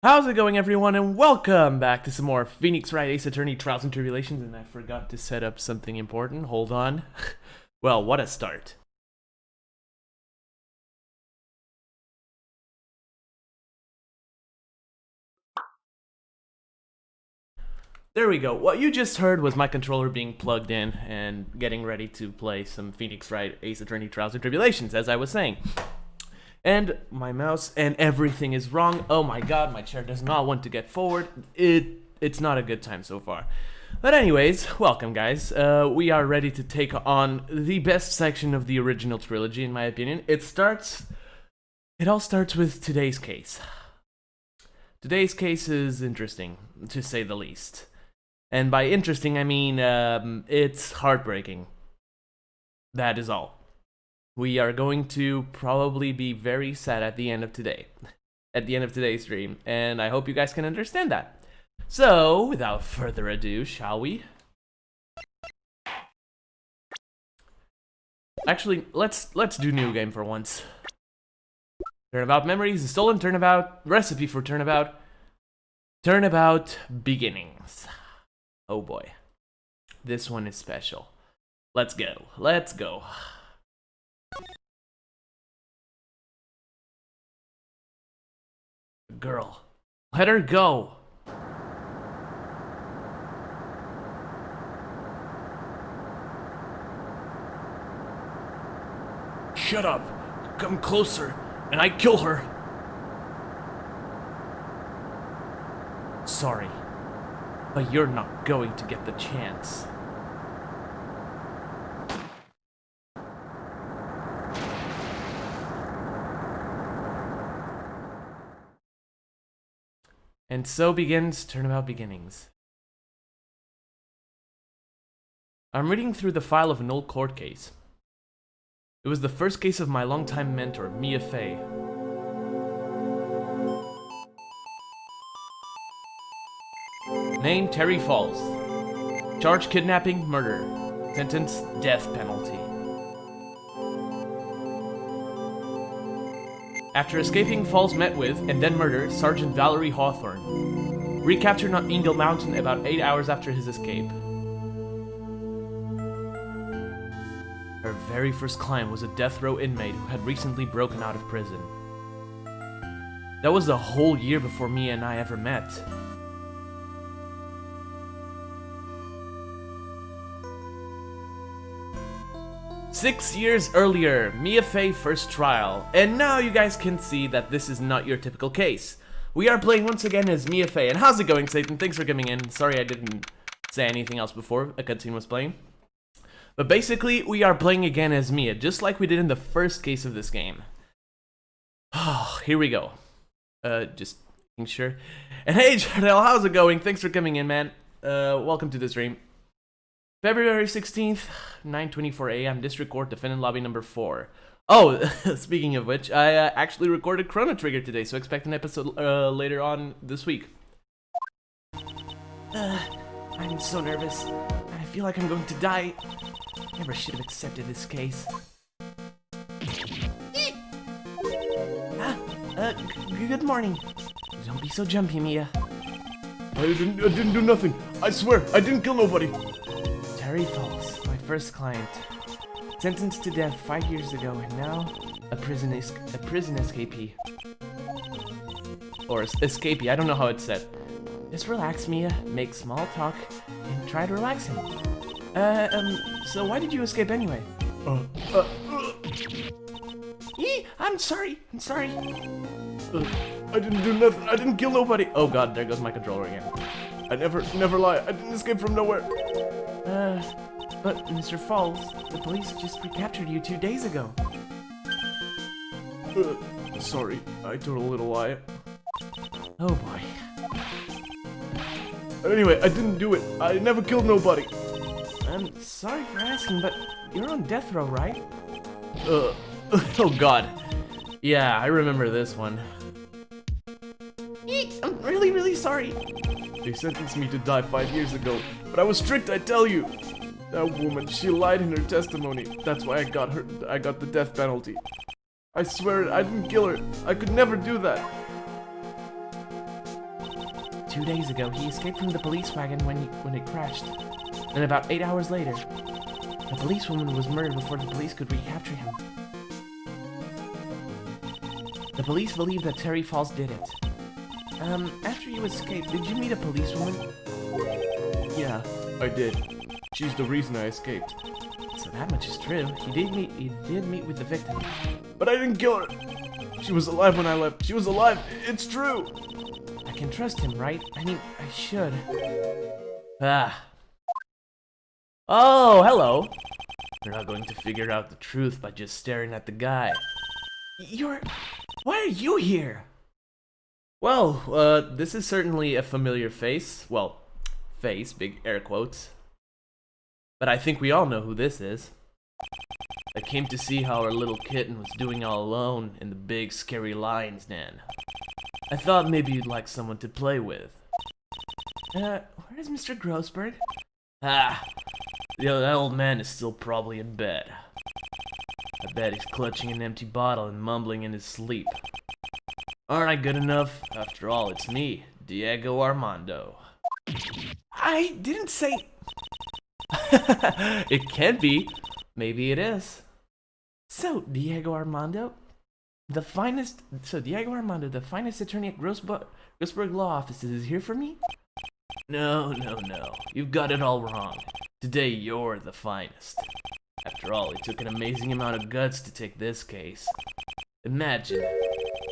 How's it going, everyone, and welcome back to some more Phoenix Wright Ace Attorney Trials and Tribulations. And I forgot to set up something important. Hold on. Well, what a start. There we go. What you just heard was my controller being plugged in and getting ready to play some Phoenix Wright Ace Attorney Trials and Tribulations, as I was saying. And my mouse and everything is wrong. Oh my god, my chair does not want to get forward. It's not a good time so far. But anyways, welcome guys. We are ready to take on the best section of the original trilogy, in my opinion. It all starts with today's case. Today's case is interesting, to say the least. And by interesting, I mean, it's heartbreaking. That is all. We are going to probably be very sad at the end of today's stream, and I hope you guys can understand that. So, without further ado, shall we? Actually, let's do new game for once. Turnabout memories, stolen turnabout, recipe for turnabout, turnabout beginnings. Oh boy, this one is special. Let's go. Let's go. Girl, let her go. Shut up. Come closer, and I kill her. Sorry, but you're not going to get the chance. And so begins Turnabout Beginnings. I'm reading through the file of an old court case. It was the first case of my longtime mentor, Mia Faye. Name Terry Falz. Charge kidnapping, murder. Sentence death penalty. After escaping, Falz met with, and then murdered, Sergeant Valerie Hawthorne. Recaptured on Eagle Mountain about 8 hours after his escape. Her very first client was a death row inmate who had recently broken out of prison. That was a whole year before Mia and I ever met. "6 years earlier, Mia Faye first trial, and now you guys can see that this is not your typical case. We are playing once again as Mia Faye, and how's it going, Satan? Thanks for coming in. Sorry I didn't say anything else before a cutscene was playing. But basically, we are playing again as Mia, just like we did in the first case of this game. Oh, here we go. Just making sure. And hey, Jardel, how's it going? Thanks for coming in, man. Welcome to the stream. February 16th, 9:24 a.m. District Court, Defendant Lobby number 4. Oh, speaking of which, I actually recorded Chrono Trigger today, so expect an episode later on this week. I'm so nervous. I feel like I'm going to die. Never should have accepted this case. Good morning. Don't be so jumpy, Mia. I didn't do nothing. I swear, I didn't kill nobody. Terry Falz, my first client. Sentenced to death 5 years ago, and now a prison escapee. Or escapee, I don't know how it's said. Just relax, Mia. Make small talk and try to relax him. So why did you escape anyway? I'm sorry. I didn't do nothing. I didn't kill nobody. Oh god, there goes my controller again. I never lie. I didn't escape from nowhere. But Mr. Falz, the police just recaptured you 2 days ago. Sorry, I told a little lie. Oh boy. Anyway, I didn't do it. I never killed nobody. I'm sorry for asking, but you're on death row, right? Oh god. Yeah, I remember this one. I'm really sorry. They sentenced me to die 5 years ago, but I was strict, I tell you. That woman, she lied in her testimony. That's why I got the death penalty. I swear I didn't kill her. I could never do that. 2 days ago, he escaped from the police wagon when it crashed. And about 8 hours later, the policewoman was murdered before the police could recapture him. The police believe that Terry Falz did it. After you escaped, did you meet a policewoman? Yeah, I did. She's the reason I escaped. So that much is true. You did meet with the victim. But I didn't kill her! She was alive when I left. She was alive! It's true! I can trust him, right? I mean, I should. Ah. Oh, hello! You're not going to figure out the truth by just staring at the guy. Why are you here? Well, this is certainly a familiar face. Well, face, big air quotes. But I think we all know who this is. I came to see how our little kitten was doing all alone in the big, scary lion's den. I thought maybe you'd like someone to play with. Where is Mr. Grossberg? Ah, that old man is still probably in bed. I bet he's clutching an empty bottle and mumbling in his sleep. Aren't I good enough? After all, it's me, Diego Armando. I didn't say... It can be. Maybe it is. So, Diego Armando, the finest attorney at Grossberg Law Offices is here for me? No. You've got it all wrong. Today, you're the finest. After all, it took an amazing amount of guts to take this case. Imagine,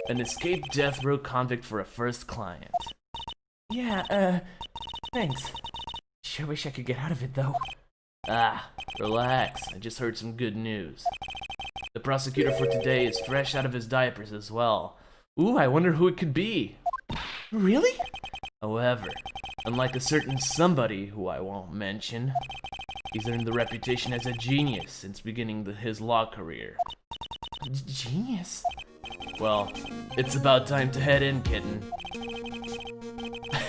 an escaped death row convict for a first client. Yeah, thanks. Sure wish I could get out of it, though. Ah, relax. I just heard some good news. The prosecutor for today is fresh out of his diapers as well. Ooh, I wonder who it could be. Really? However, unlike a certain somebody who I won't mention, he's earned the reputation as a genius since beginning his law career. Genius? Well, it's about time to head in, kitten.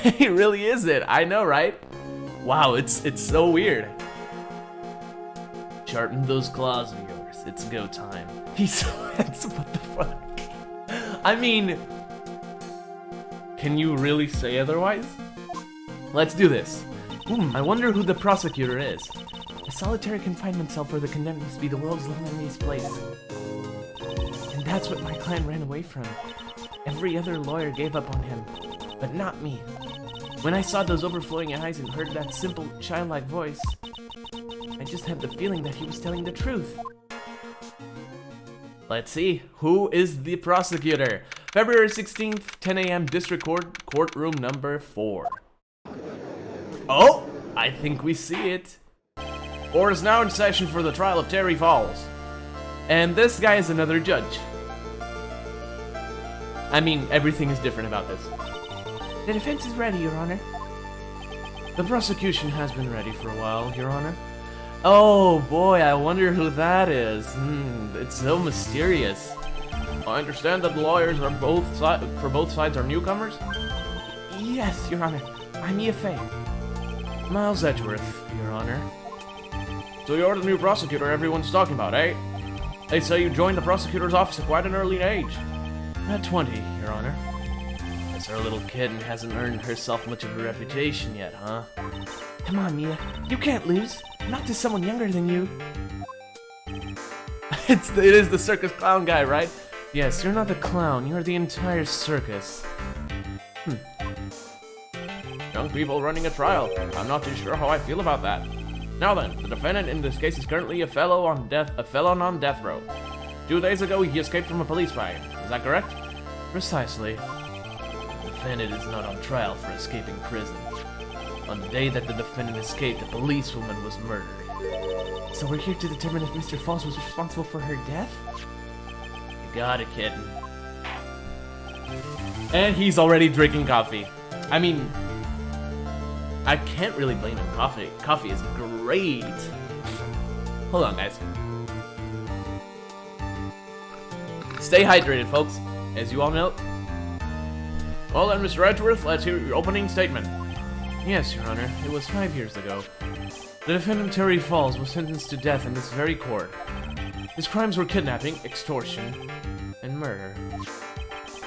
He really is it. I know, right? Wow, it's so weird. Sharpen those claws of yours. It's go time. He's so handsome. What the fuck? I mean, can you really say otherwise? Let's do this. I wonder who the prosecutor is. A solitary confinement cell for the condemned must be the world's loneliest place. And that's what my client ran away from. Every other lawyer gave up on him, but not me. When I saw those overflowing eyes and heard that simple, childlike voice, I just had the feeling that he was telling the truth. Let's see, who is the prosecutor? February 16th, 10 a.m. District Court, Courtroom number 4. Oh, I think we see it. Court is now in session for the trial of Terry Falz. And this guy is another judge. I mean, everything is different about this. The defense is ready, Your Honor. The prosecution has been ready for a while, Your Honor. Oh boy, I wonder who that is. It's so mysterious. I understand that the lawyers are for both sides are newcomers? Yes, Your Honor. I'm Faye. Miles Edgeworth, Your Honor. So you're the new prosecutor everyone's talking about, eh? They say you joined the prosecutor's office at quite an early age. At 20, Your Honor. Guess our little kitten hasn't earned herself much of a reputation yet, huh? Come on, Mia. You can't lose. Not to someone younger than you. It is the circus clown guy, right? Yes, you're not the clown. You're the entire circus. Young people running a trial. I'm not too sure how I feel about that. Now then, the defendant in this case is currently a felon on death row. 2 days ago, he escaped from a police wagon. Is that correct? Precisely. The defendant is not on trial for escaping prison. On the day that the defendant escaped, a policewoman was murdered. So we're here to determine if Mr. Falz was responsible for her death? You got it, kitten. And he's already drinking coffee. I mean, I can't really blame him. Coffee is great. Hold on, guys. Stay hydrated, folks. As you all know. Well then, Mr. Edgeworth, let's hear your opening statement. Yes, Your Honor. It was 5 years ago. The defendant, Terry Falz, was sentenced to death in this very court. His crimes were kidnapping, extortion, and murder.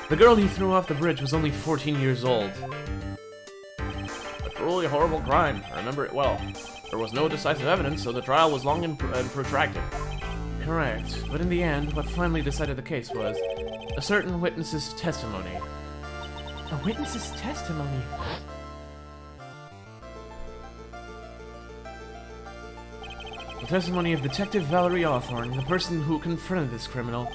The girl he threw off the bridge was only 14 years old. truly horrible crime. I remember it well. There was no decisive evidence, so the trial was long and protracted. Correct, but in the end, what finally decided the case was a certain witness's testimony. A witness's testimony? The testimony of Detective Valerie Awthorne, the person who confronted this criminal.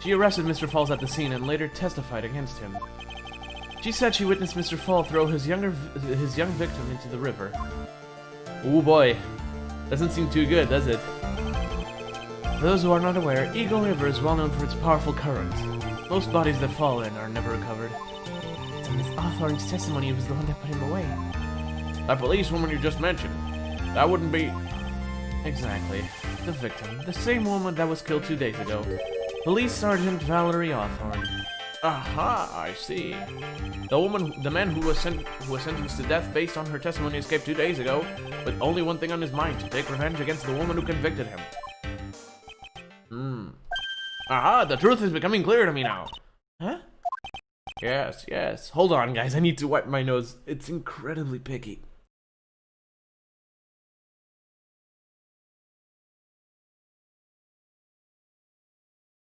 She arrested Mr. Falz at the scene and later testified against him. She said she witnessed Mr. Falz throw his young victim into the river. Oh boy, doesn't seem too good, does it? For those who are not aware, Eagle River is well known for its powerful current. Most bodies that fall in are never recovered. So Miss Awthorne's testimony was the one that put him away. That police woman you just mentioned, that wouldn't be... Exactly. The victim, the same woman that was killed 2 days ago. Police Sergeant Valerie Awthorne. Aha, I see. The man who was sentenced to death based on her testimony escaped 2 days ago, with only one thing on his mind, to take revenge against the woman who convicted him. Aha, the truth is becoming clear to me now. Huh? Yes, yes. Hold on, guys, I need to wipe my nose. It's incredibly picky.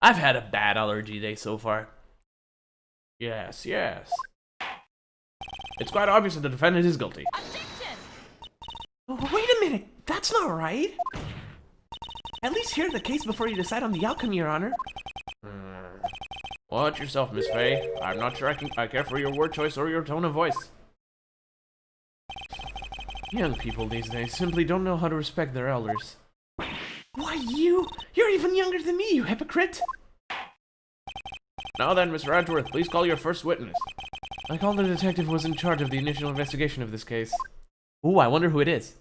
I've had a bad allergy day so far. Yes, yes. It's quite obvious that the defendant is guilty. Oh, wait a minute, that's not right. At least hear the case before you decide on the outcome, Your Honor. Watch yourself, Miss Faye. I'm not sure I care for your word choice or your tone of voice. Young people these days simply don't know how to respect their elders. Why, you're even younger than me, you hypocrite! Now then, Mr. Edgeworth, please call your first witness. I called the detective who was in charge of the initial investigation of this case. Ooh, I wonder who it is.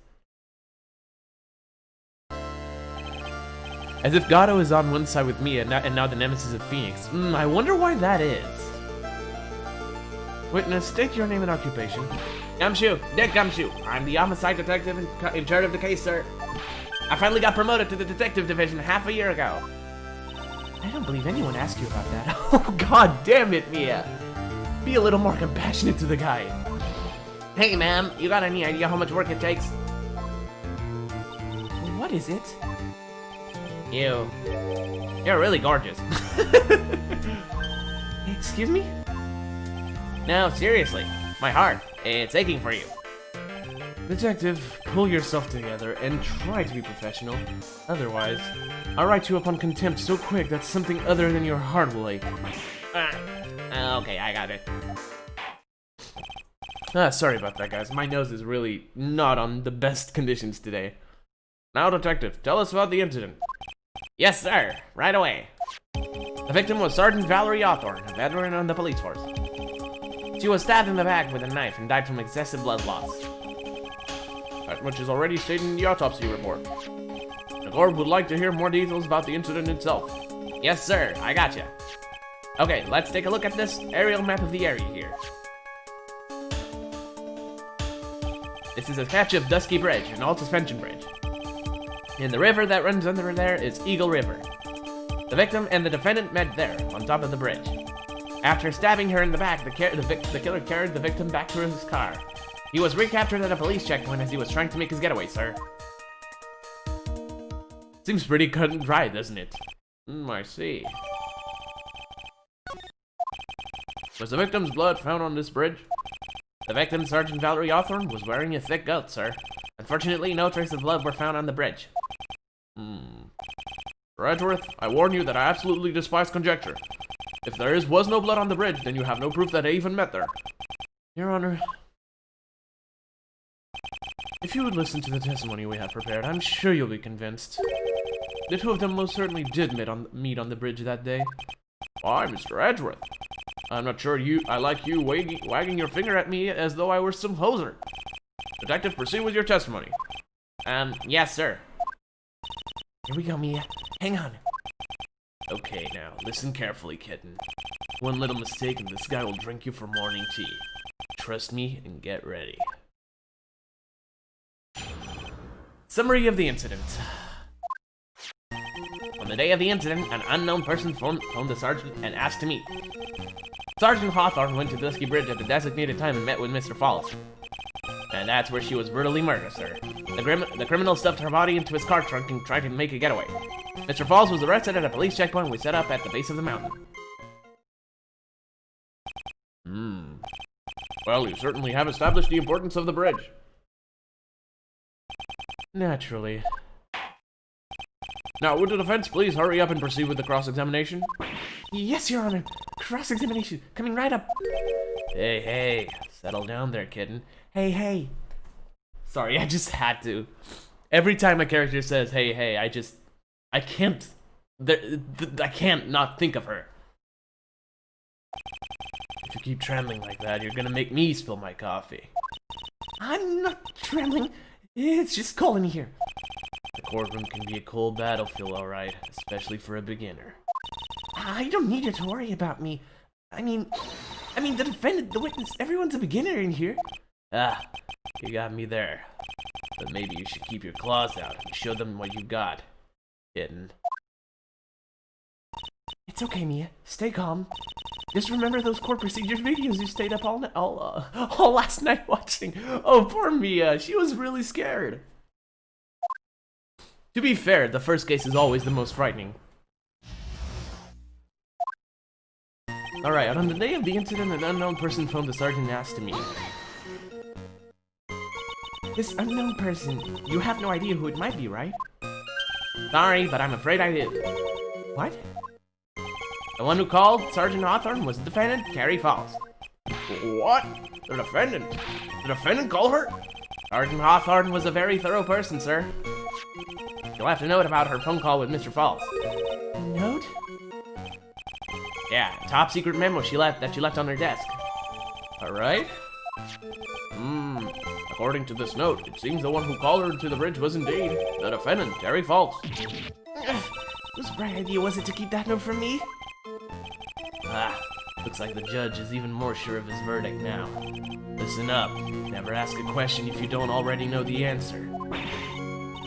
As if Gato is on one side with me and now the nemesis of Phoenix. I wonder why that is. Witness, state your name and occupation. Gumshoe, Dick Gumshoe. I'm the homicide detective in charge of the case, sir. I finally got promoted to the detective division half a year ago. I don't believe anyone asked you about that. Oh, god damn it, Mia. Be a little more compassionate to the guy. Hey, ma'am, you got any idea how much work it takes? What is it? You're really gorgeous. Excuse me? No, seriously. My heart, it's aching for you. Detective, pull yourself together and try to be professional. Otherwise, I'll write you up on contempt so quick that something other than your heart will ache. Okay, I got it. Sorry about that, guys. My nose is really not on the best conditions today. Now, detective, tell us about the incident. Yes, sir. Right away. The victim was Sergeant Valerie Awthorne, a veteran on the police force. She was stabbed in the back with a knife and died from excessive blood loss. That much is already stated in the autopsy report. The court would like to hear more details about the incident itself. Yes, sir. I gotcha. Okay, let's take a look at this aerial map of the area here. This is a sketch of Dusky Bridge, an all-suspension bridge. And the river that runs under there is Eagle River. The victim and the defendant met there, on top of the bridge. After stabbing her in the back, the killer carried the victim back to his car. He was recaptured at a police checkpoint as he was trying to make his getaway, sir. Seems pretty cut and dry, doesn't it? I see. Was the victim's blood found on this bridge? The victim, Sergeant Valerie Awthorne, was wearing a thick coat, sir. Unfortunately, no trace of blood were found on the bridge. Edgeworth, I warn you that I absolutely despise conjecture. If there was no blood on the bridge, then you have no proof that they even met there. Your Honor, if you would listen to the testimony we have prepared, I'm sure you'll be convinced. The two of them most certainly did meet on the bridge that day. Why, Mr. Edgeworth? I'm not sure I like you wagging your finger at me as though I were some hoser. Detective, proceed with your testimony. Yes, sir. Here we go, Mia. Hang on. Okay, now, listen carefully, kitten. One little mistake and this guy will drink you for morning tea. Trust me and get ready. Summary of the incident. On the day of the incident, an unknown person phoned the sergeant and asked to meet. Sergeant Hawthorne went to Dusky Bridge at the designated time and met with Mr. Falz. And that's where she was brutally murdered, sir. The criminal stuffed her body into his car trunk and tried to make a getaway. Mr. Falz was arrested at a police checkpoint we set up at the base of the mountain. Well, you certainly have established the importance of the bridge. Naturally. Now, would the defense please hurry up and proceed with the cross-examination? Yes, Your Honor. Cross-examination. Coming right up. Hey, settle down there, kitten. Hey. Sorry, I just had to. Every time a character says, hey, I can't not think of her. If you keep trembling like that, you're gonna make me spill my coffee. I'm not trembling. It's just cold in here. The courtroom can be a cold battlefield, alright, especially for a beginner. I don't need you to worry about me. I mean, the defendant, the witness, everyone's a beginner in here. You got me there. But maybe you should keep your claws out and show them what you got, kitten. It's okay, Mia. Stay calm. Just remember those court procedures videos you stayed up all last night watching. Oh, poor Mia. She was really scared. To be fair, the first case is always the most frightening. Alright, on the day of the incident, an unknown person phoned the sergeant and asked to meet. This unknown person, you have no idea who it might be, right? Sorry, but I'm afraid I did. What? The one who called Sergeant Hawthorne was the defendant, Carrie Falz. What? The defendant? The defendant called her? Sergeant Hawthorne was a very thorough person, sir. You'll have to note about her phone call with Mr. Falz. Note? Yeah, top secret memo she left on her desk. Alright. According to this note, it seems the one who called her to the bridge was indeed the defendant, Carrie Falz. Whose bright idea was it to keep that note from me? Looks like the judge is even more sure of his verdict now. Listen up. Never ask a question if you don't already know the answer.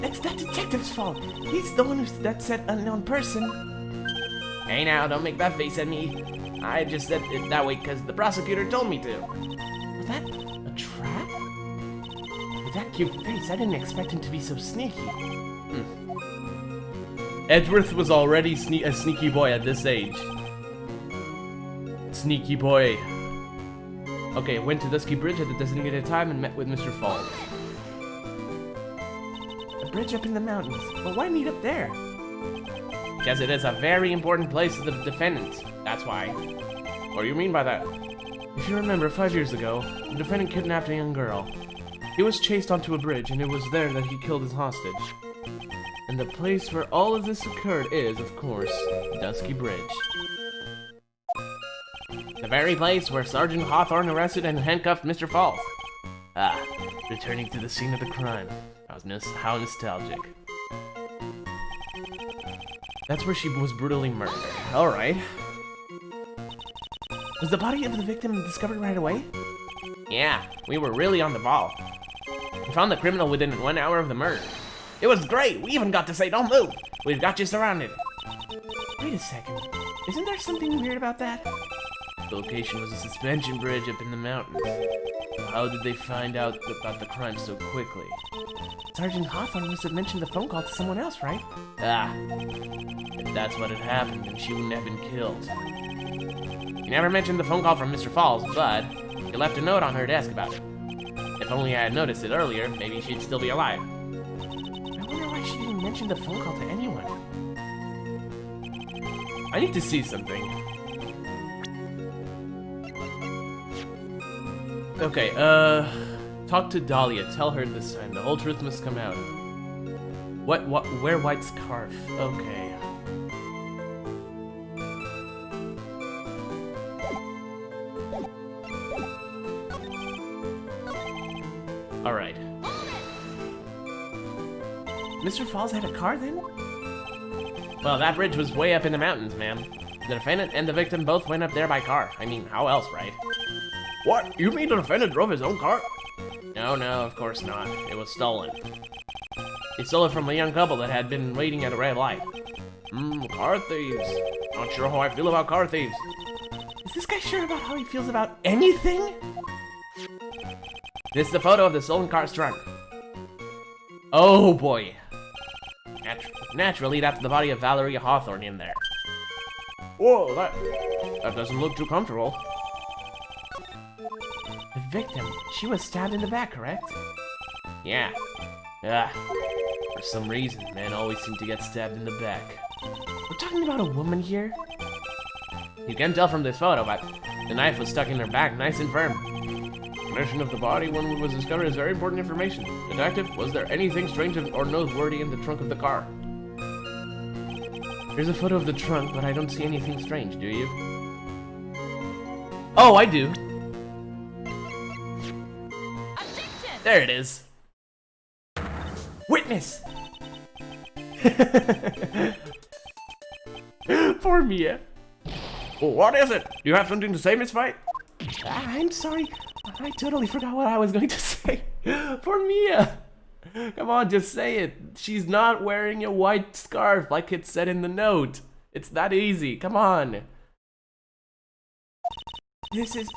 That's that detective's fault. He's the one that said unknown person. Hey now, don't make that face at me. I just said it that way because the prosecutor told me to. Was that a trap? With that cute face, I didn't expect him to be so sneaky. Edgeworth was already a sneaky boy at this age. Sneaky boy. Okay, went to Dusky Bridge at the designated time and met with Mr. Falz. A bridge up in the mountains. But why meet up there? Because it is a very important place to the defendant. That's why. What do you mean by that? If you remember, 5 years ago, the defendant kidnapped a young girl. He was chased onto a bridge, and it was there that he killed his hostage. And the place where all of this occurred is, of course, Dusky Bridge. The very place where Sergeant Hawthorne arrested and handcuffed Mr. Falz. Returning to the scene of the crime. How nostalgic. That's where she was brutally murdered. Alright. Was the body of the victim discovered right away? Yeah, we were really on the ball. We found the criminal within 1 hour of the murder. It was great! We even got to say, "Don't move! We've got you surrounded!" Wait a second. Isn't there something weird about that? The location was a suspension bridge up in the mountains. How did they find out about the crime so quickly? Sergeant Hawthorne must have mentioned the phone call to someone else, right? If that's what had happened, then she wouldn't have been killed. He never mentioned the phone call from Mr. Falz, but he left a note on her desk about it. If only I had noticed it earlier, maybe she'd still be alive. I wonder why she didn't mention the phone call to anyone. I need to see something. Okay, talk to Dahlia. Tell her this time. The whole truth must come out. Wear white scarf. Okay. Alright. Mr. Falz had a car then? Well, that bridge was way up in the mountains, ma'am. The defendant and the victim both went up there by car. I mean, how else, right? What? You mean the defendant drove his own car? No, of course not. It was stolen. He stole it from a young couple that had been waiting at a red light. Car thieves. Not sure how I feel about car thieves. Is this guy sure about how he feels about anything? This is the photo of the stolen car's trunk. Oh boy. Naturally, that's the body of Valerie Hawthorne in there. Whoa, that doesn't look too comfortable. The victim, she was stabbed in the back, correct? Yeah. For some reason, men always seem to get stabbed in the back. We're talking about a woman here? You can tell from this photo, but the knife was stuck in her back, nice and firm. Condition of the body when it was discovered is very important information. Detective, was there anything strange or noteworthy in the trunk of the car? Here's a photo of the trunk, but I don't see anything strange, do you? Oh, I do. Objection! There it is. Witness! Poor Mia. Well, what is it? Do you have something to say, Miss Faye? I'm sorry. I totally forgot what I was going to say. Poor Mia. Come on, just say it. She's not wearing a white scarf like it said in the note. It's that easy. Come on. This is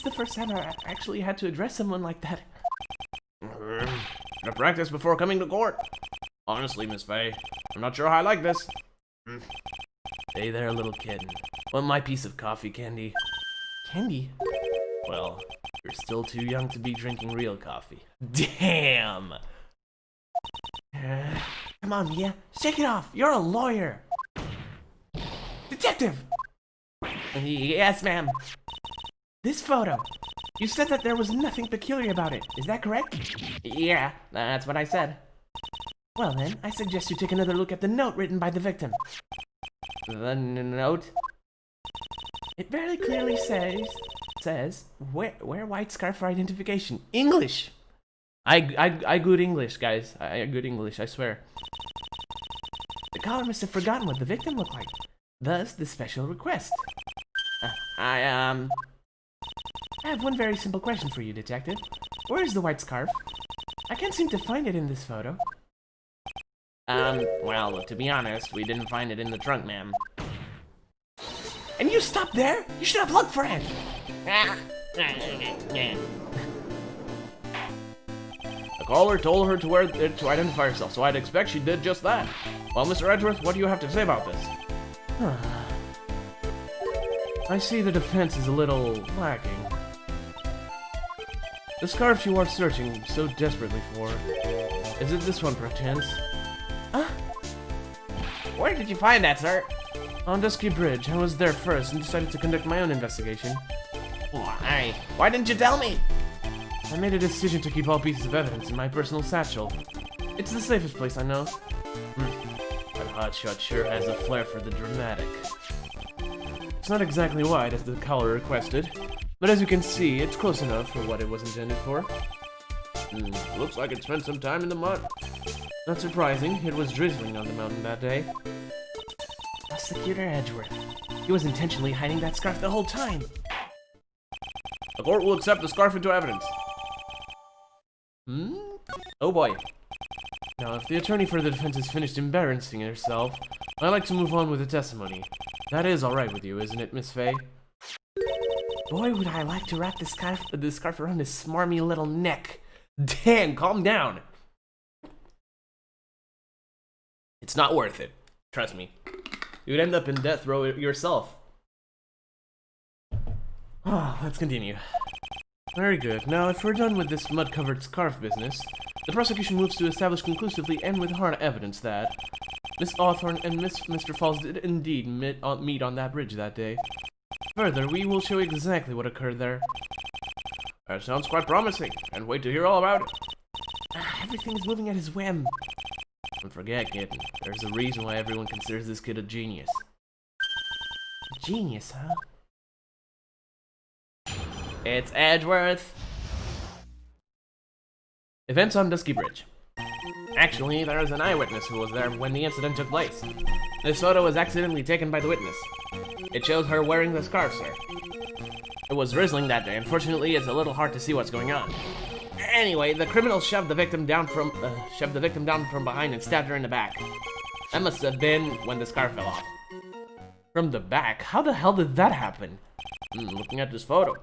the first time I actually had to address someone like that. To practice before coming to court. Honestly, Miss Faye, I'm not sure how I like this. Hey there, little kitten. Want my piece of coffee, Candy? Candy? Well, you're still too young to be drinking real coffee. Damn! Come on, Mia. Shake it off. You're a lawyer. Detective! Yes, ma'am. This photo. You said that there was nothing peculiar about it. Is that correct? Yeah, that's what I said. Well then, I suggest you take another look at the note written by the victim. The note? It very clearly says wear white scarf for identification. English. I good English, guys. I good English, I swear. The caller must have forgotten what the victim looked like. Thus, the special request. I have one very simple question for you, Detective. Where is the white scarf? I can't seem to find it in this photo. Well, to be honest, we didn't find it in the trunk, ma'am. And you stopped there? You should have looked for it! The caller told her to wear it to identify herself, so I'd expect she did just that. Well, Mr. Edgeworth, what do you have to say about this? I see the defense is a little lacking. The scarf you are searching so desperately for, is it this one perchance? Where did you find that, sir? On Dusky Bridge. I was there first and decided to conduct my own investigation. Why didn't you tell me? I made a decision to keep all pieces of evidence in my personal satchel. It's the safest place, I know. That hotshot sure has a flair for the dramatic. It's not exactly wide as the caller requested, but as you can see, it's close enough for what it was intended for. Looks like it spent some time in the mud. Not surprising, it was drizzling on the mountain that day. Prosecutor Edgeworth. He was intentionally hiding that scarf the whole time. The court will accept the scarf into evidence. Oh boy. Now, if the attorney for the defense is finished embarrassing herself, I'd like to move on with the testimony. That is alright with you, isn't it, Miss Faye? Boy, would I like to wrap this scarf around his smarmy little neck. Damn, calm down. It's not worth it. Trust me. You'd end up in death row yourself. Let's continue. Very good. Now, if we're done with this mud-covered scarf business, the prosecution moves to establish conclusively and with hard evidence that Miss Hawthorne and Mr. Falz did indeed meet on that bridge that day. Further, we will show exactly what occurred there. That sounds quite promising, and wait to hear all about it. Everything is moving at his whim. Don't forget, kid, there's a reason why everyone considers this kid a genius. A genius, huh? It's Edgeworth. Events on Dusky Bridge. Actually, there is an eyewitness who was there when the incident took place. This photo was accidentally taken by the witness. It shows her wearing the scarf, sir. It was drizzling that day. Unfortunately, it's a little hard to see what's going on. Anyway, the criminal shoved the victim down from behind and stabbed her in the back. That must have been when the scarf fell off. From the back? How the hell did that happen? Looking at this photo.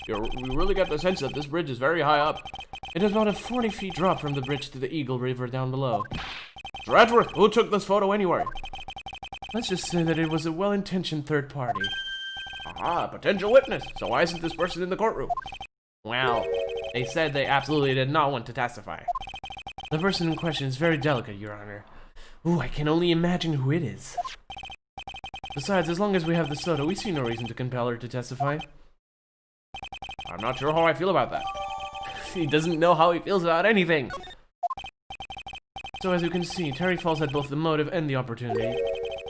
You really get the sense that this bridge is very high up. It is about a 40-feet drop from the bridge to the Eagle River down below. Redworth, who took this photo anyway? Let's just say that it was a well-intentioned third party. Ah, potential witness. So why isn't this person in the courtroom? Well, they said they absolutely did not want to testify. The person in question is very delicate, Your Honor. Ooh, I can only imagine who it is. Besides, as long as we have the soda, we see no reason to compel her to testify. I'm not sure how I feel about that. He doesn't know how he feels about anything. So as you can see, Terry Falz had both the motive and the opportunity.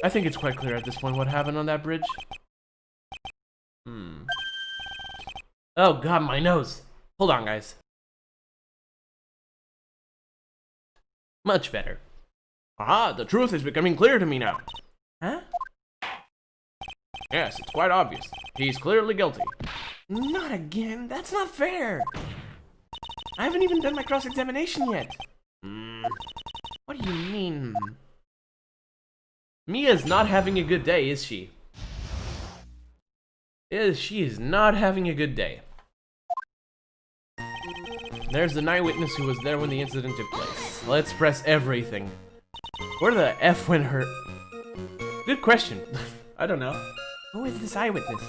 I think it's quite clear at this point what happened on that bridge. Oh god, my nose! Hold on, guys. Much better. Aha, the truth is becoming clear to me now. Huh? Yes, it's quite obvious. He's clearly guilty. Not again, that's not fair! I haven't even done my cross-examination yet. What do you mean? Mia's not having a good day, is she? She is not having a good day. There's the eyewitness who was there when the incident took place. Let's press everything. Where the F went her? Good question. I don't know. Who is this eyewitness?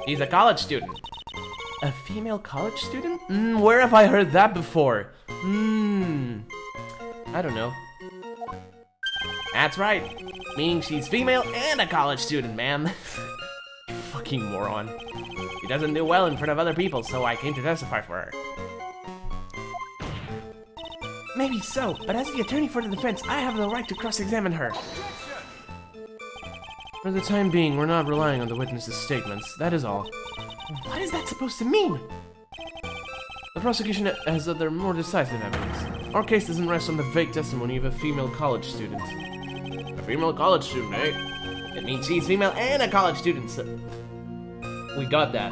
He's a college student. A female college student? Where have I heard that before? I don't know. That's right. Meaning she's female and a college student, man. Fucking moron. She doesn't do well in front of other people, so I came to testify for her. Maybe so, but as the attorney for the defense, I have the right to cross-examine her. For the time being, we're not relying on the witness's statements, that is all. What is that supposed to mean? The prosecution has other more decisive evidence. Our case doesn't rest on the vague testimony of a female college student. A female college student, eh? It means she's female and a college student, so... We got that.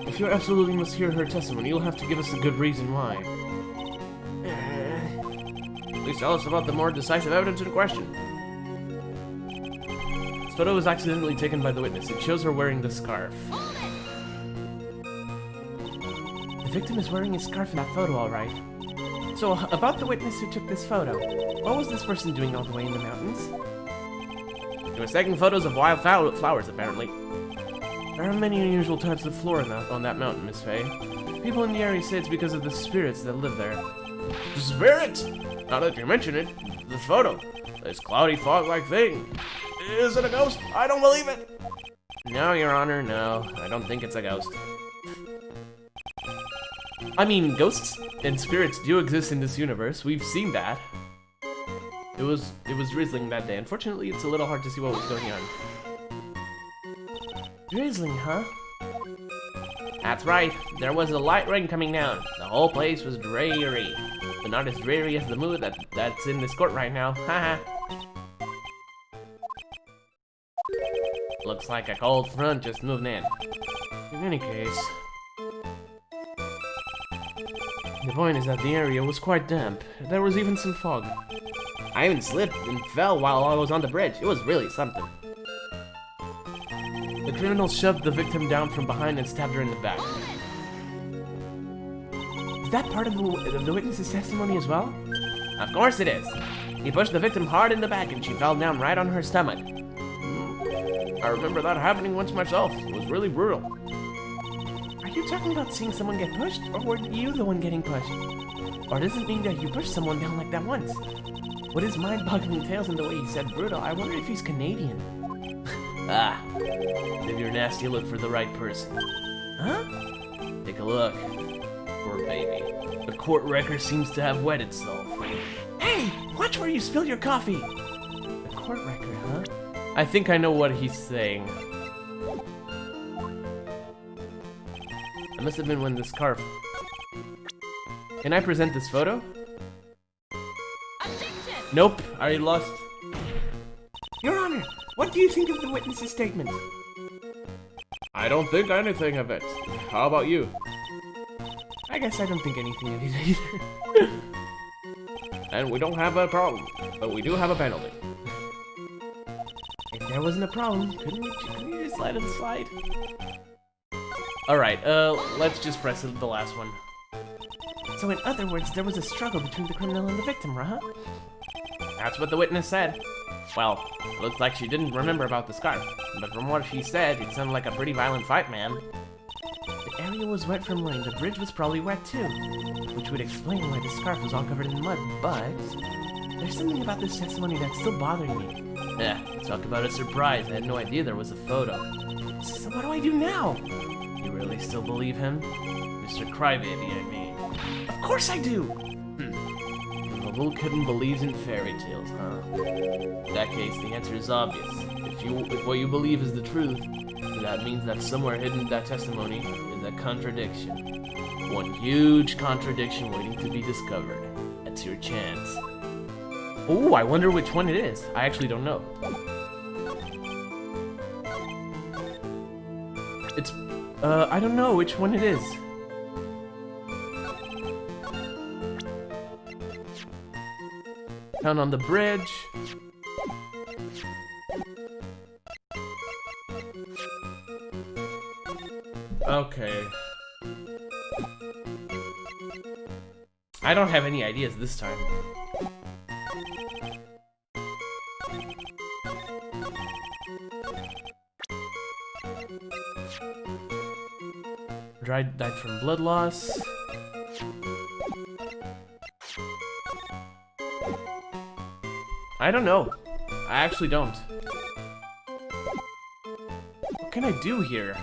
If you absolutely must hear her testimony, you'll have to give us a good reason why. Please tell us about the more decisive evidence in question. This photo was accidentally taken by the witness. It shows her wearing the scarf. The victim is wearing a scarf in that photo, alright. So, about the witness who took this photo. What was this person doing all the way in the mountains? He was taking photos of wild flowers, apparently. There are many unusual types of flora on that mountain, Miss Faye. People in the area say it's because of the spirits that live there. The spirits? Now that you mention it, this photo, this cloudy fog-like thing, is it a ghost? I don't believe it. No, Your Honor, no. I don't think it's a ghost. I mean, ghosts and spirits do exist in this universe. We've seen that. It was drizzling that day. Unfortunately, it's a little hard to see what was going on. Drizzling, huh? That's right. There was a light rain coming down. The whole place was dreary. But not as dreary as the mood that's in this court right now. Haha. Looks like a cold front just moved in. In any case, the point is that the area was quite damp. There was even some fog. I even slipped and fell while I was on the bridge. It was really something. The criminal shoved the victim down from behind and stabbed her in the back. Is that part of the witness's testimony as well? Of course it is. He pushed the victim hard in the back and she fell down right on her stomach. I remember that happening once myself. It was really brutal. Are you talking about seeing someone get pushed, or were you the one getting pushed? Or does it mean that you pushed someone down like that once? With his mind-boggling tales and the way he said brutal, I wonder if he's Canadian. Ah, give your nasty look for the right person. Huh? Take a look. Poor baby. The court record seems to have wet itself. Hey, watch where you spill your coffee! The court record, huh? I think I know what he's saying. I must have been when the scarf. Can I present this photo? Objection! Nope, I lost. Your Honor, what do you think of the witness's statement? I don't think anything of it. How about you? I guess I don't think anything of it either. And we don't have a problem, but we do have a penalty. If there wasn't a problem, couldn't you just let it slide? Alright, let's just press the last one. So in other words, there was a struggle between the criminal and the victim, right? That's what the witness said. Well, looks like she didn't remember about the scarf, but from what she said, it sounded like a pretty violent fight, man. The area was wet from rain, the bridge was probably wet too. Which would explain why the scarf was all covered in mud, but... there's something about this testimony that's still bothering me. Yeah, talk about a surprise. I had no idea there was a photo. So what do I do now? You really still believe him? Mr. Crybaby, I mean. Of course I do! A little kitten believes in fairy tales, huh? In that case, the answer is obvious. If what you believe is the truth, that means that somewhere hidden in that testimony is a contradiction. One huge contradiction waiting to be discovered. That's your chance. Ooh, I wonder which one it is. I actually don't know. It's, I don't know which one it is. Down on the bridge. Okay. I don't have any ideas this time. Wright died from blood loss. I don't know. I actually don't. What can I do here?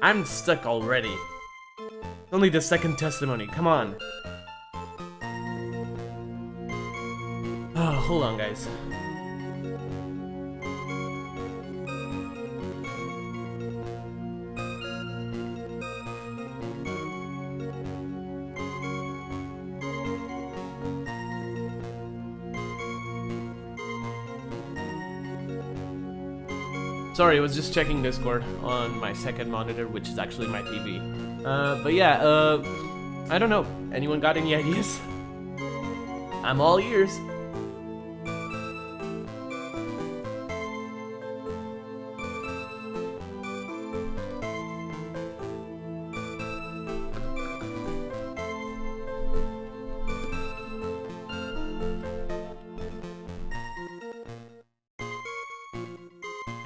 I'm stuck already. Only the second testimony, come on. Oh, hold on, guys. Sorry, I was just checking Discord on my second monitor, which is actually my TV. But yeah, I don't know. Anyone got any ideas? I'm all ears.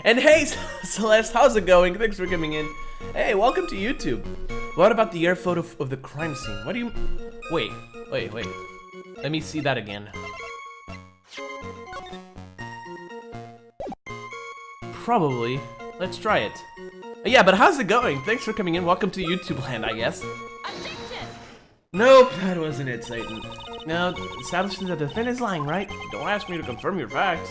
And hey, Celeste, how's it going? Thanks for coming in. Hey, welcome to YouTube. What about the air photo of the crime scene? What do you... Wait. Let me see that again. Probably. Let's try it. Yeah, but how's it going? Thanks for coming in. Welcome to YouTube land, I guess. Objection! Nope, that wasn't it, Satan. No, establishing that the defendant is lying, right? Don't ask me to confirm your facts.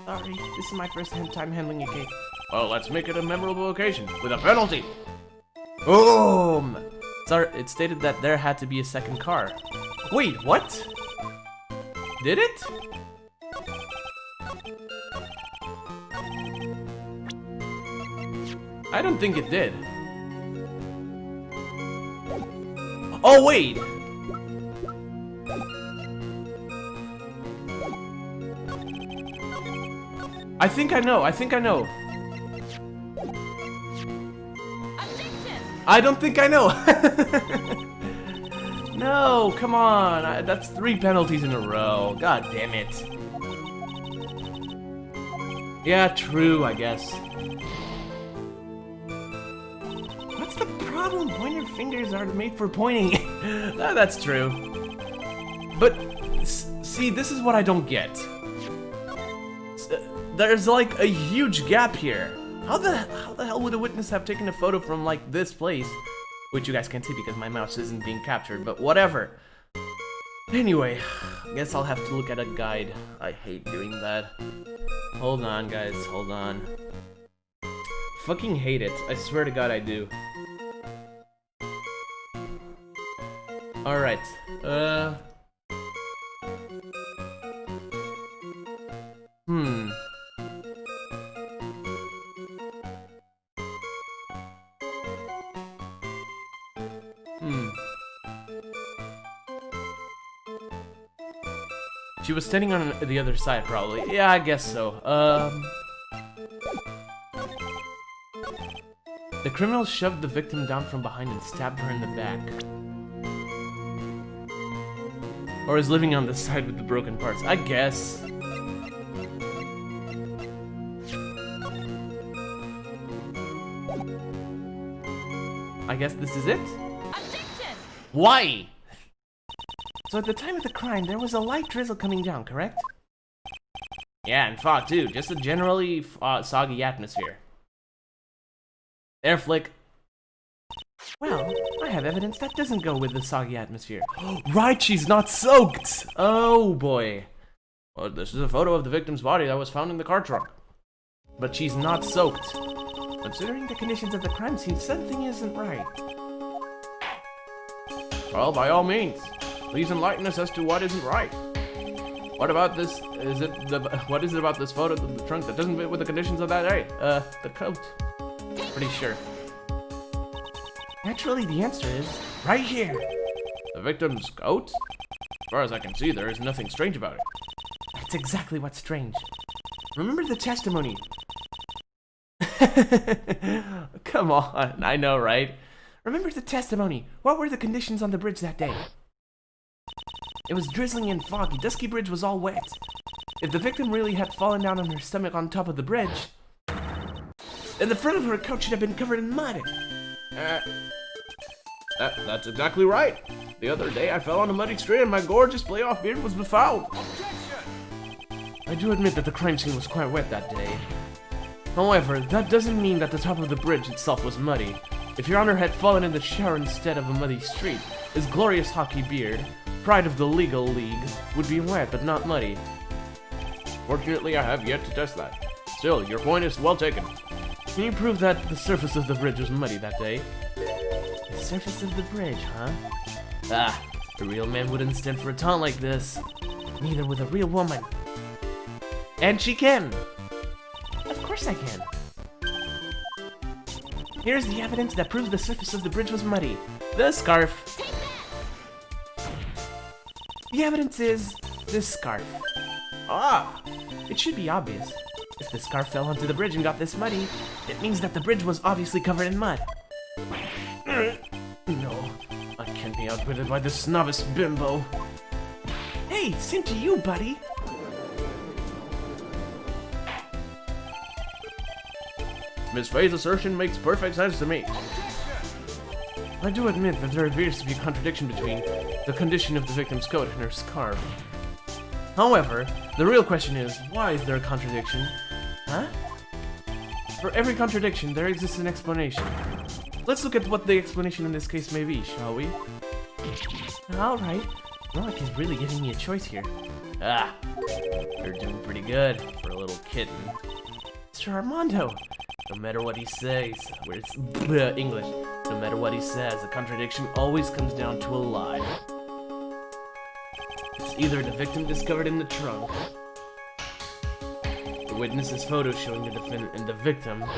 Sorry, this is my first time handling a case. Well, let's make it a memorable occasion with a penalty. Boom! Sorry, it stated that there had to be a second car. Wait, what? Did it? I don't think it did. Oh, wait! I think I know. Objection! I don't think I know. No, come on. That's 3 penalties in a row. God damn it. Yeah, true, I guess. What's the problem? Pointer fingers are made for pointing. That's true. But, see, this is what I don't get. There's like a huge gap here. How the hell would a witness have taken a photo from like this place? Which you guys can't see because my mouse isn't being captured, but whatever. Anyway, I guess I'll have to look at a guide. I hate doing that. Hold on, guys, hold on. Fucking hate it. I swear to God I do. Alright, She was standing on the other side, probably. Yeah, I guess so. The criminal shoved the victim down from behind and stabbed her in the back. Or is living on the side with the broken parts. I guess. I guess this is it? Objection! Why? So at the time of the crime, there was a light drizzle coming down, correct? Yeah, and fog too. Just a generally soggy atmosphere. Air flick. Well, I have evidence that doesn't go with the soggy atmosphere. Right, she's not soaked! Oh boy. Well, this is a photo of the victim's body that was found in the car trunk. But she's not soaked. Considering the conditions of the crime scene, something isn't right. Well, by all means, please enlighten us as to what isn't right. What about this? What is it about this photo of the trunk that doesn't fit with the conditions of that day? The coat. Pretty sure. Actually, the answer is right here. The victim's coat? As far as I can see, there is nothing strange about it. That's exactly what's strange. Remember the testimony. Come on, I know, right? Remember the testimony. What were the conditions on the bridge that day? It was drizzling and foggy. Dusky Bridge was all wet. If the victim really had fallen down on her stomach on top of the bridge, then the front of her coat should have been covered in mud. That's exactly right. The other day I fell on a muddy street and my gorgeous playoff beard was befouled. I do admit that the crime scene was quite wet that day. However, that doesn't mean that the top of the bridge itself was muddy. If Your Honor had fallen in the shower instead of a muddy street, his glorious hockey beard, pride of the legal league, would be wet but not muddy. Fortunately, I have yet to test that. Still, your point is well taken. Can you prove that the surface of the bridge was muddy that day? The surface of the bridge, huh? Ah, a real man wouldn't stand for a taunt like this. Neither would a real woman. And she can! Of course I can. Here's the evidence that proves the surface of the bridge was muddy. The scarf. The evidence is this scarf. Ah, it should be obvious. If the scarf fell onto the bridge and got this muddy, it means that the bridge was obviously covered in mud. No, I can't be outwitted by this novice bimbo. Hey, same to you, buddy. Miss Faye's assertion makes perfect sense to me. I do admit that there appears to be a contradiction between the condition of the victim's coat and her scarf. However, the real question is, why is there a contradiction? Huh? For every contradiction, there exists an explanation. Let's look at what the explanation in this case may be, shall we? Alright. Relic is really giving me a choice here. Ah, you're doing pretty good for a little kitten. Mr. Armando! No matter what he says, where it's English, no matter what he says, a contradiction always comes down to a lie. It's either the victim discovered in the trunk, the witness's photo showing the defendant and the victim, or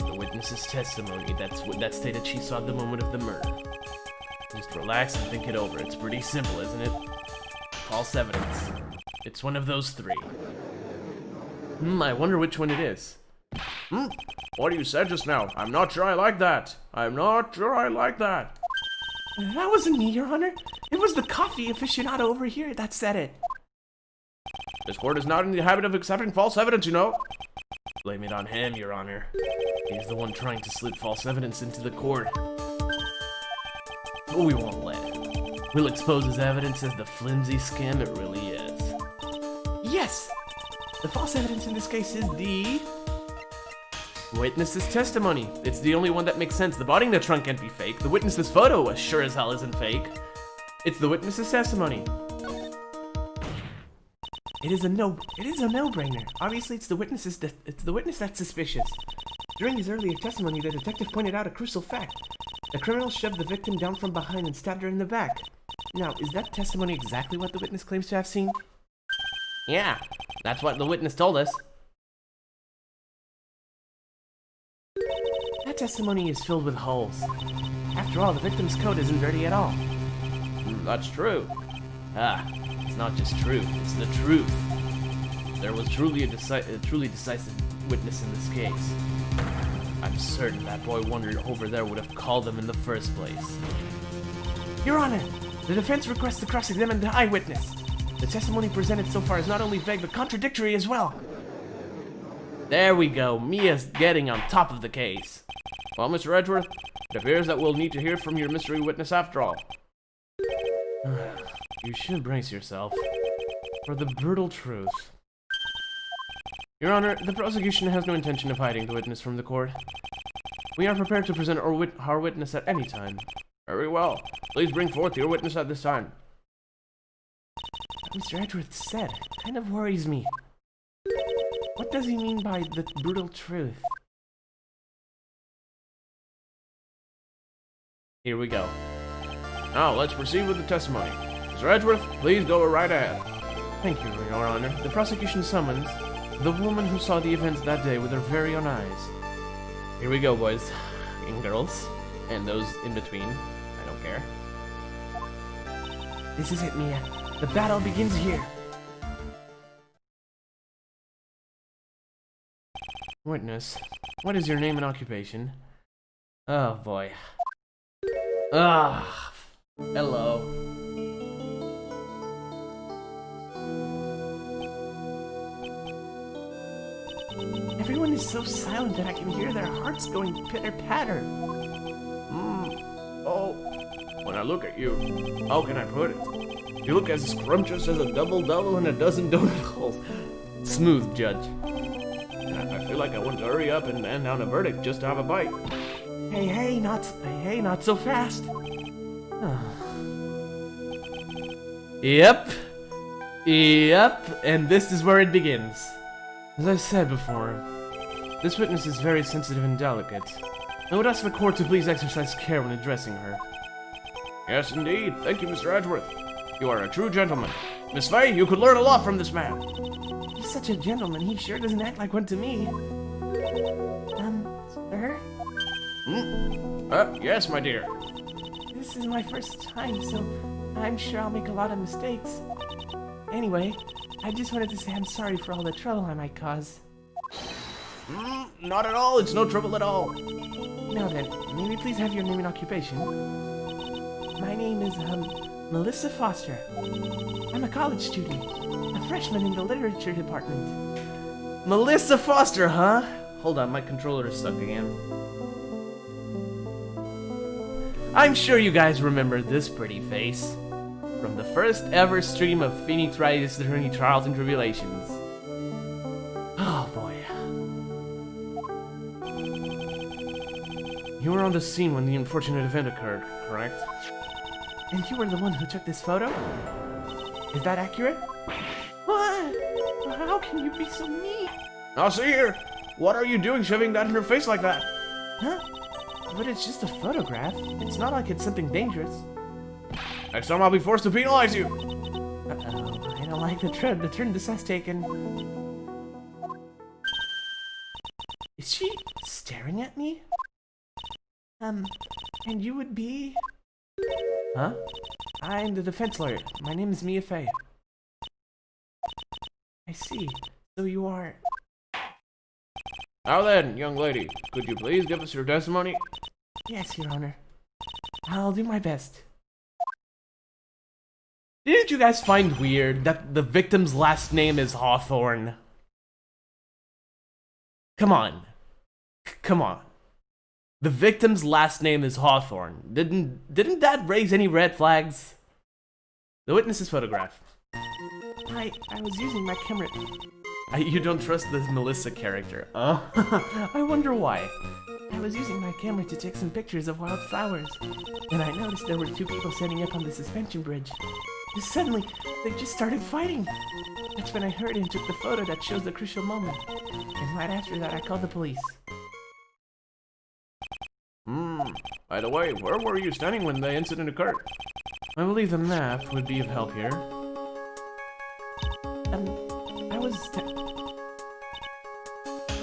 the witness's testimony that stated she saw the moment of the murder. Just relax and think it over. It's pretty simple, isn't it? False evidence. It's one of those three. I wonder which one it is. What you said just now? I'm not sure I like that. I'm not sure I like that. That wasn't me, Your Honor. It was the coffee aficionado over here that said it. This court is not in the habit of accepting false evidence, you know. Blame it on him, Your Honor. He's the one trying to slip false evidence into the court. But we won't let him. We'll expose his evidence as the flimsy scam it really is. Yes! The false evidence in this case is the witness's testimony. It's the only one that makes sense. The body in the trunk can't be fake. The witness's photo as sure as hell isn't fake. It's the witness's testimony. It is a no-brainer. Obviously, it's the witness that's suspicious. During his earlier testimony, the detective pointed out a crucial fact. The criminal shoved the victim down from behind and stabbed her in the back. Now, is that testimony exactly what the witness claims to have seen? Yeah, that's what the witness told us. That testimony is filled with holes. After all, the victim's coat isn't dirty at all. That's true. Ah, it's not just true, it's the truth. There was truly a truly decisive witness in this case. I'm certain that boy wondered over there would have called them in the first place. Your Honor, the defense requests to cross-examine the eyewitness. The testimony presented so far is not only vague but contradictory as well. There we go, Mia's getting on top of the case. Well, Mr. Edgeworth, it appears that we'll need to hear from your mystery witness after all. You should brace yourself for the brutal truth. Your Honor, the prosecution has no intention of hiding the witness from the court. We are prepared to present our witness at any time. Very well. Please bring forth your witness at this time. Mr. Edgeworth said kind of worries me. What does he mean by the brutal truth? Here we go. Now, let's proceed with the testimony. Mr. Edgeworth, please go right ahead. Thank you, Your Honor. The prosecution summons the woman who saw the events that day with her very own eyes. Here we go, boys and girls, and those in between. I don't care. This is it, Mia. The battle begins here. Witness, what is your name and occupation? Oh, boy. Ah, hello. Everyone is so silent that I can hear their hearts going pitter-patter. Oh, when I look at you, how can I put it? You look as scrumptious as a double-double in a dozen donut holes. Smooth, Judge. And I feel like I want to hurry up and hand down a verdict just to have a bite. Hey, not so fast. Yep, and this is where it begins. As I said before, this witness is very sensitive and delicate. I would ask the court to please exercise care when addressing her. Yes, indeed. Thank you, Mr. Edgeworth. You are a true gentleman. Miss Faye, you could learn a lot from this man. He's such a gentleman. He sure doesn't act like one to me. Sir? Yes, my dear. This is my first time, so I'm sure I'll make a lot of mistakes. Anyway, I just wanted to say I'm sorry for all the trouble I might cause. Not at all. It's no trouble at all. Now then, may we please have your name and occupation? My name is, Melissa Foster. I'm a college student, a freshman in the literature department. Melissa Foster, huh? Hold on, my controller is stuck again. I'm sure you guys remember this pretty face from the first ever stream of Phoenix Wright's Trials and Tribulations. Oh boy. You were on the scene when the unfortunate event occurred, correct? And you were the one who took this photo? Is that accurate? What? How can you be so mean? Now see here. What are you doing shoving that in her face like that? Huh? But it's just a photograph. It's not like it's something dangerous. Next time I'll be forced to penalize you. Uh-oh. I don't like the turn this has taken. Is she staring at me? And you would be? Huh? I'm the defense lawyer. My name is Mia Faye. I see. So you are... Now then, young lady, could you please give us your testimony? Yes, Your Honor. I'll do my best. Didn't you guys find weird that the victim's last name is Hawthorne? Come on. Come on. The victim's last name is Hawthorne. Didn't that raise any red flags? The witness's photograph. I was using my camera. You don't trust this Melissa character. I wonder why. I was using my camera to take some pictures of wildflowers. And I noticed there were two people standing up on the suspension bridge. And suddenly, they just started fighting. That's when I heard and took the photo that shows the crucial moment. And right after that, I called the police. By the way, where were you standing when the incident occurred? I believe the map would be of help here. I was...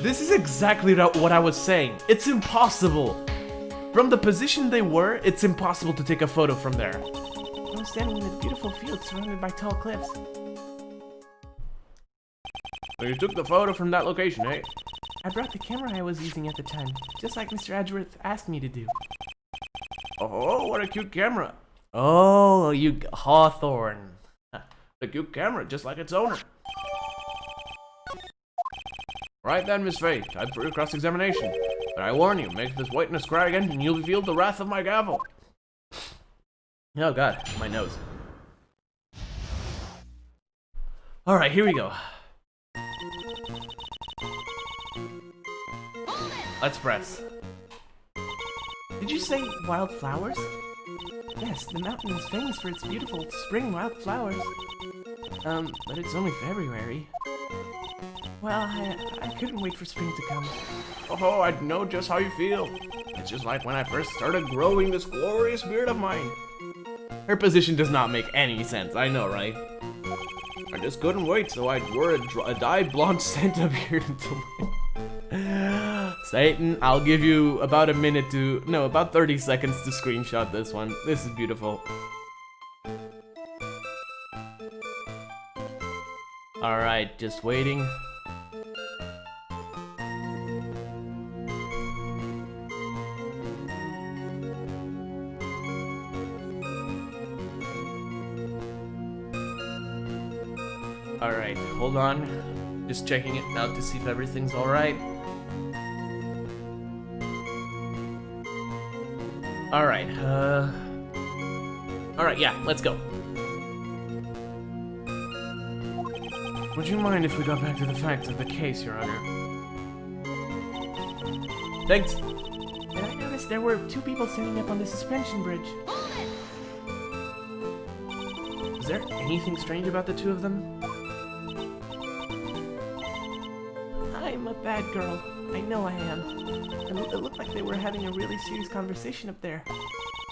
This is exactly what I was saying. It's impossible. From the position they were, it's impossible to take a photo from there. I was standing in a beautiful field surrounded by tall cliffs. So you took the photo from that location, eh? I brought the camera I was using at the time, just like Mr. Edgeworth asked me to do. Oh, what a cute camera. Oh, you Hawthorne. A cute camera, just like its owner. Right then, Miss Faye, time for your cross-examination. But I warn you, make this witness cry again, and you'll feel the wrath of my gavel. Oh god, my nose. Alright, here we go. Let's press. Did you say wildflowers? Yes, the mountain is famous for its beautiful spring wildflowers. But it's only February. Well, I couldn't wait for spring to come. Oh, I know just how you feel. It's just like when I first started growing this glorious beard of mine. Her position does not make any sense, I know, right? I just couldn't wait, so I wore a dyed blonde Santa beard until... Satan, I'll give you about a minute to... No, about 30 seconds to screenshot this one. This is beautiful. Alright, just waiting. Alright, hold on. Just checking it out to see if everything's alright. Alright, Alright, yeah, let's go. Would you mind if we got back to the facts of the case, Your Honor? Thanks. And I noticed there were 2 people standing up on the suspension bridge. Is there anything strange about the 2 of them? I'm a bad girl. I know I am. And it looked like they were having a really serious conversation up there.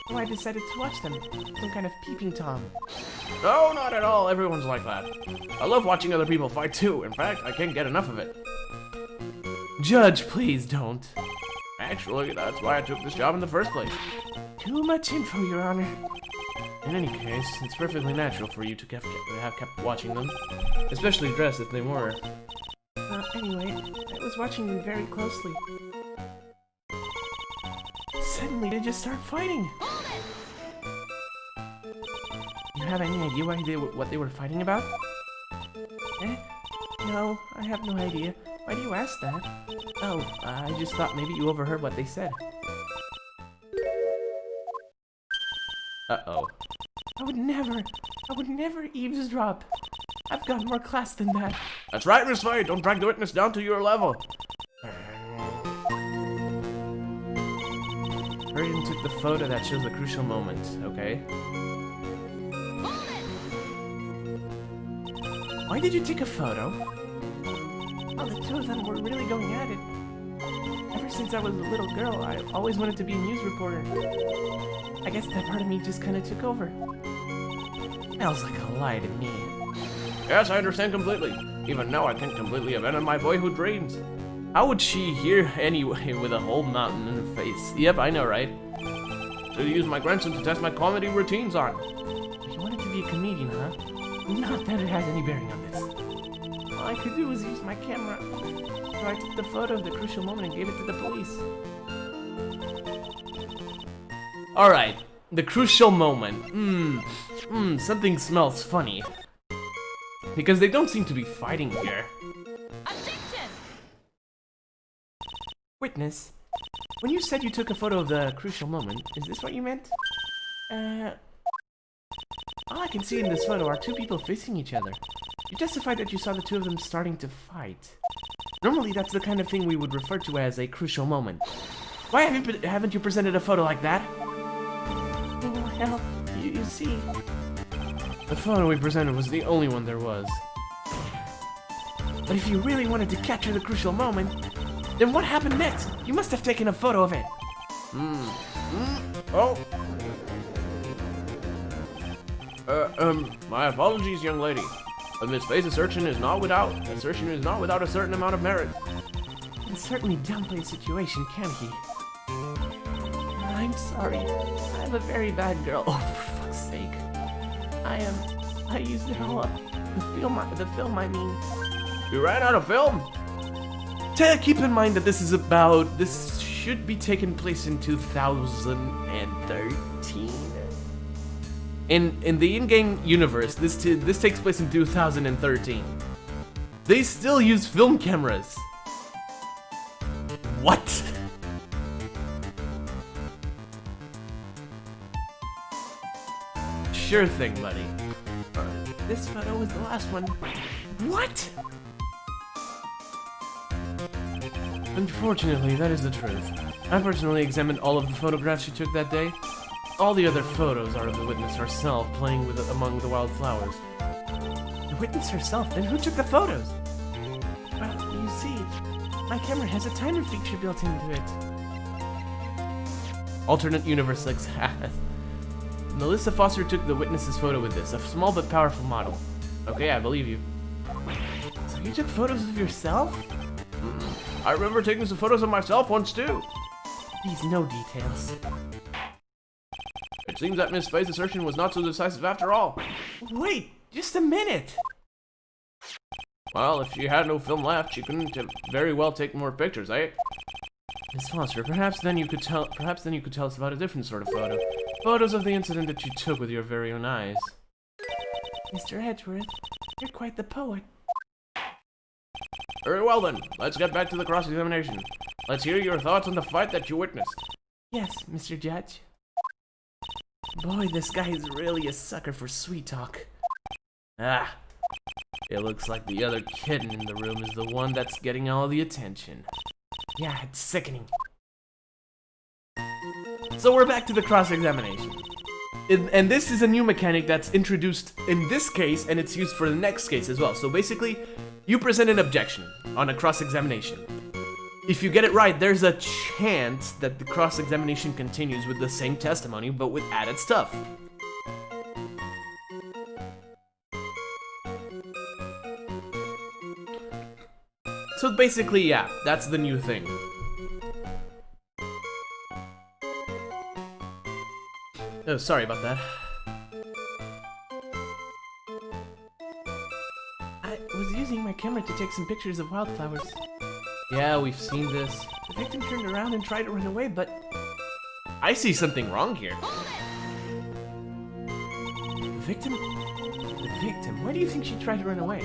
So I decided to watch them. Some kind of peeping Tom. No, not at all. Everyone's like that. I love watching other people fight too. In fact, I can't get enough of it. Judge, please don't. Actually, that's why I took this job in the first place. Too much info, Your Honor. In any case, it's perfectly natural for you to have kept watching them. Especially dressed as they were. Anyway, I was watching them very closely. Suddenly, they just start fighting. You have any idea what they were fighting about? No, I have no idea. Why do you ask that? Oh, I just thought maybe you overheard what they said. Uh-oh. I would never eavesdrop. I've got more class than that. That's right, Miss Faye. Don't drag the witness down to your level. Hurried and took the photo that shows the crucial moment, okay? Why did you take a photo? Oh, the 2 of them were really going at it. Ever since I was a little girl, I always wanted to be a news reporter. I guess that part of me just kind of took over. Smells like a lie to me. Yes, I understand completely. Even now, I can't completely abandon my boyhood dreams. How would she hear anyway with a whole mountain in her face? Yep, I know, right? So you use my grandson to test my comedy routines on. You wanted to be a comedian, huh? Not that it has any bearing on this. All I could do was use my camera. So I took the photo of the crucial moment and gave it to the police. Alright, the crucial moment. Something smells funny. Because they don't seem to be fighting here. Objection! Witness, when you said you took a photo of the crucial moment, is this what you meant? All I can see in this photo are 2 people facing each other. You justified that you saw the 2 of them starting to fight. Normally, that's the kind of thing we would refer to as a crucial moment. Why haven't you presented a photo like that? Well, you see... The photo we presented was the only one there was. But if you really wanted to capture the crucial moment, then what happened next? You must have taken a photo of it. Oh. My apologies, young lady. But Miss Faye's assertion is not without a certain amount of merit. He can certainly downplay the situation, can't he? I'm sorry. I'm a very bad girl. Oh, for fuck's sake. I used it all up. The film, I mean. You ran out of film? keep in mind that this should be taking place in 2013. In the in-game universe, this takes place in 2013. They still use film cameras. What? Sure thing, buddy. This photo was the last one. What? Unfortunately, that is the truth. I personally examined all of the photographs she took that day. All the other photos are of the witness herself playing among the wildflowers. The witness herself? Then who took the photos? Well, you see, my camera has a timer feature built into it. Alternate universe success. Melissa Foster took the witness's photo with this, a small but powerful model. Okay, I believe you. So you took photos of yourself? I remember taking some photos of myself once too. Please, no details. It seems that Miss Faye's assertion was not so decisive after all. Wait, just a minute. Well, if she had no film left, she couldn't have very well take more pictures, eh? Miss Foster, perhaps then you could tell us about a different sort of photo. Photos of the incident that you took with your very own eyes. Mr. Edgeworth, you're quite the poet. Very well then, let's get back to the cross-examination. Let's hear your thoughts on the fight that you witnessed. Yes, Mr. Judge. Boy, this guy is really a sucker for sweet talk. Ah, it looks like the other kitten in the room is the one that's getting all the attention. Yeah, it's sickening. So we're back to the cross-examination. And this is a new mechanic that's introduced in this case, and it's used for the next case as well. So basically, you present an objection on a cross-examination. If you get it right, there's a chance that the cross-examination continues with the same testimony, but with added stuff. So basically, yeah, that's the new thing. Oh, sorry about that. I was using my camera to take some pictures of wildflowers. Yeah, we've seen this. The victim turned around and tried to run away, but... I see something wrong here. The victim? The victim? Why do you think she tried to run away?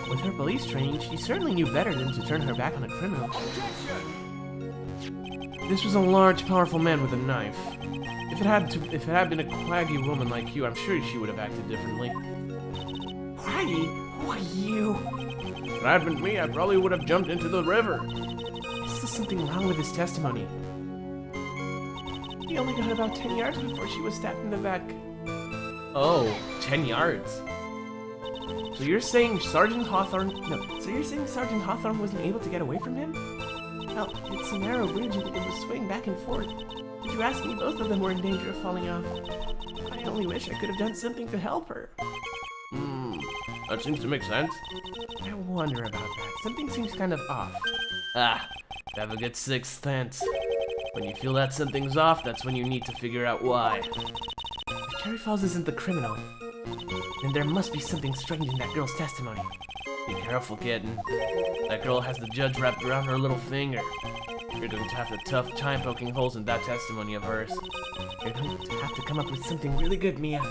With her police training, she certainly knew better than to turn her back on a criminal. Objection! This was a large, powerful man with a knife. If it had been a quaggy woman like you, I'm sure she would have acted differently. Quaggy? Who are you? If it had been me, I probably would have jumped into the river. Is something wrong with his testimony? He only got about 10 yards before she was stabbed in the back. Oh, 10 yards. So you're saying Sergeant Hawthorne wasn't able to get away from him? Well, it's a narrow bridge and it was swaying back and forth. If you ask me, both of them were in danger of falling off. I only wish I could have done something to help her. That seems to make sense. I wonder about that. Something seems kind of off. Ah, have a good sixth sense. When you feel that something's off, that's when you need to figure out why. If Cherry Falls isn't the criminal, then there must be something strange in that girl's testimony. Be careful, kitten. That girl has the judge wrapped around her little finger. You're going to have a tough time poking holes in that testimony of hers. You're going to have to come up with something really good, Mia.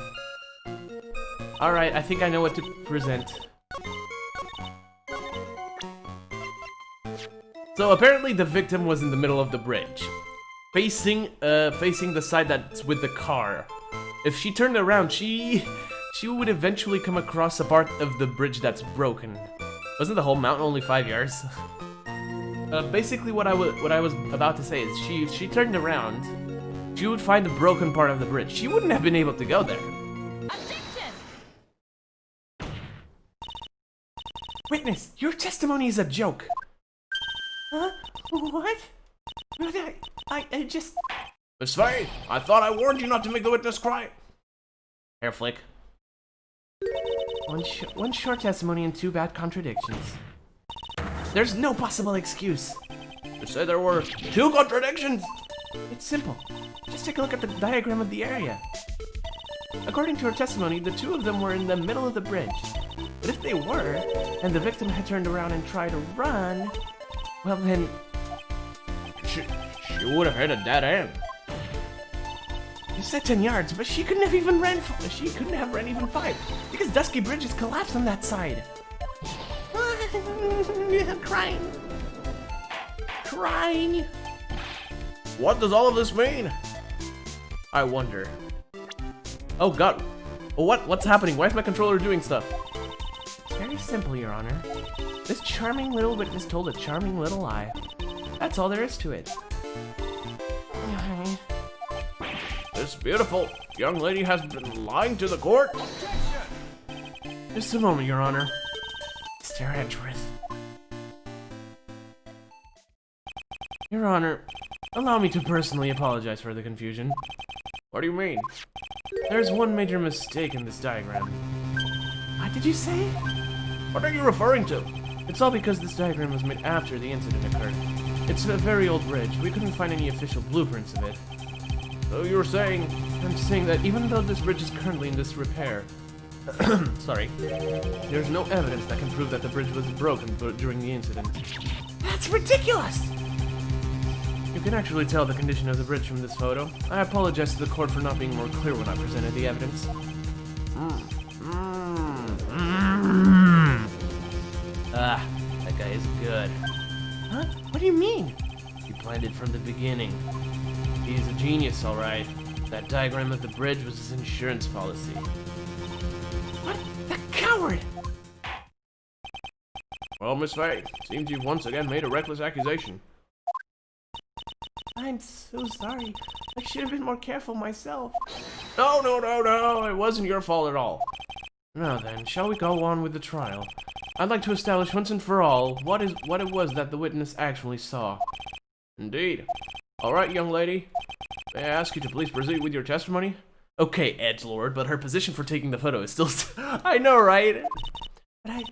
Alright, I think I know what to present. So apparently the victim was in the middle of the bridge, facing the side that's with the car. If she turned around, she would eventually come across a part of the bridge that's broken. Wasn't the whole mountain only 5 yards? Basically, what I was about to say is, if she turned around, she would find the broken part of the bridge. She wouldn't have been able to go there. Objection! Witness, your testimony is a joke. Huh? What? I just... Miss Faye, I thought I warned you not to make the witness cry. Hair flick. One short testimony and 2 bad contradictions. There's no possible excuse. You say there were 2 contradictions? It's simple. Just take a look at the diagram of the area. According to her testimony, the 2 of them were in the middle of the bridge. But if they were, and the victim had turned around and tried to run, well then... She would have hit a dead end. You said 10 yards, but she couldn't have even ran. She couldn't have ran even 5 because Dusky Bridge is collapsed on that side. Crying. Crying. What does all of this mean? I wonder. Oh God. What's happening? Why is my controller doing stuff? It's very simple, Your Honor. This charming little witness told a charming little lie. That's all there is to it. This beautiful young lady has been lying to the court. Just a moment, Your Honor. Mr. Edgeworth. Your Honor, allow me to personally apologize for the confusion. What do you mean? There's one major mistake in this diagram. What did you say? What are you referring to? It's all because this diagram was made after the incident occurred. It's a very old bridge. We couldn't find any official blueprints of it. So you're saying... I'm saying that even though this bridge is currently in disrepair, sorry, there's no evidence that can prove that the bridge was broken during the incident. That's ridiculous! You can actually tell the condition of the bridge from this photo. I apologize to the court for not being more clear when I presented the evidence. Ah, that guy is good. Huh? What do you mean? He planned it from the beginning. He's a genius, alright. That diagram of the bridge was his insurance policy. What? That coward! Well, Miss Faye, seems you've once again made a reckless accusation. I'm so sorry. I should have been more careful myself. No, it wasn't your fault at all. Now then, shall we go on with the trial? I'd like to establish once and for all what it was that the witness actually saw. Indeed. All right, young lady. May I ask you to please proceed with your testimony? Okay, edgelord, but her position for taking the photo is still... I know, right? But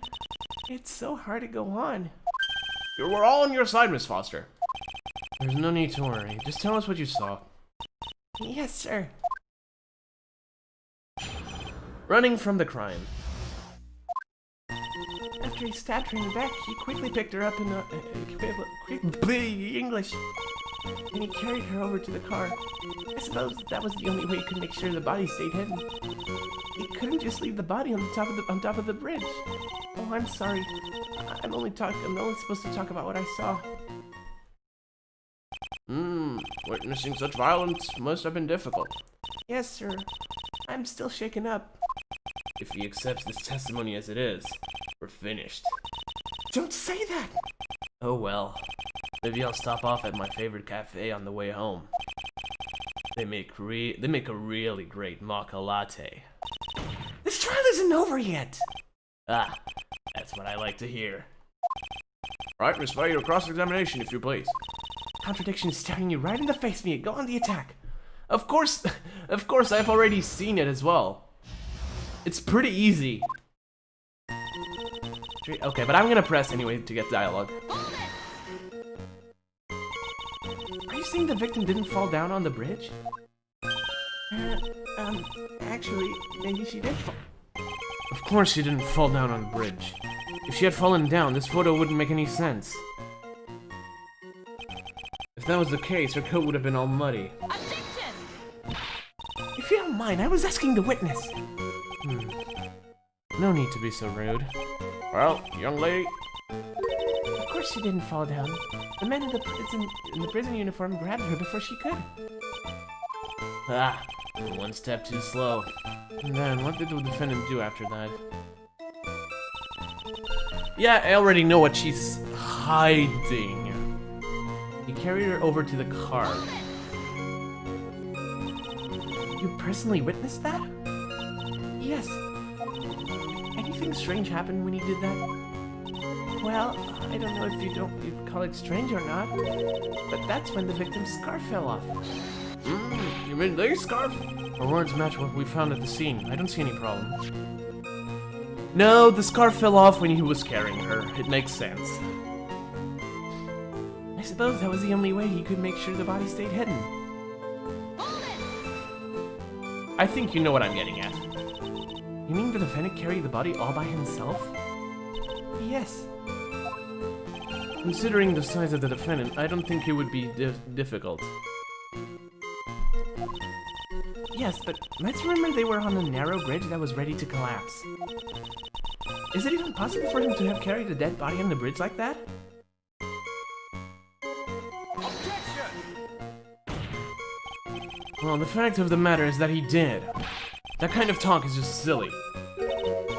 it's so hard to go on. You were all on your side, Miss Foster. There's no need to worry. Just tell us what you saw. Yes, sir. Running from the crime. After he stabbed her in the back, he quickly picked her up in English, and he carried her over to the car. I suppose that was the only way he could make sure the body stayed hidden. He couldn't just leave the body on top of the bridge. Oh, I'm sorry. I'm only supposed to talk about what I saw. Witnessing such violence must have been difficult. Yes, sir. I'm still shaken up. If he accepts this testimony as it is, we're finished. Don't say that! Oh well. Maybe I'll stop off at my favorite cafe on the way home. They make a really great mocha latte. This trial isn't over yet! Ah, that's what I like to hear. Right, Miss Faye, your cross-examination, if you please. Contradiction is staring you right in the face, Mia. Go on the attack. Of course, I've already seen it as well. It's pretty easy. Okay, but I'm gonna press anyway to get dialogue. Are you saying the victim didn't fall down on the bridge? Actually, maybe she did fall. Of course she didn't fall down on the bridge. If she had fallen down, this photo wouldn't make any sense. If that was the case, her coat would have been all muddy. Objection! If you don't mind, I was asking the witness. No need to be so rude. Well, young lady. Of course she didn't fall down. The man in the prison uniform grabbed her before she could. Ah, one step too slow. And then, what did the defendant do after that? Yeah, I already know what she's hiding. He carried her over to the car. You personally witnessed that? Yes. Anything strange happened when you did that? Well, I don't know if you'd call it strange or not, but that's when the victim's scarf fell off. You mean this scarf? Our words match what we found at the scene. I don't see any problem. No, the scarf fell off when he was carrying her. It makes sense. I suppose that was the only way he could make sure the body stayed hidden. Hold it! I think you know what I'm getting at. You mean the defendant carried the body all by himself? Yes. Considering the size of the defendant, I don't think it would be difficult. Yes, but let's remember they were on a narrow bridge that was ready to collapse. Is it even possible for him to have carried a dead body on the bridge like that? Well, the fact of the matter is that he did. That kind of talk is just silly.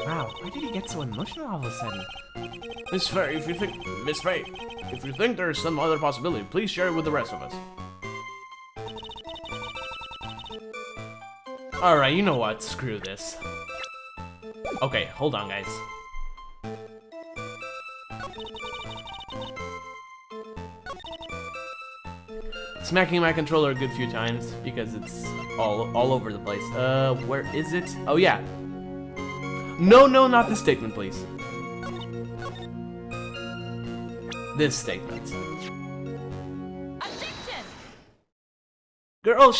Wow, why did he get so emotional all of a sudden? Miss Faye, if you think there is some other possibility, please share it with the rest of us. Alright, you know what? Screw this. Okay, hold on, guys. Smacking my controller a good few times because it's all over the place. Where is it? Oh yeah. No, not this statement, please. This statement. Objection! Girl,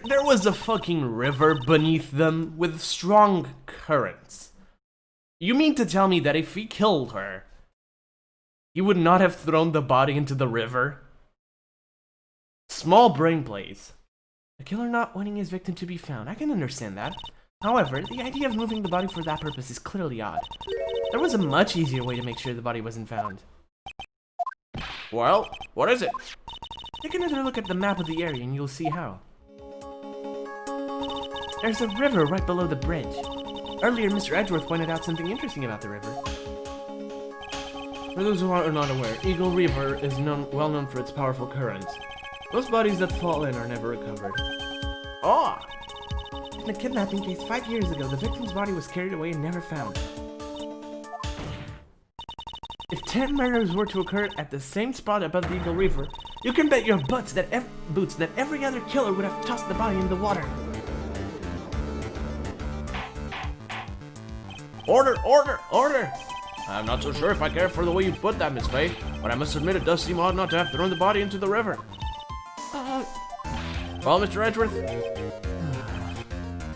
there was a fucking river beneath them with strong currents. You mean to tell me that if he killed her, he would not have thrown the body into the river? Small brain plays. The killer not wanting his victim to be found. I can understand that. However, the idea of moving the body for that purpose is clearly odd. There was a much easier way to make sure the body wasn't found. Well, what is it? Take another look at the map of the area and you'll see how. There's a river right below the bridge. Earlier, Mr. Edgeworth pointed out something interesting about the river. For those who are not aware, Eagle River is well known for its powerful currents. Most bodies that fall in are never recovered. Oh! In a kidnapping case 5 years ago, the victim's body was carried away and never found. If 10 murders were to occur at the same spot above the Eagle River, you can bet your boots that every other killer would have tossed the body in the water. Order! I'm not so sure if I care for the way you put that, Miss Faye, but I must admit it does seem odd not to have thrown the body into the river. Well, Mr. Edgeworth?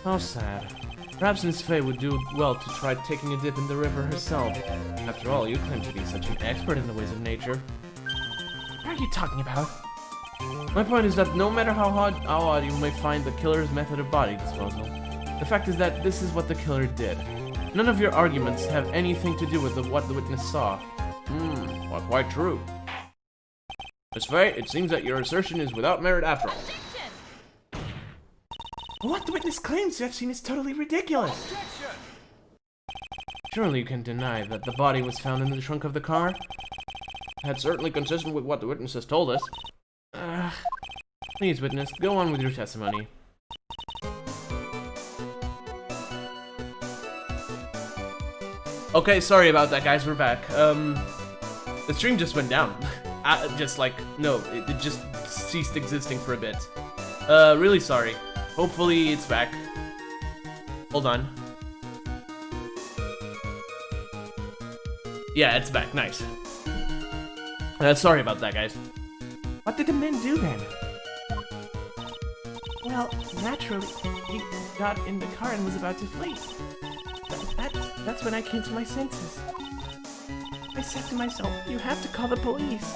How sad. Perhaps Miss Faye would do well to try taking a dip in the river herself. After all, you claim to be such an expert in the ways of nature. What are you talking about? My point is that no matter how odd you may find the killer's method of body disposal, the fact is that this is what the killer did. None of your arguments have anything to do with what the witness saw. Well, quite true. Miss Faye, it seems that your assertion is without merit after all. Objection! What the witness claims to have seen is totally ridiculous. Surely you can deny that the body was found in the trunk of the car? That's certainly consistent with what the witness has told us. Please, witness, go on with your testimony. Okay, sorry about that, guys. We're back. The stream just went down. It just ceased existing for a bit. Really sorry. Hopefully it's back. Hold on. Yeah, it's back. Nice. Sorry about that, guys. What did the men do then? Well, naturally, he got in the car and was about to flee. That's when I came to my senses. I said to myself, you have to call the police.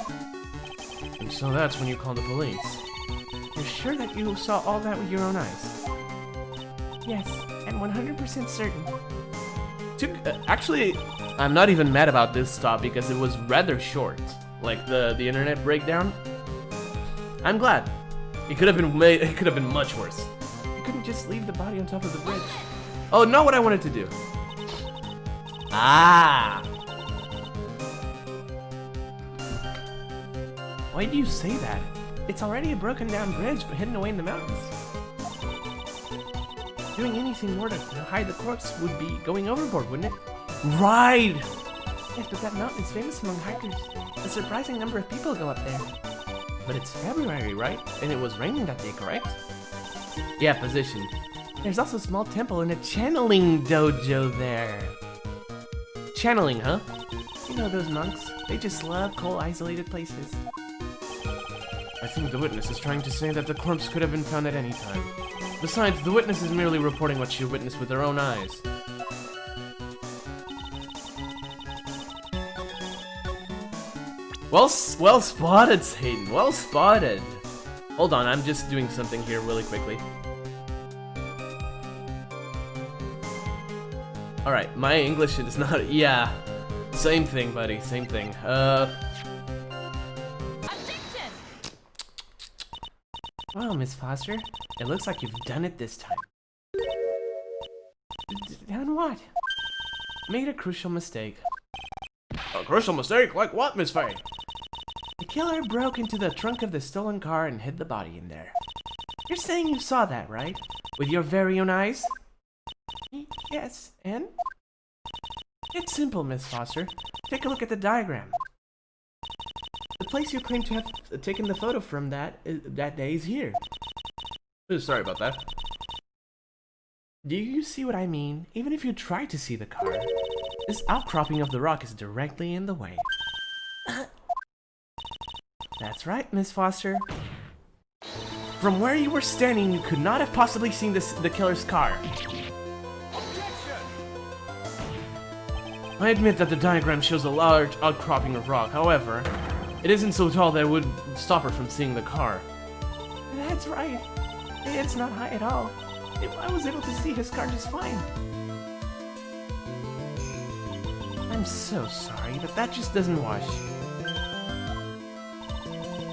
And so that's when you called the police. You're sure that you saw all that with your own eyes? Yes, I'm 100% certain. Actually, I'm not even mad about this stop because it was rather short. Like the internet breakdown. I'm glad. It could have been much worse. You couldn't just leave the body on top of the bridge. Oh, not what I wanted to do. Ah. Why do you say that? It's already a broken down bridge, but hidden away in the mountains. Doing anything more to hide the corpse would be going overboard, wouldn't it? Right! Yes, but that mountain is famous among hikers. A surprising number of people go up there. But it's February, right? And it was raining that day, correct? Yeah, position. There's also a small temple and a channeling dojo there. Channeling, huh? You know those monks? They just love cold, isolated places. I think the witness is trying to say that the corpse could have been found at any time. Besides, the witness is merely reporting what she witnessed with her own eyes. Well spotted, Satan. Well spotted. Hold on, I'm just doing something here really quickly. Alright, my English is not... Yeah. Same thing, buddy. Same thing. Objection! Well, Miss Foster, it looks like you've done it this time. Done what? Made a crucial mistake. A crucial mistake? Like what, Miss Faye? The killer broke into the trunk of the stolen car and hid the body in there. You're saying you saw that, right? With your very own eyes? Yes, and? It's simple, Miss Foster. Take a look at the diagram. The place you claim to have taken the photo from that day is here. Sorry about that. Do you see what I mean? Even if you try to see the car, this outcropping of the rock is directly in the way. That's right, Miss Foster. From where you were standing, you could not have possibly seen the killer's car. I admit that the diagram shows a large outcropping of rock, however, it isn't so tall that it would stop her from seeing the car. That's right. It's not high at all. I was able to see his car just fine. I'm so sorry, but that just doesn't wash.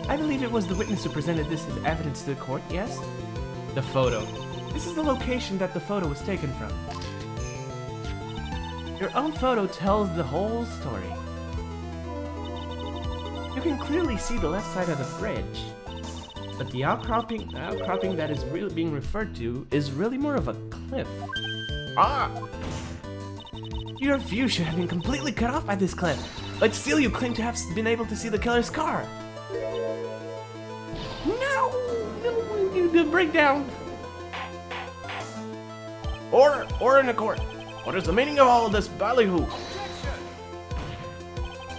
I believe it was the witness who presented this as evidence to the court, yes? The photo. This is the location that the photo was taken from. Your own photo tells the whole story. You can clearly see the left side of the bridge, but the outcropping that is really being referred to is really more of a cliff. Ah! Your view should have been completely cut off by this cliff, but still you claim to have been able to see the killer's car. No, you did break down. Order in the court. What is the meaning of all of this ballyhoo?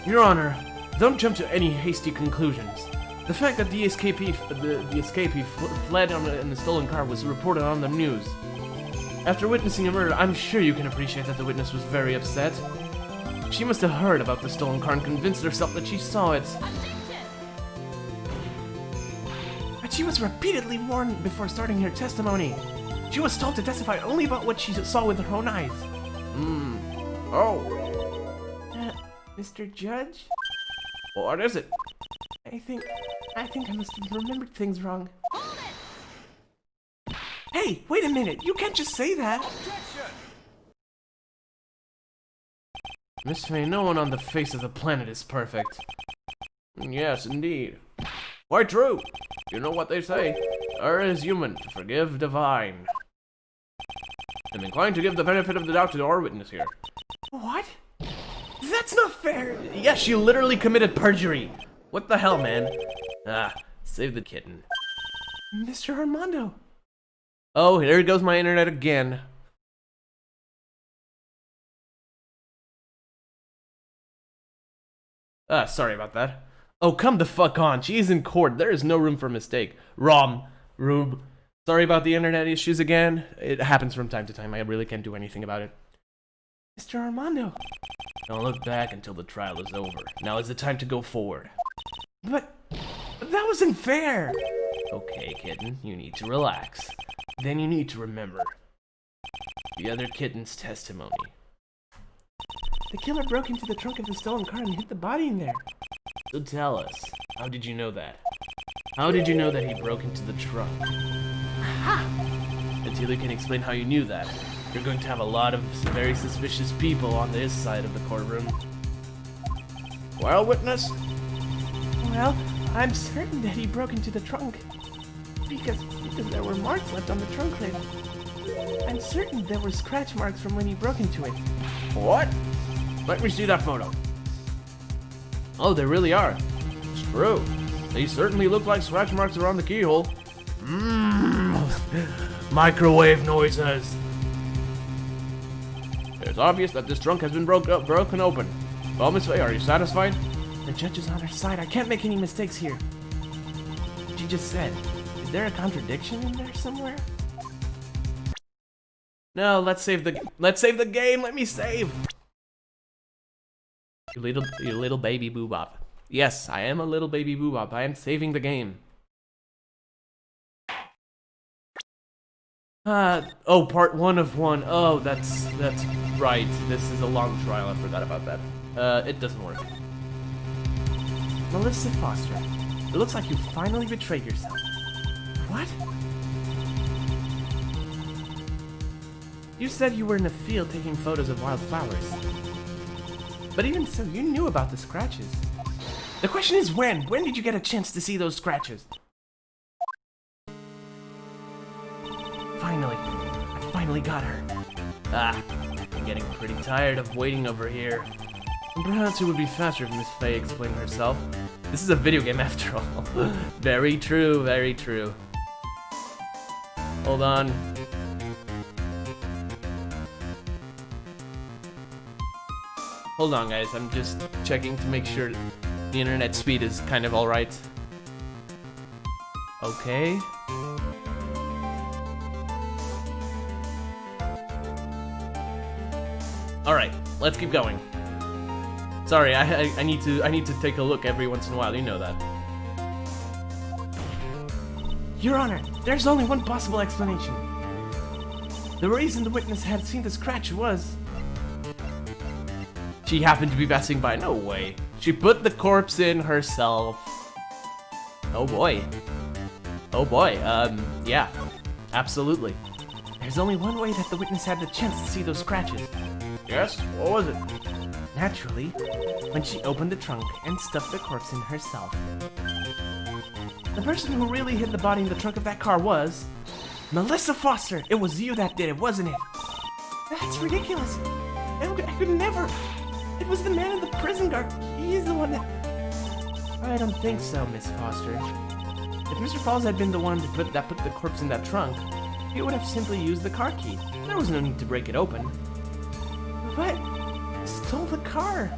Your Honor, don't jump to any hasty conclusions. The fact that the escapee fled in the stolen car was reported on the news. After witnessing a murder, I'm sure you can appreciate that the witness was very upset. She must have heard about the stolen car and convinced herself that she saw it. But she was repeatedly warned before starting her testimony. She was told to testify only about what she saw with her own eyes. Oh. Mr. Judge? What is it? I think I must have remembered things wrong. Hey, wait a minute! You can't just say that! Miss Faye, no one on the face of the planet is perfect. Yes, indeed. Quite true. You know what they say. Err is human, to forgive divine. I'm inclined to give the benefit of the doubt to our witness here. What? That's not fair! Yes, she literally committed perjury! What the hell, man? Ah, save the kitten. Mr. Armando! Oh, here goes my internet again. Sorry about that. Oh, come the fuck on. She is in court. There is no room for mistake. Rube. Sorry about the internet issues again. It happens from time to time. I really can't do anything about it. Mr. Armando. Don't look back until the trial is over. Now is the time to go forward. But that wasn't fair. Okay, kitten. You need to relax. Then you need to remember the other kitten's testimony. The killer broke into the trunk of the stolen car and hid the body in there. So tell us, how did you know that? How did you know that he broke into the trunk? Aha! Until you can explain how you knew that, you're going to have a lot of very suspicious people on this side of the courtroom. Well, witness? Well, I'm certain that he broke into the trunk. Because there were marks left on the trunk lid. I'm certain there were scratch marks from when he broke into it. What? Let me see that photo. Oh, there really are. It's true. They certainly look like scratch marks around the keyhole. Microwave noises. It's obvious that this trunk has been broken open. Well, Miss Faye, are you satisfied? The judge is on our side. I can't make any mistakes here. She just said, is there a contradiction in there somewhere? No, let's save the game. Let me save. You little baby boobop. Yes, I am a little baby boobop. I am saving the game. Oh, part 1 of 1. Oh, that's right. This is a long trial. I forgot about that. It doesn't work. Melissa Foster, it looks like you finally betrayed yourself. What? You said you were in the field taking photos of wild flowers. But even so, you knew about the scratches. The question is when? When did you get a chance to see those scratches? Finally. I finally got her. I'm getting pretty tired of waiting over here. And perhaps it would be faster if Miss Faye explained herself. This is a video game after all. Very true, very true. Hold on. Hold on, guys. I'm just checking to make sure the internet speed is kind of alright. Okay. Alright, let's keep going. Sorry, I need to take a look every once in a while, you know that. Your Honor, there's only one possible explanation. The reason the witness had seen the scratch was... she happened to be passing by. No way. She put the corpse in herself. Oh boy. Oh boy, yeah. Absolutely. There's only one way that the witness had the chance to see those scratches. Yes? What was it? Naturally, when she opened the trunk and stuffed the corpse in herself. The person who really hid the body in the trunk of that car was... Melissa Foster! It was you that did it, wasn't it? That's ridiculous! I could never... It was the man in the prison guard. He's the one that... I don't think so, Miss Foster. If Mr. Falz had been the one to put the corpse in that trunk, he would have simply used the car key. There was no need to break it open. But... stole the car.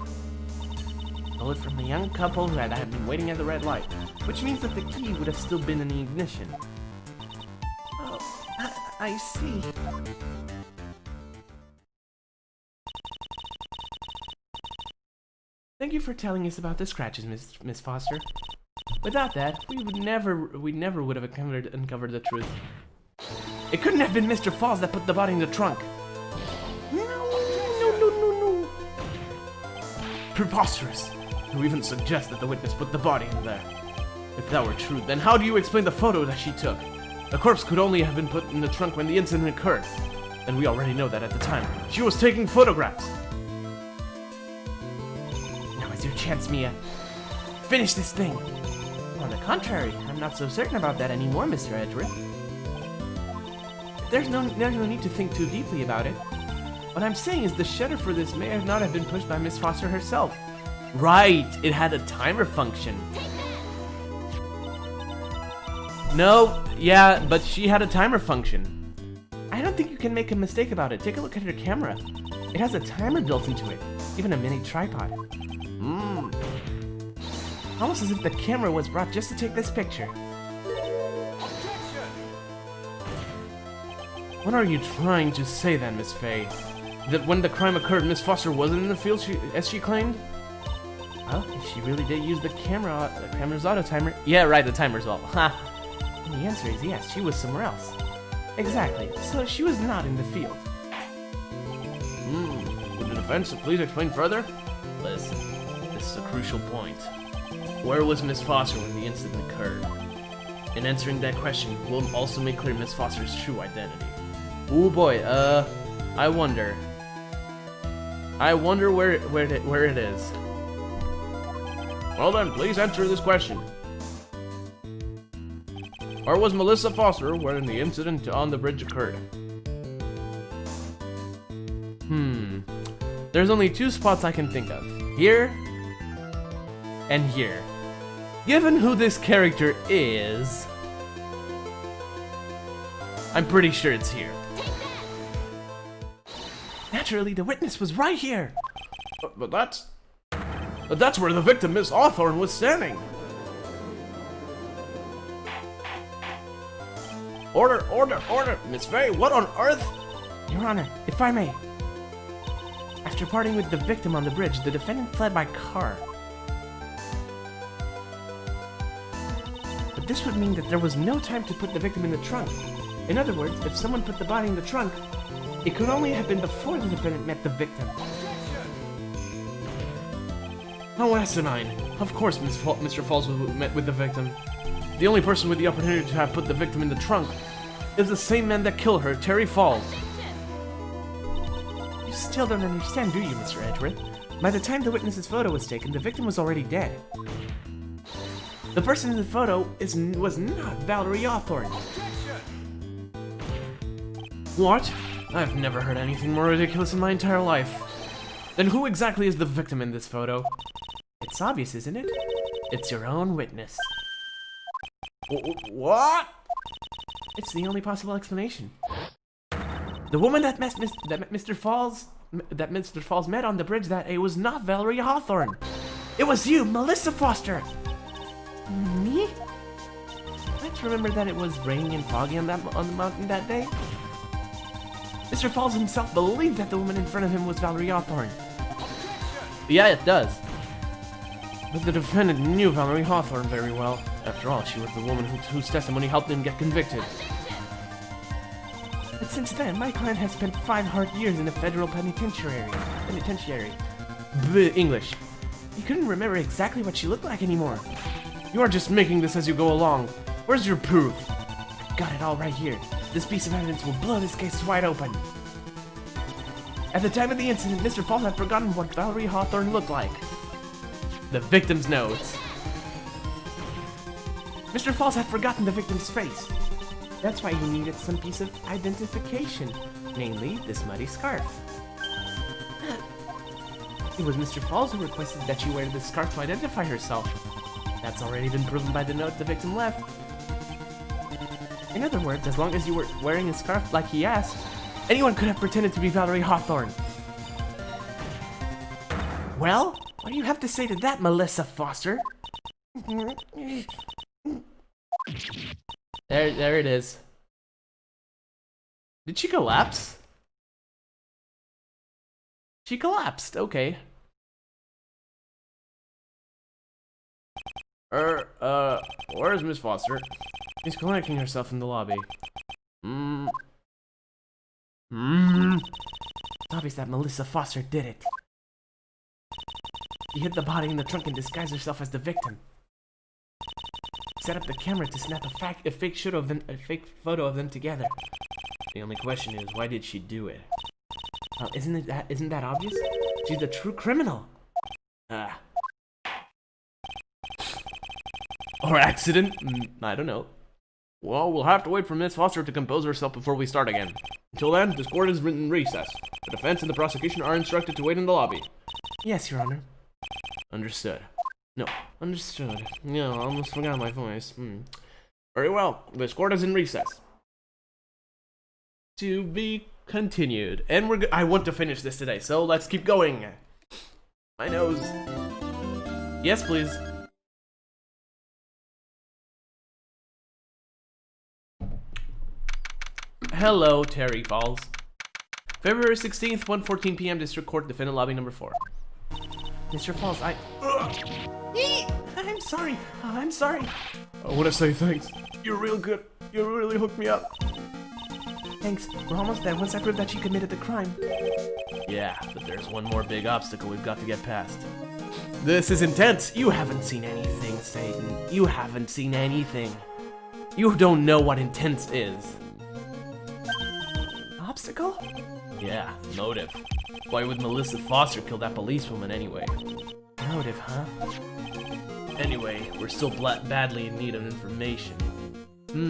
Stole it from the young couple who had been waiting at the red light, which means that the key would have still been in the ignition. Oh, I see. Thank you for telling us about the scratches, Miss Foster. Without that, we never would have uncovered the truth. It couldn't have been Mr. Falz that put the body in the trunk. No. Preposterous. You even suggest that the witness put the body in there. If that were true, then how do you explain the photo that she took? The corpse could only have been put in the trunk when the incident occurred. And we already know that at the time, she was taking photographs. Now is your chance, Mia. Finish this thing. On the contrary, I'm not so certain about that anymore, Mr. Edgeworth. There's no need to think too deeply about it. What I'm saying is the shutter for this may not have been pushed by Miss Foster herself. Right, it had a timer function. No, yeah, but she had a timer function. I don't think you can make a mistake about it. Take a look at her camera. It has a timer built into it, even a mini tripod. Almost as if the camera was brought just to take this picture. What are you trying to say then, Miss Faye? That when the crime occurred, Miss Foster wasn't in the field as she claimed? Well, if she really did use the camera's auto timer... Yeah, right, the timer's all. Ha! And the answer is yes, she was somewhere else. Exactly, so she was not in the field. Would the defense please explain further? Listen, this is a crucial point. Where was Miss Foster when the incident occurred? In answering that question, we'll also make clear Miss Foster's true identity. Ooh boy, I wonder where it is. Well then, please answer this question. Where was Melissa Foster when the incident on the bridge occurred? There's only two spots I can think of. Here and here. Given who this character is, I'm pretty sure it's here. Naturally, the witness was right here. But that's where the victim, Miss Hawthorne, was standing. Order, Miss Faye, what on earth? Your Honor, if I may. After parting with the victim on the bridge, the defendant fled by car. this would mean that there was no time to put the victim in the trunk. In other words, if someone put the body in the trunk, it could only have been before the defendant met the victim. How asinine. Of course Mr. Falz met with the victim. The only person with the opportunity to have put the victim in the trunk is the same man that killed her, Terry Falz. You still don't understand, do you, Mr. Edgeworth? By the time the witness's photo was taken, the victim was already dead. The person in the photo was not Valerie Hawthorne. What? I've never heard anything more ridiculous in my entire life. Then who exactly is the victim in this photo? It's obvious, isn't it? It's your own witness. What? It's the only possible explanation. The woman that Mr. Falz met on the bridge that day was not Valerie Hawthorne. It was you, Melissa Foster. Me? Let's remember that it was raining and foggy on the mountain that day. Mr. Falz himself believed that the woman in front of him was Valerie Hawthorne. Yeah, it does. But the defendant knew Valerie Hawthorne very well. After all, she was the woman whose testimony helped him get convicted. But since then, my client has spent 5 hard years in a federal penitentiary. English. He couldn't remember exactly what she looked like anymore. You are just making this as you go along. Where's your proof? Got it all right here. This piece of evidence will blow this case wide open. At the time of the incident, Mr. Falz had forgotten what Valerie Hawthorne looked like. The victim's notes. Mr. Falz had forgotten the victim's face. That's why he needed some piece of identification, namely this muddy scarf. It was Mr. Falz who requested that she wear this scarf to identify herself. That's already been proven by the note the victim left. In other words, as long as you were wearing a scarf like he asked, anyone could have pretended to be Valerie Hawthorne. Well, what do you have to say to that, Melissa Foster? There it is. Did she collapse? She collapsed, okay. Where's Miss Foster? She's collecting herself in the lobby. It's obvious that Melissa Foster did it. She hid the body in the trunk and disguised herself as the victim. Set up the camera to snap a fake photo of them together. The only question is, why did she do it? Isn't that obvious? She's a true criminal. Or accident? I don't know. Well, we'll have to wait for Miss Foster to compose herself before we start again. Until then, this court is in recess. The defense and the prosecution are instructed to wait in the lobby. Yes, Your Honor. Understood. No, understood. No, I almost forgot my voice. Very well. This court is in recess. To be continued. And I want to finish this today, so let's keep going. My nose. Yes, please. Hello, Terry Falz. February 16th, 1:14 p.m. District Court, Defendant Lobby Number 4. Mr. Falz, I'm sorry. I'm sorry. I want to say thanks. You're real good. You really hooked me up. Thanks. We're almost there once I prove that she committed the crime. Yeah, but there's one more big obstacle we've got to get past. This is intense. You haven't seen anything, Satan. You haven't seen anything. You don't know what intense is. Obstacle? Yeah, motive. Why would Melissa Foster kill that policewoman anyway? Motive, huh? Anyway, we're still badly in need of information.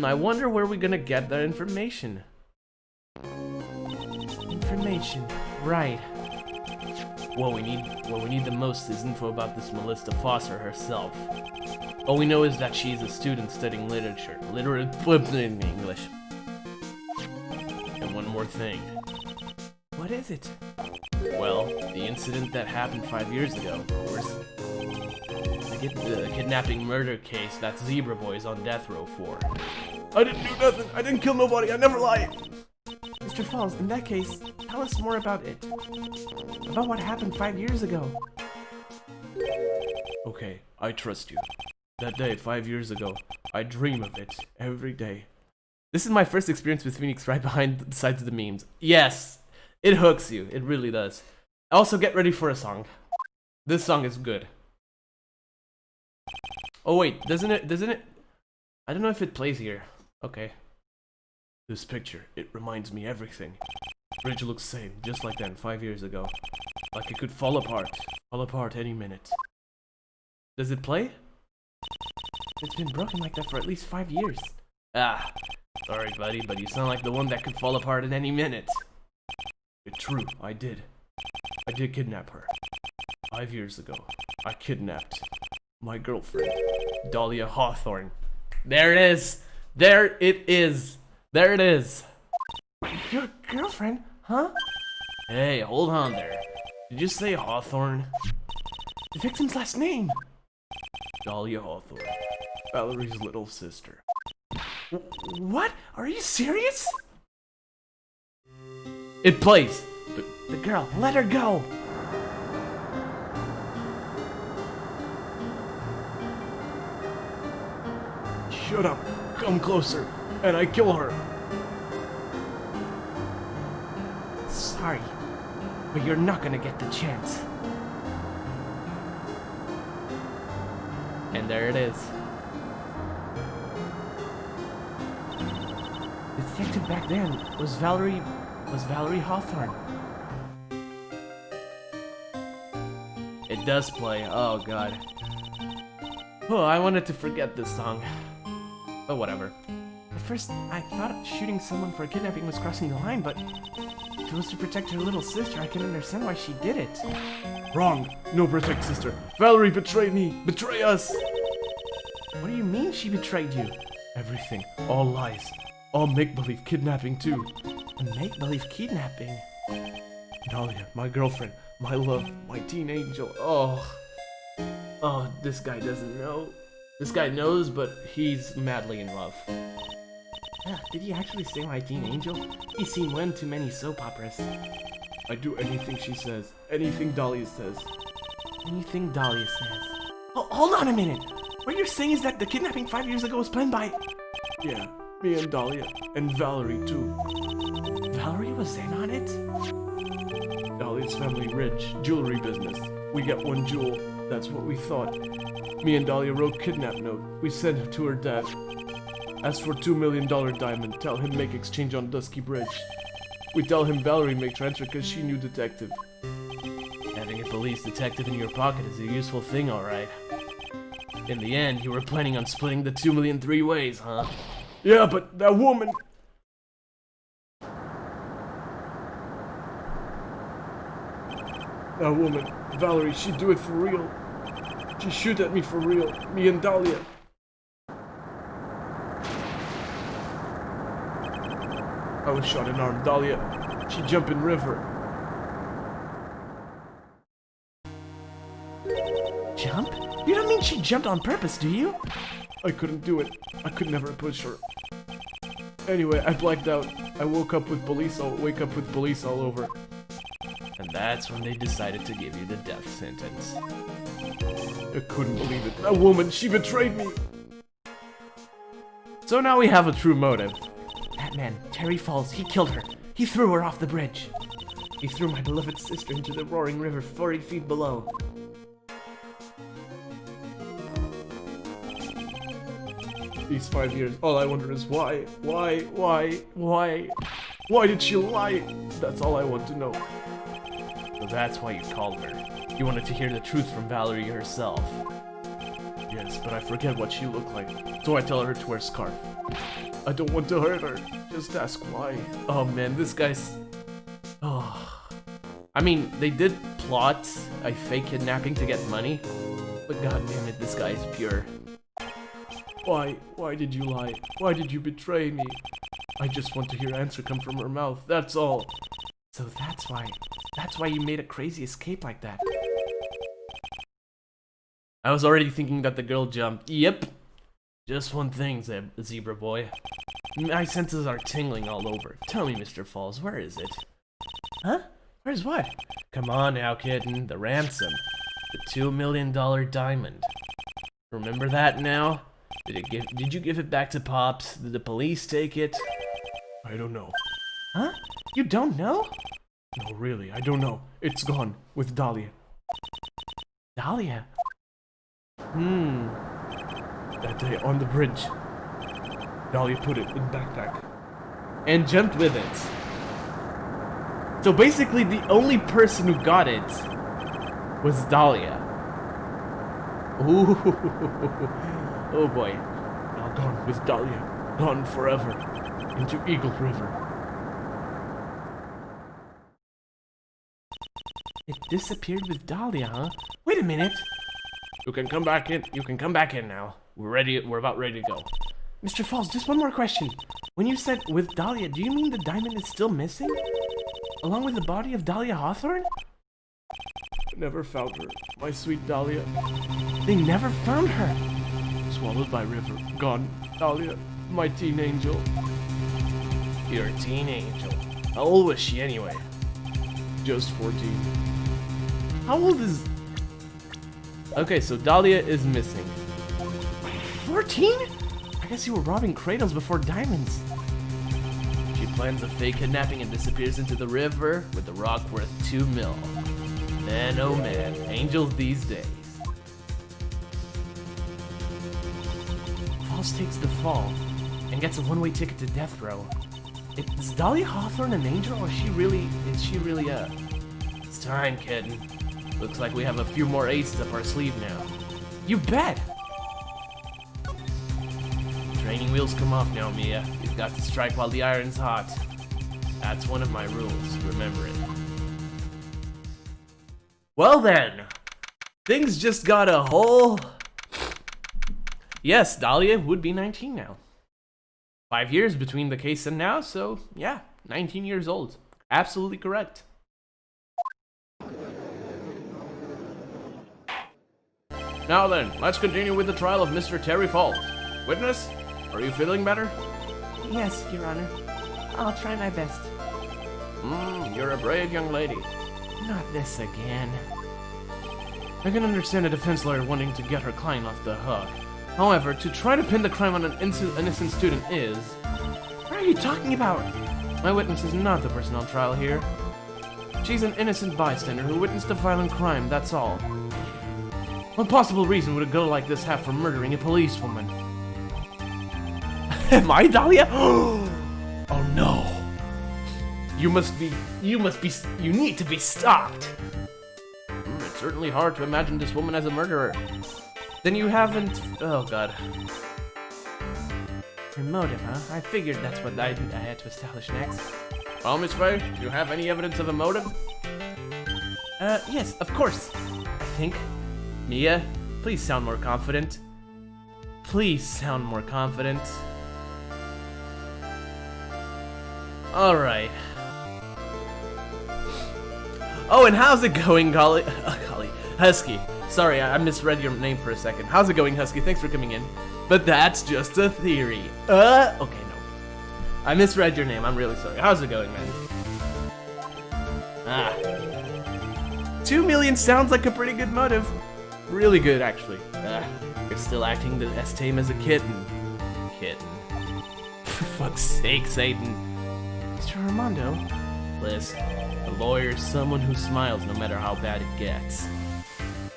I wonder where we're gonna get that information. Information, right. What we need the most is info about this Melissa Foster herself. All we know is that she's a student studying literature. In English. And one more thing. What is it? Well, the incident that happened 5 years ago, of course. The kidnapping murder case that Zebra Boy's on death row for. I didn't do nothing. I didn't kill nobody. I never lied. Mr. Falz, in that case, tell us more about it. About what happened 5 years ago. Okay, I trust you. That day, 5 years ago, I dream of it every day. This is my first experience with Phoenix right behind the sides of the memes. Yes, it hooks you. It really does. Also, get ready for a song. This song is good. Oh wait, doesn't it? I don't know if it plays here. Okay. This picture, it reminds me everything. Bridge looks same, just like then, 5 years ago. Like it could fall apart any minute. Does it play? It's been broken like that for at least 5 years. Ah, sorry buddy, but you sound like the one that could fall apart at any minute. It's true, I did kidnap her. 5 years ago, I kidnapped my girlfriend, Dahlia Hawthorne. There it is! There it is! There it is! Your girlfriend, huh? Hey, hold on there. Did you say Hawthorne? The victim's last name! Dahlia Hawthorne, Valerie's little sister. What? Are you serious? It plays! But the girl, let her go! Shut up! Come closer, and I kill her! Sorry, but you're not gonna get the chance. And there it is. The detective back then was Valerie Hawthorne. It does play, oh god. Oh, I wanted to forget this song. But whatever. At first, I thought shooting someone for kidnapping was crossing the line, but if it was to protect her little sister, I can understand why she did it. Wrong! No protect sister. Valerie betrayed me! Betray us! What do you mean she betrayed you? Everything. All lies. All make-believe kidnapping too. Make-believe kidnapping? Dahlia, my girlfriend, my love, my teen angel. Oh, this guy doesn't know. This guy knows, but he's madly in love. Yeah, did he actually say my teen angel? He's seen one too many soap operas. I do anything she says. Anything Dahlia says. Anything Dahlia says. Oh, hold on a minute! What you're saying is that the kidnapping 5 years ago was planned by... Yeah, me and Dahlia. And Valerie, too. Valerie was in on it? Dahlia's family rich. Jewelry business. We get one jewel. That's what we thought. Me and Dahlia wrote kidnap note. We sent it to her dad. Asked for $2 million diamond. Tell him make exchange on Dusky Bridge. We tell him Valerie make transfer because she knew detective. Having a police detective in your pocket is a useful thing, alright. In the end, you were planning on splitting the 2 million 3 ways, huh? Yeah, but that woman... That woman, Valerie, she'd do it for real. She shoot at me for real. Me and Dahlia. I was shot in arm. Dahlia, she jump in river. Jump? You don't mean she jumped on purpose, do you? I couldn't do it. I could never push her. Anyway, I blacked out. I wake up with police all over. And that's when they decided to give you the death sentence. I couldn't believe it. That woman, she betrayed me! So now we have a true motive. That man, Terry Falz, he killed her. He threw her off the bridge. He threw my beloved sister into the roaring river 40 feet below. These 5 years, all I wonder is why? Why did she lie? That's all I want to know. So that's why you called her. You wanted to hear the truth from Valerie herself. Yes, but I forget what she looked like, so I tell her to wear a scarf. I don't want to hurt her. Just ask why. Oh man, this guy's... Oh. I mean, they did plot a fake kidnapping to get money, but god damn it, this guy's pure. Why did you lie? Why did you betray me? I just want to hear answer come from her mouth, that's all. So that's why you made a crazy escape like that. I was already thinking that the girl jumped. Yep. Just one thing, zebra boy. My senses are tingling all over. Tell me, Mr. Falz, where is it? Huh? Where's what? Come on now, kitten. The ransom. The $2 million diamond. Remember that now? Did you give it back to Pops? Did the police take it? I don't know. Huh? You don't know? No, really, I don't know. It's gone with Dahlia. Dahlia? That day on the bridge, Dahlia put it in backpack. And jumped with it. So basically the only person who got it was Dahlia. Ooh. Oh boy. Now gone with Dahlia. Gone forever. Into Eagle River. It disappeared with Dahlia, huh? Wait a minute. You can come back in. You can come back in now. We're about ready to go. Mr. Falz, just one more question. When you said with Dahlia, do you mean the diamond is still missing? Along with the body of Dahlia Hawthorne? Never found her. My sweet Dahlia. They never found her. Swallowed by river. Gone. Dahlia. My teen angel. You're a teen angel. How old was she anyway? Just 14. How old is... Okay, so Dahlia is missing. 14? I guess you were robbing cradles before diamonds. She plans a fake kidnapping and disappears into the river with the rock worth 2 mil. Man, oh man, angels these days. Falz takes the fall and gets a one-way ticket to death row. Is Dahlia Hawthorne an angel, or is she really a... It's time, kid. Looks like we have a few more aces up our sleeve now. You bet! Training wheels come off now, Mia. You've got to strike while the iron's hot. That's one of my rules, remember it. Well then, things just got a whole... Yes, Dahlia would be 19 now. 5 years between the case and now, so yeah, 19 years old. Absolutely correct. Now then, let's continue with the trial of Mr. Terry Falz. Witness, are you feeling better? Yes, Your Honor. I'll try my best. You're a brave young lady. Not this again. I can understand a defense lawyer wanting to get her client off the hook. However, to try to pin the crime on an innocent student is... What are you talking about? My witness is not the person on trial here. She's an innocent bystander who witnessed a violent crime, that's all. What possible reason would a girl like this have for murdering a policewoman? Am I Dahlia? Oh no. You need to be stopped. It's certainly hard to imagine this woman as a murderer. Then you haven't... Oh god. Her motive, huh? I figured that's what I had to establish next. Well, Miss Faye, do you have any evidence of a motive? Yes, of course. I think. Mia, please sound more confident. Please sound more confident. Alright. Oh, and how's it going, Golly? Husky. Sorry, I misread your name for a second. How's it going, Husky? Thanks for coming in. But that's just a theory. Okay, no. I misread your name. I'm really sorry. How's it going, man? Ah. 2 million sounds like a pretty good motive. Really good, actually. You're still acting as tame as a kitten. For fuck's sake, Satan. Mr. Armando? Listen, a lawyer is someone who smiles no matter how bad it gets.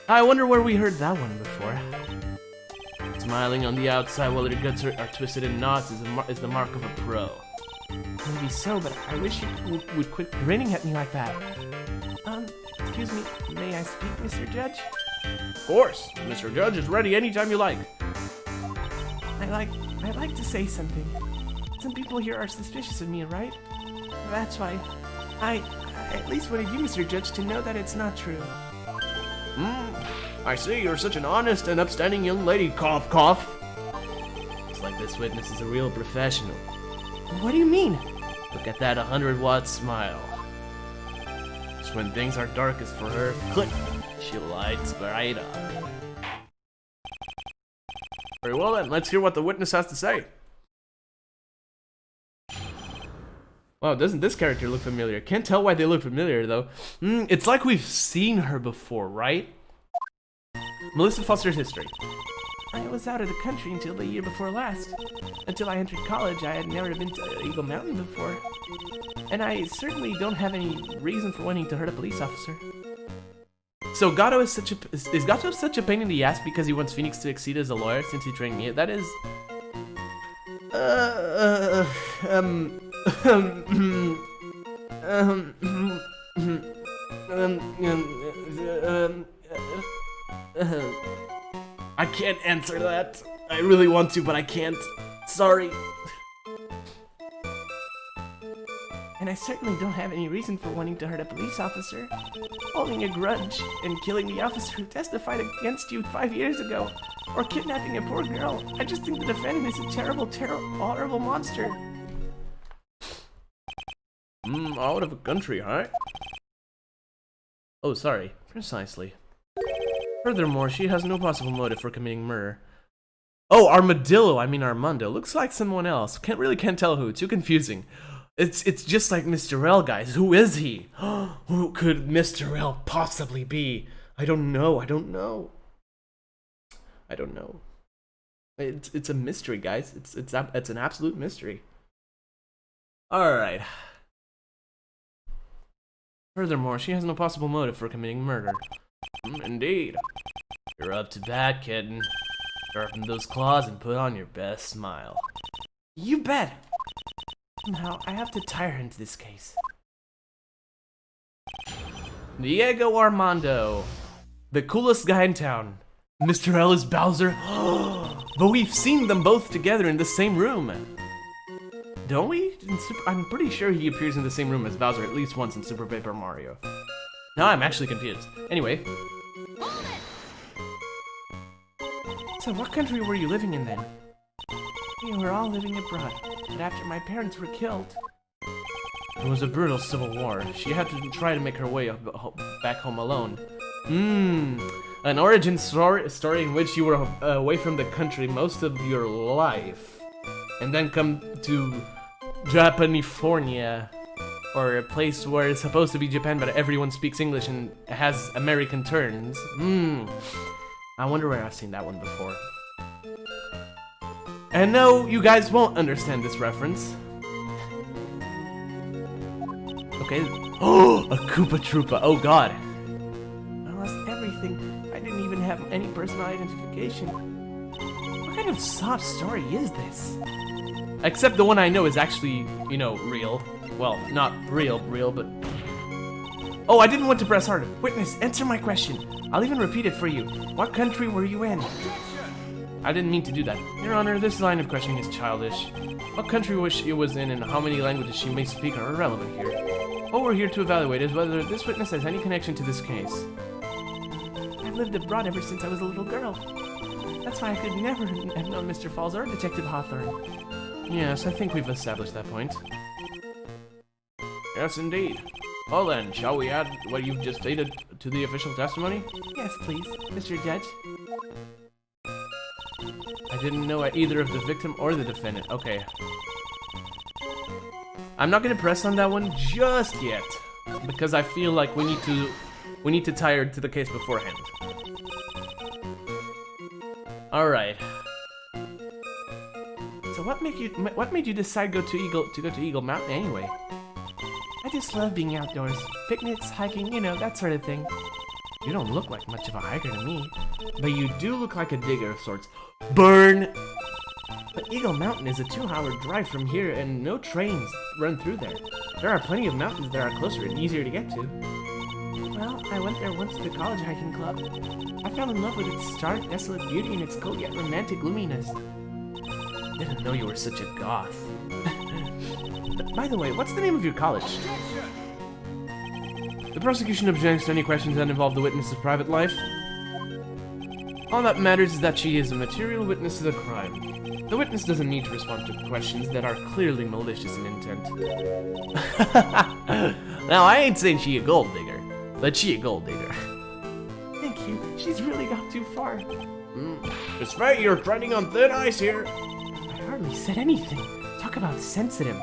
I wonder where we heard that one before. Smiling on the outside while your guts are twisted in knots is the mark of a pro. Maybe so, but I wish you would quit grinning at me like that. Excuse me, may I speak, Mr. Judge? Of course, Mr. Judge is ready anytime you like. I'd like to say something. Some people here are suspicious of me, right? That's why I at least wanted you, Mr. Judge, to know that it's not true. I see you're such an honest and upstanding young lady, cough cough. Looks like this witness is a real professional. What do you mean? Look at that 100-watt smile. Just when things are darkest for her, click, she lights right up. Very well then, let's hear what the witness has to say. Wow, doesn't this character look familiar? Can't tell why they look familiar, though. It's like we've seen her before, right? Melissa Foster's history. I was out of the country until the year before last. Until I entered college, I had never been to Eagle Mountain before. And I certainly don't have any reason for wanting to hurt a police officer. So Gato is Gato such a pain in the ass because he wants Phoenix to succeed as a lawyer since he trained me? That is... I can't answer that. I really want to, but I can't. Sorry. And I certainly don't have any reason for wanting to hurt a police officer. Holding a grudge and killing the officer who testified against you 5 years ago, or kidnapping a poor girl. I just think the defendant is a terrible, horrible monster. Out of the country, huh? Oh, sorry. Precisely. Furthermore, she has no possible motive for committing murder. Oh, Armadillo, I mean Armando. Looks like someone else. Can't tell who. Too confusing. It's just like Mr. L, guys. Who is he? Who could Mr. L possibly be? I don't know. It's a mystery, guys. It's an absolute mystery. All right. Furthermore, she has no possible motive for committing murder. Indeed. You're up to bat, kitten. Sharpen those claws and put on your best smile. You bet! Somehow, I have to tie her into this case. Diego Armando. The coolest guy in town. Mr. L is Bowser. But we've seen them both together in the same room. Don't we? I'm pretty sure he appears in the same room as Bowser at least once in Super Paper Mario. Now I'm actually confused. Anyway. So what country were you living in then? We were all living abroad, but after my parents were killed... It was a brutal civil war. She had to try to make her way back home alone. An origin story in which you were away from the country most of your life. And then come to Japanifornia, or a place where it's supposed to be Japan, but everyone speaks English and has American turns. I wonder where I've seen that one before. And no, you guys won't understand this reference. Okay. Oh, a Koopa Troopa. Oh god. I lost everything. I didn't even have any personal identification. What kind of sob story is this? Except the one I know is actually, you know, real. Well, not real, but... Oh, I didn't want to press hard. Witness, answer my question. I'll even repeat it for you. What country were you in? I didn't mean to do that. Your Honor, this line of questioning is childish. What country she was in and how many languages she may speak are irrelevant here. What we're here to evaluate is whether this witness has any connection to this case. I've lived abroad ever since I was a little girl. That's why I could never have known Mr. Falz or Detective Hawthorne. Yes, I think we've established that point. Yes, indeed. Well then, shall we add what you've just stated to the official testimony? Yes, please, Mr. Judge. I didn't know either of the victim or the defendant. Okay. I'm not gonna press on that one just yet, because I feel like we need to tie her to the case beforehand. All right. So what made you decide to go to Eagle Mountain anyway? I just love being outdoors, picnics, hiking, you know, that sort of thing. You don't look like much of a hiker to me, but you do look like a digger of sorts. Burn! But Eagle Mountain is a 2-hour drive from here and no trains run through there. There are plenty of mountains that are closer and easier to get to. Well, I went there once to the college hiking club. I fell in love with its stark, desolate beauty and its cold yet romantic gloominess. Didn't know you were such a goth. By the way, what's the name of your college? The prosecution objects to any questions that involve the witness's private life. All that matters is that she is a material witness to the crime. The witness doesn't need to respond to questions that are clearly malicious in intent. Now, I ain't saying she a gold digger, but she a gold digger. Thank you. She's really gone too far. Miss Faye, you're treading on thin ice here. I hardly said anything. Talk about sensitive.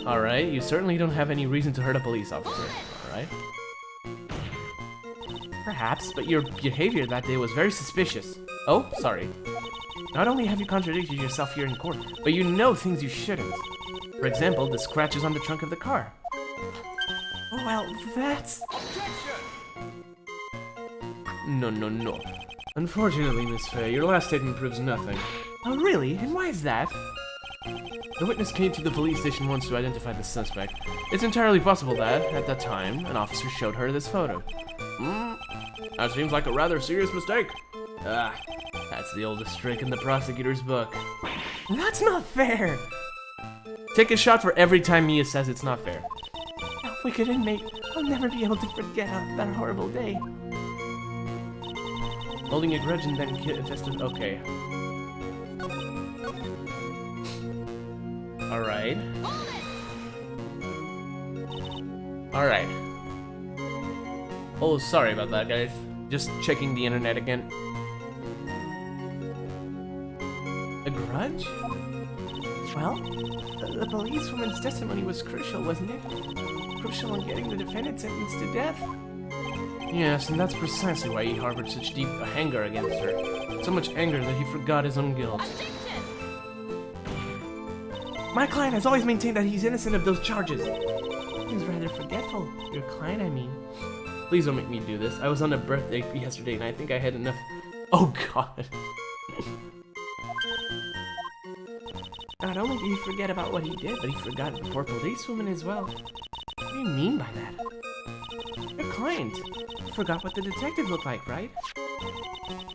Alright, you certainly don't have any reason to hurt a police officer. Alright. Perhaps, but your behavior that day was very suspicious. Oh, sorry. Not only have you contradicted yourself here in court, but you know things you shouldn't. For example, the scratches on the trunk of the car. Well, that's... No. Unfortunately, Miss Faye, your last statement proves nothing. Oh, really? And why is that? The witness came to the police station once to identify the suspect. It's entirely possible that, at that time, an officer showed her this photo. That seems like a rather serious mistake. That's the oldest trick in the prosecutor's book. That's not fair! Take a shot for every time Mia says it's not fair. That wicked inmate, I'll never be able to forget that horrible day. Holding a grudge and then tested. Okay. Alright. Alright. Oh, sorry about that, guys. Just checking the internet again. A grudge? Well, the policewoman's testimony was crucial, wasn't it? Crucial in getting the defendant sentenced to death. Yes, and that's precisely why he harbored such deep anger against her. So much anger that he forgot his own guilt. My client has always maintained that he's innocent of those charges. He's rather forgetful. Your client, I mean. Please don't make me do this. I was on a birthday yesterday and I think I had enough... Oh god. Not only did he forget about what he did, but he forgot the poor policewoman as well. What do you mean by that? Your client forgot what the detective looked like, right?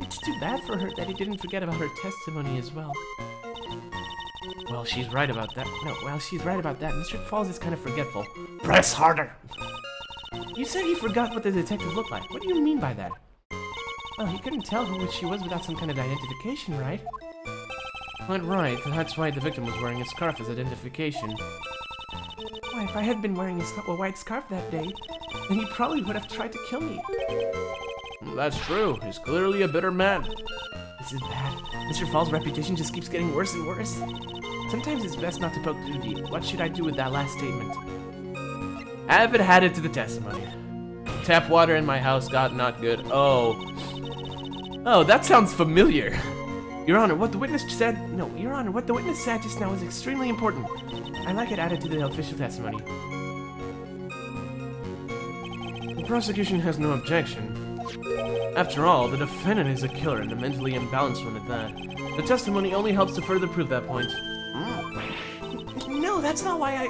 It's too bad for her that he didn't forget about her testimony as well. Well, she's right about that. No, well, she's right about that. Mr. Falz is kind of forgetful. Press harder! You said he forgot what the detective looked like. What do you mean by that? Well, he couldn't tell who she was without some kind of identification, right? Quite right, and that's why the victim was wearing a scarf as identification. Why, if I had been wearing a white scarf that day, then he probably would have tried to kill me. That's true. He's clearly a bitter man. This is bad. Mr. Falls' reputation just keeps getting worse and worse. Sometimes it's best not to poke too deep. What should I do with that last statement? Have it added to the testimony. Tap water in my house got not good. Oh, that sounds familiar. Your Honor, what the witness said... No, Your Honor, what the witness said just now is extremely important. I'd like it added to the official testimony. The prosecution has no objection. After all, the defendant is a killer and a mentally imbalanced one at that. The testimony only helps to further prove that point. No, that's not why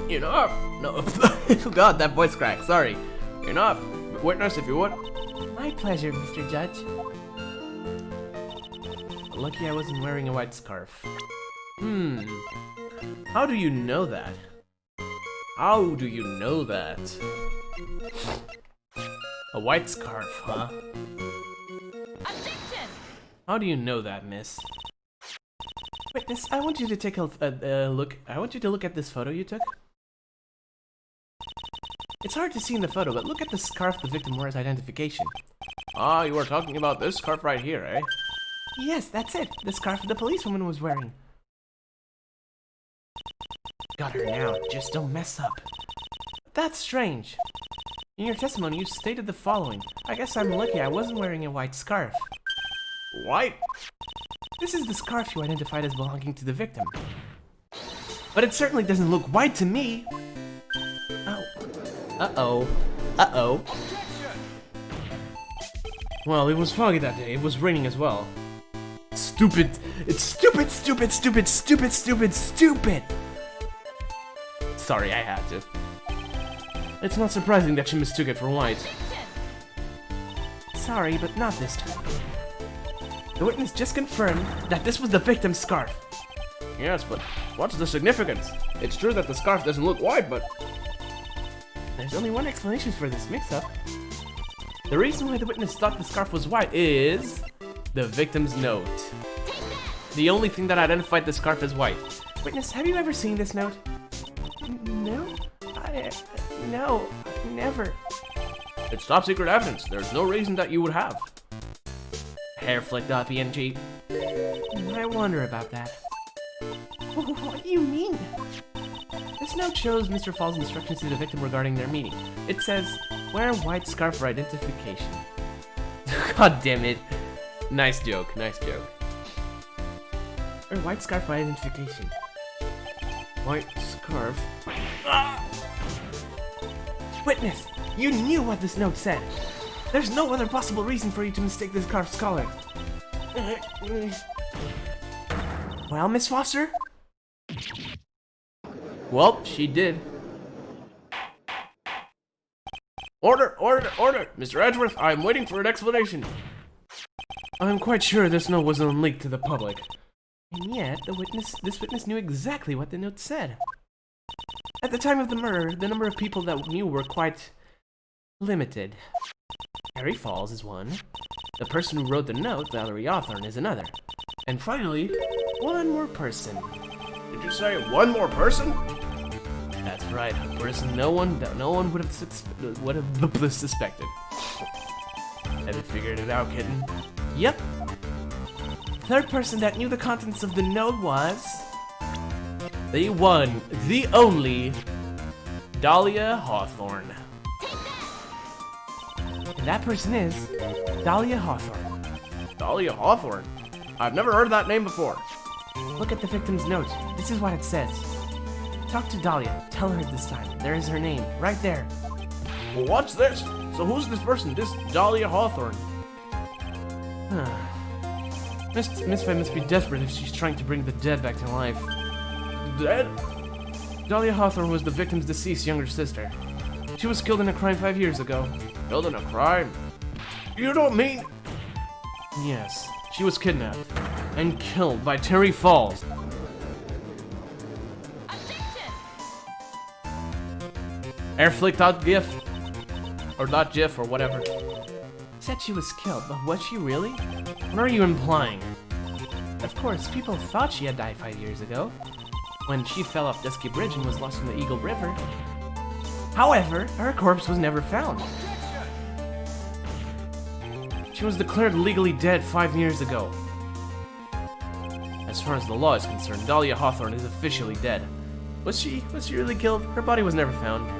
Enough! No, oh god, that voice crack, sorry. Enough! Witness, if you would. My pleasure, Mr. Judge. Lucky I wasn't wearing a white scarf. How do you know that? How do you know that? A white scarf, huh? Objection! How do you know that, miss? Witness, I want you to take a look. I want you to look at this photo you took. It's hard to see in the photo, but look at the scarf the victim wore as identification. Ah, you were talking about this scarf right here, eh? Yes, that's it. The scarf the policewoman was wearing. Got her now. Just don't mess up. That's strange. In your testimony, you stated the following. I guess I'm lucky I wasn't wearing a white scarf. White? This is the scarf you identified as belonging to the victim. But it certainly doesn't look white to me. Oh. Uh-oh. Well, it was foggy that day. It was raining as well. Stupid. It's stupid, stupid, stupid, stupid, stupid, stupid. Sorry, I had to. It's not surprising that she mistook it for white. Sorry, but not this time. The witness just confirmed that this was the victim's scarf. Yes, but what's the significance? It's true that the scarf doesn't look white, but... There's only one explanation for this mix-up. The reason why the witness thought the scarf was white is... the victim's note. The only thing that identified the scarf as white. Witness, have you ever seen this note? No? No, never. It's top secret evidence. There's no reason that you would have. Hairflick.png. I wonder about that. What do you mean? The This note shows Mr. Falls' instructions to the victim regarding their meeting. It says, wear white scarf for identification. God damn it. Nice joke, nice joke. Wear white scarf for identification. White scarf. Ah! Witness, you knew what this note said. There's no other possible reason for you to mistake this scarf's color. Well, Miss Foster? Well, she did. Order, order, order! Mr. Edgeworth, I'm waiting for an explanation. I'm quite sure this note wasn't leaked to the public. And yet, this witness knew exactly what the note said. At the time of the murder, the number of people that knew were quite limited. Harry Falls is one. The person who wrote the note, Valerie Hawthorne, is another. And finally, one more person. Did you say one more person? That's right, a person no one would have suspected. Have you figured it out, kitten? Yep. Third person that knew the contents of the note was the one, the only Dahlia Hawthorne. And that person is Dahlia Hawthorne. Dahlia Hawthorne? I've never heard that name before. Look at the victim's note. This is what it says. Talk to Dahlia. Tell her this time. There is her name, right there. Well, what's this? So who's this person, this Dahlia Hawthorne? Miss Faye must be desperate if she's trying to bring the dead back to life. Dead? Dahlia Hawthorne was the victim's deceased younger sister. She was killed in a crime 5 years ago. Killed in a crime? You don't mean... Yes, she was kidnapped and killed by Terry Falls. Airflick.gif or .gif or whatever. Said she was killed, but was she really? What are you implying? Of course, people thought she had died 5 years ago, when she fell off Dusky Bridge and was lost in the Eagle River. However, her corpse was never found. She was declared legally dead 5 years ago. As far as the law is concerned, Dahlia Hawthorne is officially dead. Was she really killed? Her body was never found.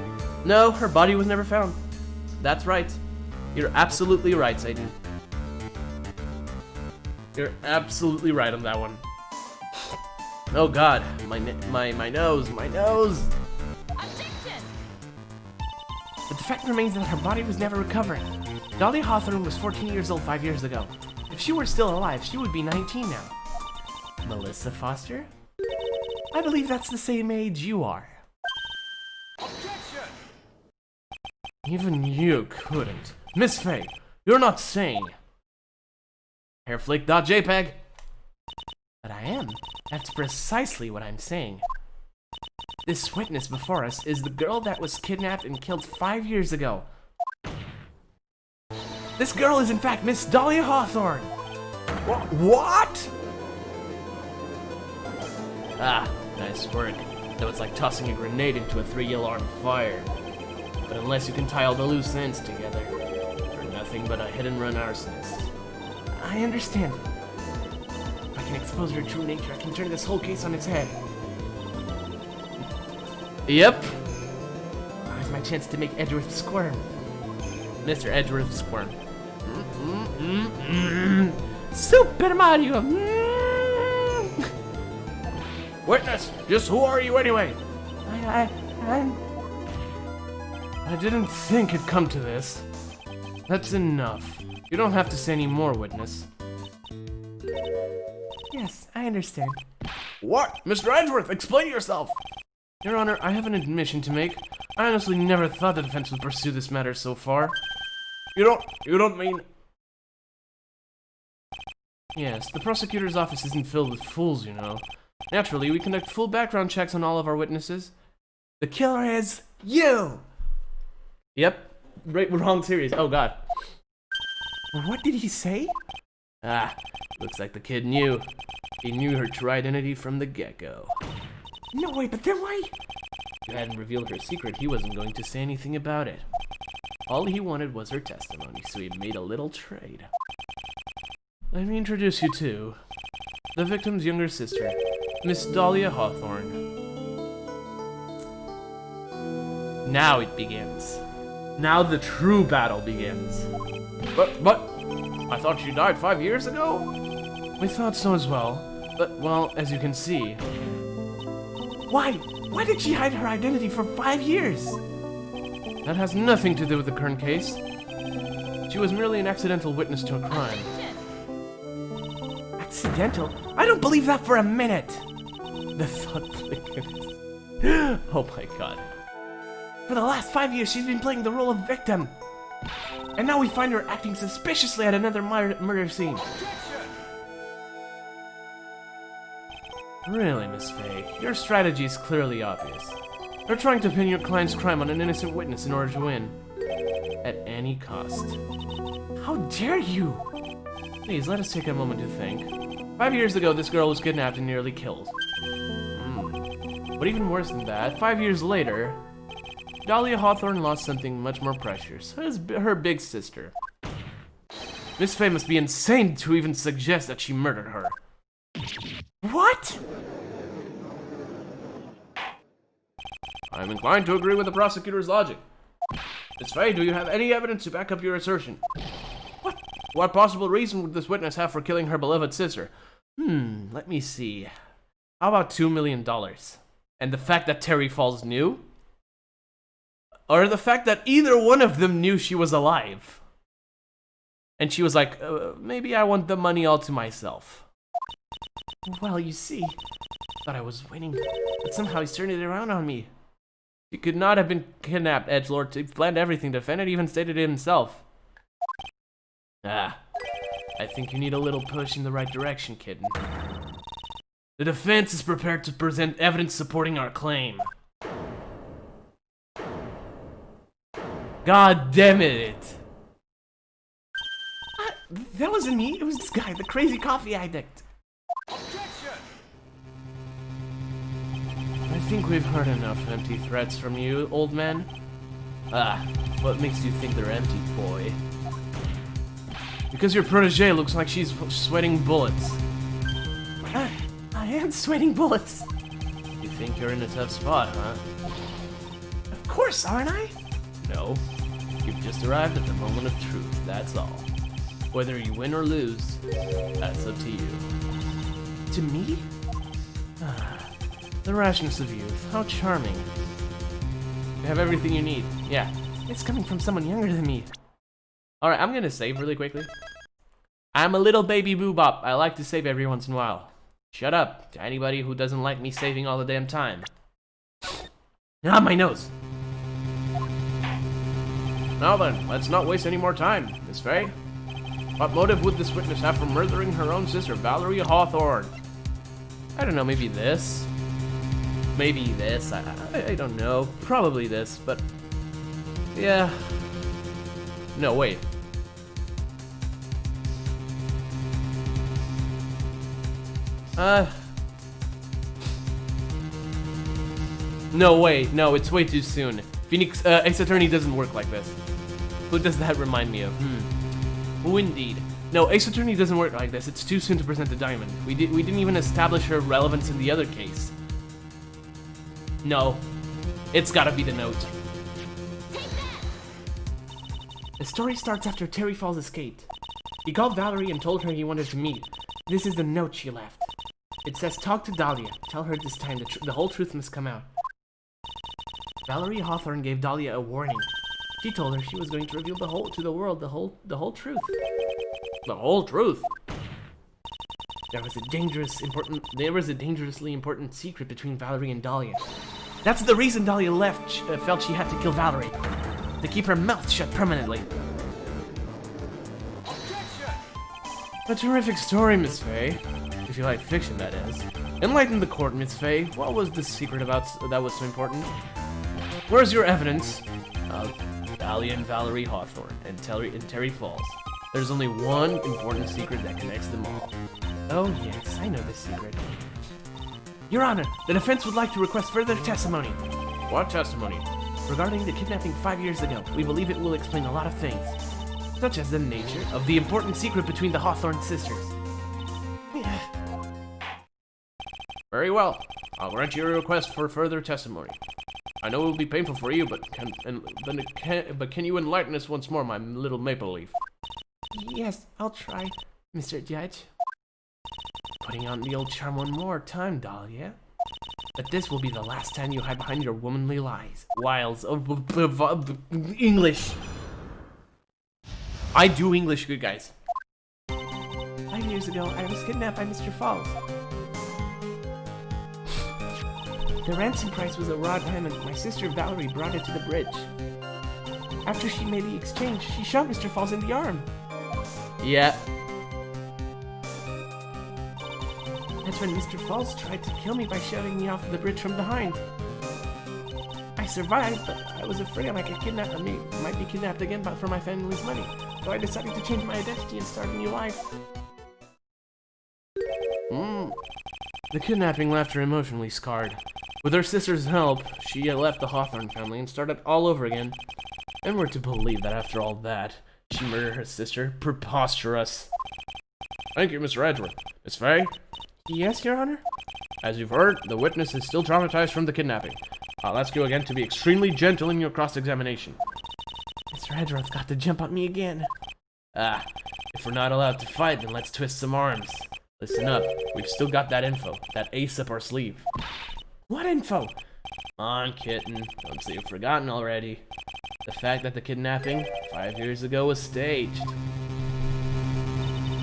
No, her body was never found. That's right. You're absolutely right, Satan. You're absolutely right on that one. Oh God, my nose. Objection! But the fact remains that her body was never recovered. Dahlia Hawthorne was 14 years old 5 years ago. If she were still alive, she would be 19 now. Melissa Foster? I believe that's the same age you are. Objection! Even you couldn't. Miss Faye, you're not sane. Hairflick.jpg. But I am. That's precisely what I'm saying. This witness before us is the girl that was kidnapped and killed 5 years ago. This girl is in fact Miss Dahlia Hawthorne. What? Ah, nice work. That was like tossing a grenade into a 3-alarm fire. But unless you can tie all the loose ends together, you're nothing but a hit-and-run arsonist. I understand. If I can expose her true nature, I can turn this whole case on its head. Yep. Now's my chance to make Edgeworth squirm. Mr. Edgeworth squirm. Super Mario! Witness, just who are you anyway? I didn't think it'd come to this. That's enough. You don't have to say any more, witness. Yes, I understand. What? Mr. Edgeworth, explain yourself! Your Honor, I have an admission to make. I honestly never thought the defense would pursue this matter so far. You don't mean... Yes, the prosecutor's office isn't filled with fools, you know. Naturally, we conduct full background checks on all of our witnesses. The killer is you! Yep. Right, wrong series. Oh God. What did he say? Ah, looks like the kid knew. He knew her true identity from the get-go. No way, but then why? If you hadn't revealed her secret, he wasn't going to say anything about it. All he wanted was her testimony, so he made a little trade. Let me introduce you to the victim's younger sister, Miss Dahlia Hawthorne. Now it begins. Now the true battle begins. But, I thought she died 5 years ago? We thought so as well. But, well, as you can see... Why? Why did she hide her identity for 5 years? That has nothing to do with the current case. She was merely an accidental witness to a crime. Accidental? I don't believe that for a minute! The thought played. Oh my god. For the last 5 years, she's been playing the role of victim. And now we find her acting suspiciously at another murder scene. Really, Miss Faye, your strategy is clearly obvious. You're trying to pin your client's crime on an innocent witness in order to win. At any cost. How dare you! Please, let us take a moment to think. 5 years ago, this girl was kidnapped and nearly killed. But even worse than that, 5 years later, Dahlia Hawthorne lost something much more precious. Her big sister. Miss Faye must be insane to even suggest that she murdered her. What? I'm inclined to agree with the prosecutor's logic. Miss Faye, do you have any evidence to back up your assertion? What possible reason would this witness have for killing her beloved sister? Let me see. How about $2 million? And the fact that Terry Falz knew? Or the fact that either one of them knew she was alive? And she was like, maybe I want the money all to myself. Well, you see, thought I was winning, but somehow he's turned it around on me. She could not have been kidnapped, edgelord. He planned everything. The defendant even stated it himself. I think you need a little push in the right direction, kitten. The defense is prepared to present evidence supporting our claim. God damn it! That wasn't me. It was this guy, the crazy coffee addict. I think we've heard enough empty threats from you, old man. What makes you think they're empty, boy? Because your protege looks like she's sweating bullets. I am sweating bullets. You think you're in a tough spot, huh? Of course, aren't I? No. You've just arrived at the moment of truth, that's all. Whether you win or lose, that's up to you. To me? The rashness of youth. How charming. You have everything you need. Yeah, it's coming from someone younger than me. Alright, I'm gonna save really quickly. I'm a little baby boobop. I like to save every once in a while. Shut up to anybody who doesn't like me saving all the damn time. Ah, my nose! Now then, let's not waste any more time, Miss Faye. What motive would this witness have for murdering her own sister, Valerie Hawthorne? I don't know, maybe this? Maybe this, I don't know. Probably this, but... yeah. No, wait. No, wait, no, it's way too soon. Phoenix, Ace Attorney doesn't work like this. Who does that remind me of? Who indeed? No, Ace Attorney doesn't work like this. It's too soon to present the diamond. We didn't even establish her relevance in the other case. No. It's gotta be the note. The story starts after Terry Falz escaped. He called Valerie and told her he wanted to meet. This is the note she left. It says, talk to Dahlia. Tell her this time the whole truth must come out. Valerie Hawthorne gave Dahlia a warning. She told her she was going to reveal to the world the whole truth. The whole truth? There was a dangerously important secret between Valerie and Dahlia. That's the reason Dahlia felt she had to kill Valerie. To keep her mouth shut permanently. A terrific story, Miss Faye. If you like fiction, that is. Enlighten the court, Miss Faye. What was the secret about that was so important? Where's your evidence? Dahlia and Valerie Hawthorne and Terry Falz. There's only one important secret that connects them all. Oh yes, I know this secret. Your Honor, the defense would like to request further testimony. What testimony? Regarding the kidnapping 5 years ago. We believe it will explain a lot of things, such as the nature of the important secret between the Hawthorne sisters. Very well. I'll grant your request for further testimony. I know it will be painful for you, but can you enlighten us once more, my little maple leaf? Yes, I'll try, Mr. Judge. Putting on the old charm one more time, Dahlia. But this will be the last time you hide behind your womanly lies. Wiles of English. I do English, good guys. 5 years ago, I was kidnapped by Mr. Falz. The ransom price was a raw diamond. My sister Valerie brought it to the bridge. After she made the exchange, she shot Mr. Falz in the arm. Yeah. That's when Mr. Falz tried to kill me by shoving me off the bridge from behind. I survived, but I was afraid I might get kidnapped. Might be kidnapped again, but for my family's money. So I decided to change my identity and start a new life. The kidnapping left her emotionally scarred. With her sister's help, she left the Hawthorne family and started all over again. And we're to believe that after all that, she murdered her sister. Preposterous. Thank you, Mr. Edgeworth. Miss Faye? Yes, Your Honor? As you've heard, the witness is still traumatized from the kidnapping. I'll ask you again to be extremely gentle in your cross-examination. Mr. Edgeworth's got to jump on me again. If we're not allowed to fight, then let's twist some arms. Listen up, we've still got that info, that ace up our sleeve. What info? Come on, kitten, don't say you've forgotten already. The fact that the kidnapping 5 years ago was staged.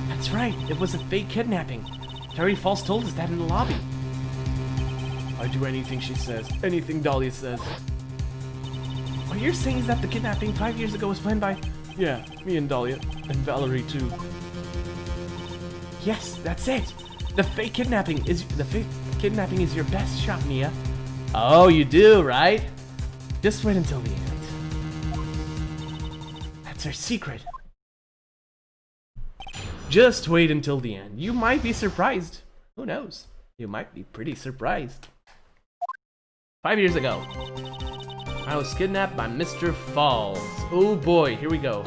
That's right, it was a fake kidnapping. Terry Falz told us that in the lobby. I do anything she says, anything Dahlia says. What you're saying is that the kidnapping 5 years ago was planned by... Yeah, me and Dahlia, and Valerie too. Yes, that's it. The fake kidnapping is your best shot, Mia. Oh, you do, right? Just wait until the end. That's our secret. Just wait until the end. You might be surprised. Who knows? You might be pretty surprised. 5 years ago, I was kidnapped by Mr. Falz. Oh boy, here we go.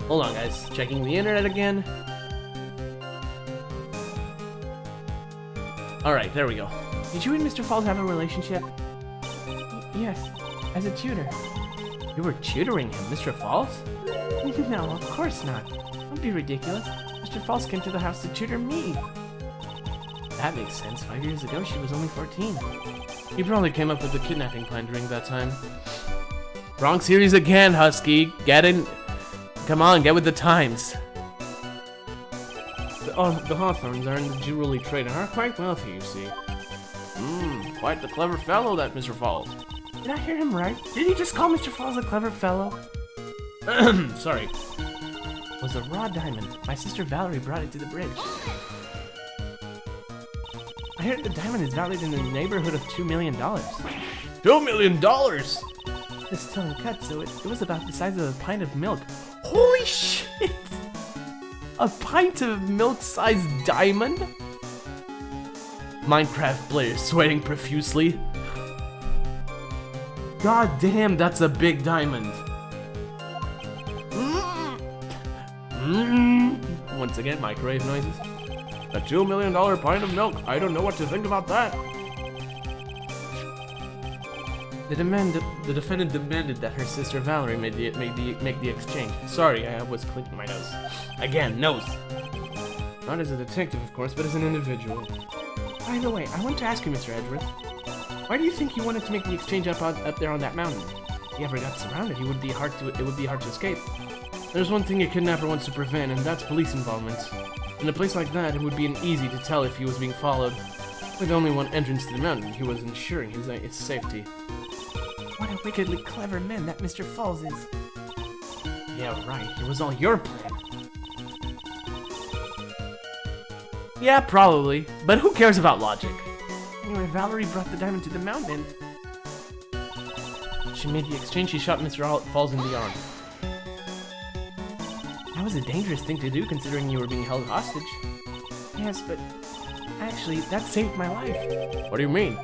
Hold on, guys. Checking the internet again. Alright, there we go. Did you and Mr. Falz have a relationship? Yes, as a tutor. You were tutoring him, Mr. Falz? No, of course not. Don't be ridiculous. Mr. Falz came to the house to tutor me. That makes sense. 5 years ago, she was only 14. He probably came up with the kidnapping plan during that time. Wrong series again, Husky. Get in. Come on, get with the times. The Hawthorns are in the jewelry trade and are quite wealthy, you see. Quite the clever fellow, that Mr. Falz. Did I hear him right? Did he just call Mr. Falz a clever fellow? Sorry. It was a raw diamond. My sister Valerie brought it to the bridge. I heard the diamond is valued in the neighborhood of $2 million. $2 million? It's still uncut, so it was about the size of a pint of milk. Holy shit! A pint of milk-sized diamond? Minecraft player sweating profusely. God damn, that's a big diamond. Once again, microwave noises. A $2 million pint of milk. I don't know what to think about that. The defendant demanded that her sister Valerie make the exchange. Sorry, I was clicking my nose. Again, nose. Not as a detective, of course, but as an individual. By the way, I want to ask you, Mr. Edgeworth. Why do you think he wanted to make the exchange up there on that mountain? If he ever got surrounded, it would be hard to escape. There's one thing a kidnapper wants to prevent, and that's police involvement. In a place like that, it would be easy to tell if he was being followed. With only one entrance to the mountain, he was ensuring his safety. What a wickedly clever man that Mr. Falz is. Yeah, right. It was all your plan. Yeah, probably. But who cares about logic? Anyway, Valerie brought the diamond to the mountain. She made the exchange. She shot Mr. Falz in the arm. That was a dangerous thing to do, considering you were being held hostage. Yes, but actually, that saved my life. What do you mean?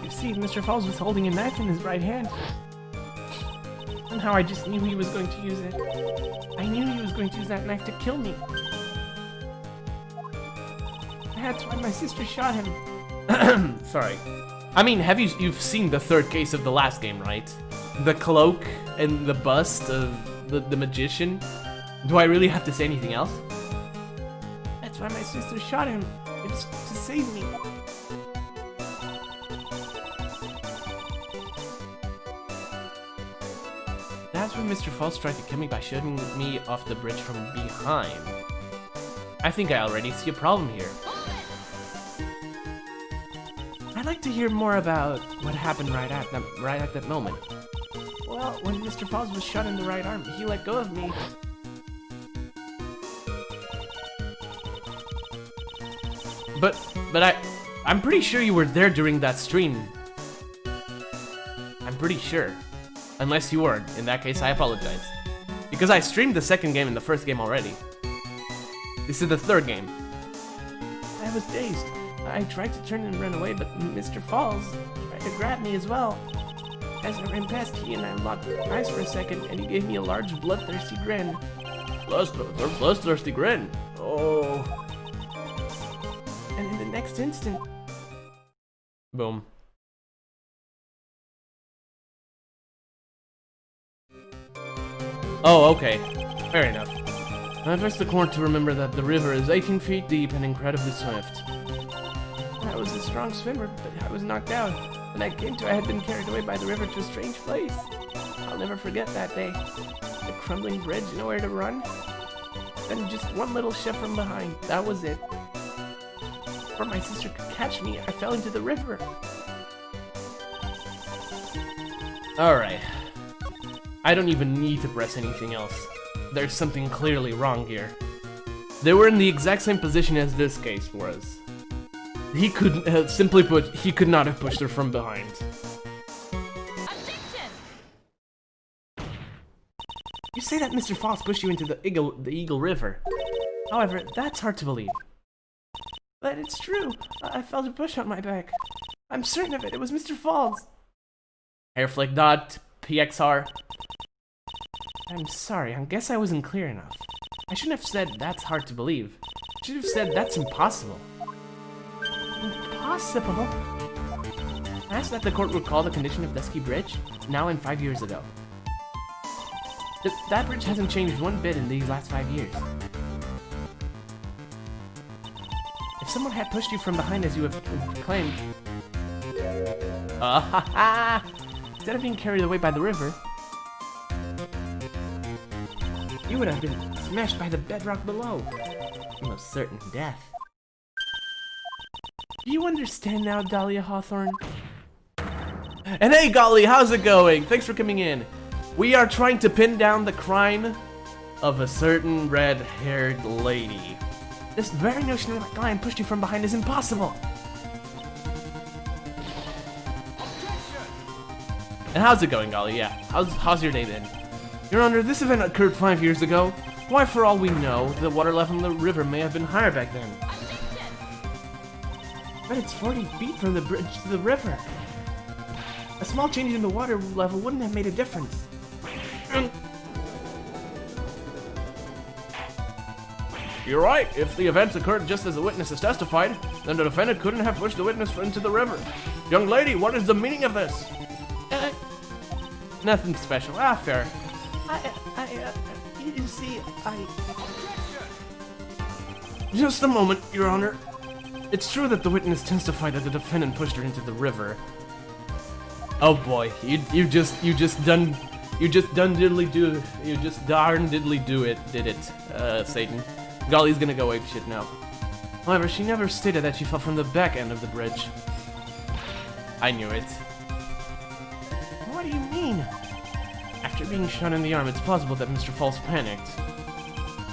You see, Mr. Falz was holding a knife in his right hand. Somehow I just knew he was going to use it. I knew he was going to use that knife to kill me. That's why my sister shot him. Sorry. I mean, you've seen the third case of the last game, right? The cloak and the bust of the magician. Do I really have to say anything else? That's why my sister shot him. It's to save me. That's when Mr. Falz tried to kill me by shooting me off the bridge from behind. I think I already see a problem here. I'd like to hear more about what happened right at that moment. Well, when Mr. Falz was shot in the right arm, he let go of me. But I'm pretty sure you were there during that stream. I'm pretty sure. Unless you weren't. In that case, I apologize. Because I streamed the second game and the first game already. This is the third game. I was dazed. I tried to turn and run away, but Mr. Falz tried to grab me as well. As I ran past, he and I locked eyes for a second, and he gave me a large, bloodthirsty grin. Bloodthirsty grin? Oh. And in the next instant... Boom. Oh, okay. Fair enough. I pressed the corner to remember that the river is 18 feet deep and incredibly swift. I was a strong swimmer, but I was knocked out. When I came to, I had been carried away by the river to a strange place. I'll never forget that day. The crumbling bridge, nowhere to run. Then just one little shove from behind. That was it. Before my sister could catch me, I fell into the river. Alright. I don't even need to press anything else. There's something clearly wrong here. They were in the exact same position as this case was. He could, simply put, he could not have pushed her from behind. Objection! You say that Mr. Falz pushed you into the Eagle River. However, that's hard to believe. But it's true. I felt a push on my back. I'm certain of it. It was Mr. Falz. Hairflick.pxr. I'm sorry. I guess I wasn't clear enough. I shouldn't have said that's hard to believe. I should have said that's impossible. Impossible? I asked that the court would call the condition of Dusky Bridge, now and 5 years ago. That bridge hasn't changed one bit in these last 5 years. If someone had pushed you from behind as you have claimed... Instead of being carried away by the river, you would have been smashed by the bedrock below. A certain death. Do you understand now, Dahlia Hawthorne? And hey, Golly, how's it going? Thanks for coming in. We are trying to pin down the crime of a certain red-haired lady. This very notion that a lion pushed you from behind is impossible. And how's it going, Golly? Yeah, how's your day then? Your Honor, this event occurred 5 years ago. Why, for all we know, the water level in the river may have been higher back then. But it's 40 feet from the bridge to the river. A small change in the water level wouldn't have made a difference. You're right. If the events occurred just as the witness has testified, then the defendant couldn't have pushed the witness into the river. Young lady, what is the meaning of this? Nothing special. Fair. You see, Just a moment, Your Honor. It's true that the witness testified that the defendant pushed her into the river. Oh boy, you just darn diddly do it, did it, Satan. Golly's gonna go apeshit now. However, she never stated that she fell from the back end of the bridge. I knew it. What do you mean? After being shot in the arm, it's plausible that Mr. Falz panicked.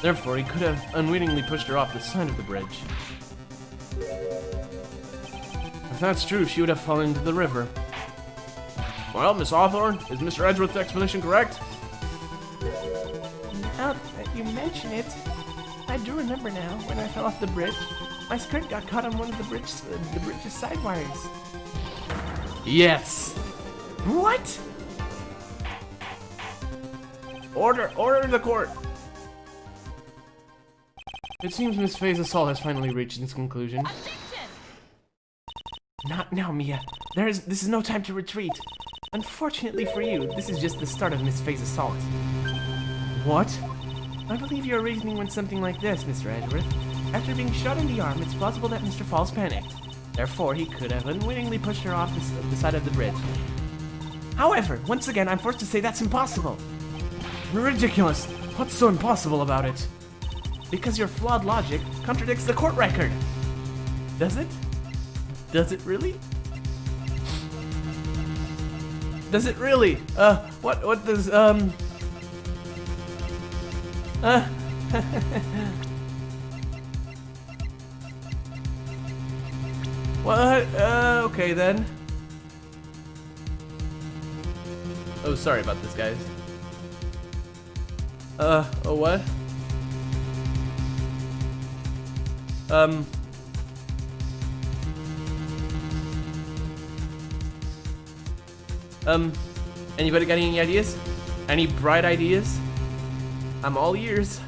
Therefore, he could have unwittingly pushed her off the side of the bridge. If that's true, she would have fallen into the river. Well, Miss Hawthorne, is Mr. Edgeworth's explanation correct? Now that you mention it, I do remember now when I fell off the bridge. My skirt got caught on one of the bridge's side wires. Yes. What? Order in the court. It seems Miss Faye's assault has finally reached its conclusion. Objection! Not now, Mia. This is no time to retreat. Unfortunately for you, this is just the start of Miss Faye's assault. What? I believe your reasoning went something like this, Mr. Edgeworth. After being shot in the arm, it's plausible that Mr. Falz panicked. Therefore, he could have unwittingly pushed her off the side of the bridge. However, once again, I'm forced to say that's impossible. Ridiculous. What's so impossible about it? Because your flawed logic contradicts the court record. Does it? Does it really? Does it really? What does, What? Okay then. Oh, sorry about this, guys. Oh what? Anybody got any ideas? Any bright ideas? I'm all ears.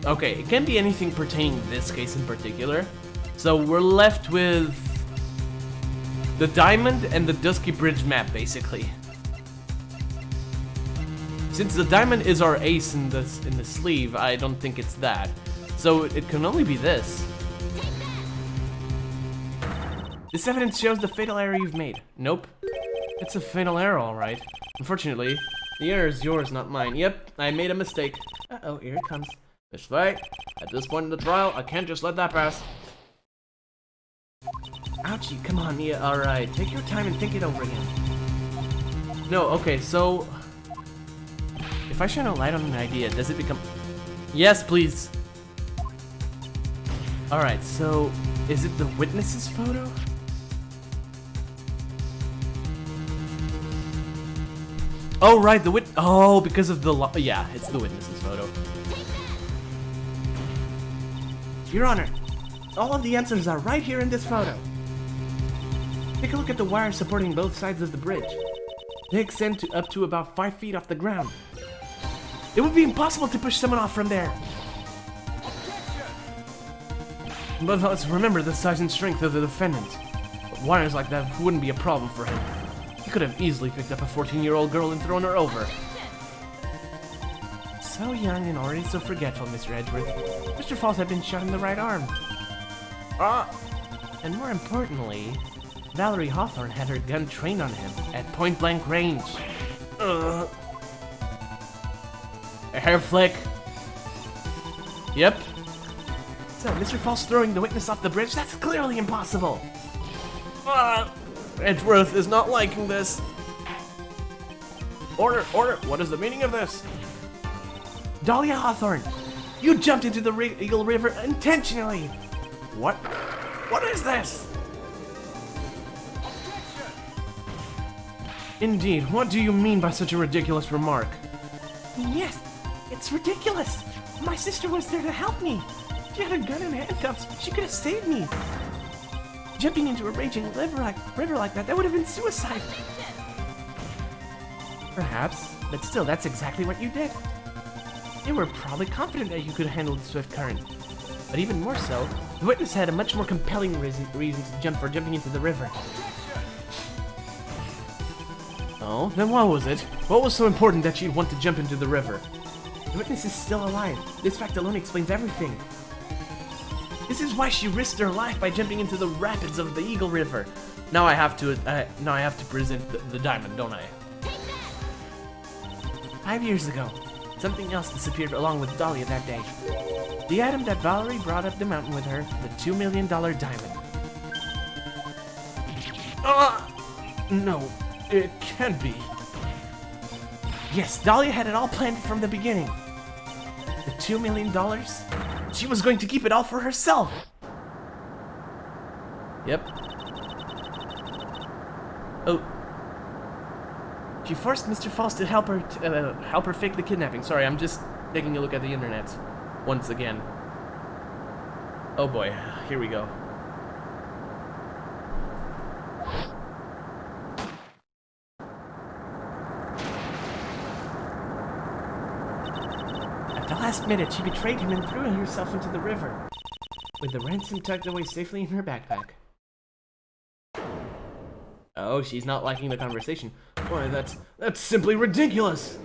Okay, it can't be anything pertaining to this case in particular. So we're left with the diamond and the Dusky Bridge map, basically. Since the diamond is our ace in the sleeve, I don't think it's that. So it can only be this. This evidence shows the fatal error you've made. Nope. It's a fatal error, alright. Unfortunately, the error is yours, not mine. Yep, I made a mistake. Uh-oh, here it comes. Miss Faye, at this point in the trial, I can't just let that pass. Ouchie, come on, Mia. Alright, take your time and think it over again. No, okay, so... if I shine a light on an idea, does it become... Yes, please. Alright, so... is it the witness's photo? Oh, right, oh, because of the yeah, it's the witness's photo. Your Honor, all of the answers are right here in this photo. Take a look at the wires supporting both sides of the bridge. They extend up to about 5 feet off the ground. It would be impossible to push someone off from there. But let's remember the size and strength of the defendant. But wires like that wouldn't be a problem for him. He could have easily picked up a 14-year-old girl and thrown her over. So young and already so forgetful, Mr. Edgeworth. Mr. Falz had been shot in the right arm. And more importantly, Valerie Hawthorne had her gun trained on him at point-blank range. A hair flick. Yep. So, Mr. Falz throwing the witness off the bridge? That's clearly impossible. Edgeworth is not liking this. Order! What is the meaning of this? Dahlia Hawthorne, you jumped into the Eagle River intentionally. What? What is this? Indeed, what do you mean by such a ridiculous remark? Yes, it's ridiculous. My sister was there to help me. She had a gun and handcuffs. She could have saved me. Jumping into a raging river like that would have been suicide. Perhaps, but still, that's exactly what you did. You were probably confident that you could handle the swift current. But even more so, the witness had a much more compelling reason to jumping into the river. Oh, then what was it? What was so important that she'd want to jump into the river? The witness is still alive. This fact alone explains everything. This is why she risked her life by jumping into the rapids of the Eagle River. Now I have to present the diamond, don't I? 5 years ago, something else disappeared along with Dahlia that day. The item that Valerie brought up the mountain with her, the $2 million diamond. No, it can't be. Yes, Dahlia had it all planned from the beginning. The $2 million? She was going to keep it all for herself. Yep. Oh. She forced Mr. Falz to help her fake the kidnapping. Sorry, I'm just taking a look at the internet once again. Oh boy, here we go. last minute, she betrayed him and threw herself into the river, with the ransom tucked away safely in her backpack. Oh, she's not liking the conversation. Boy, that's simply ridiculous.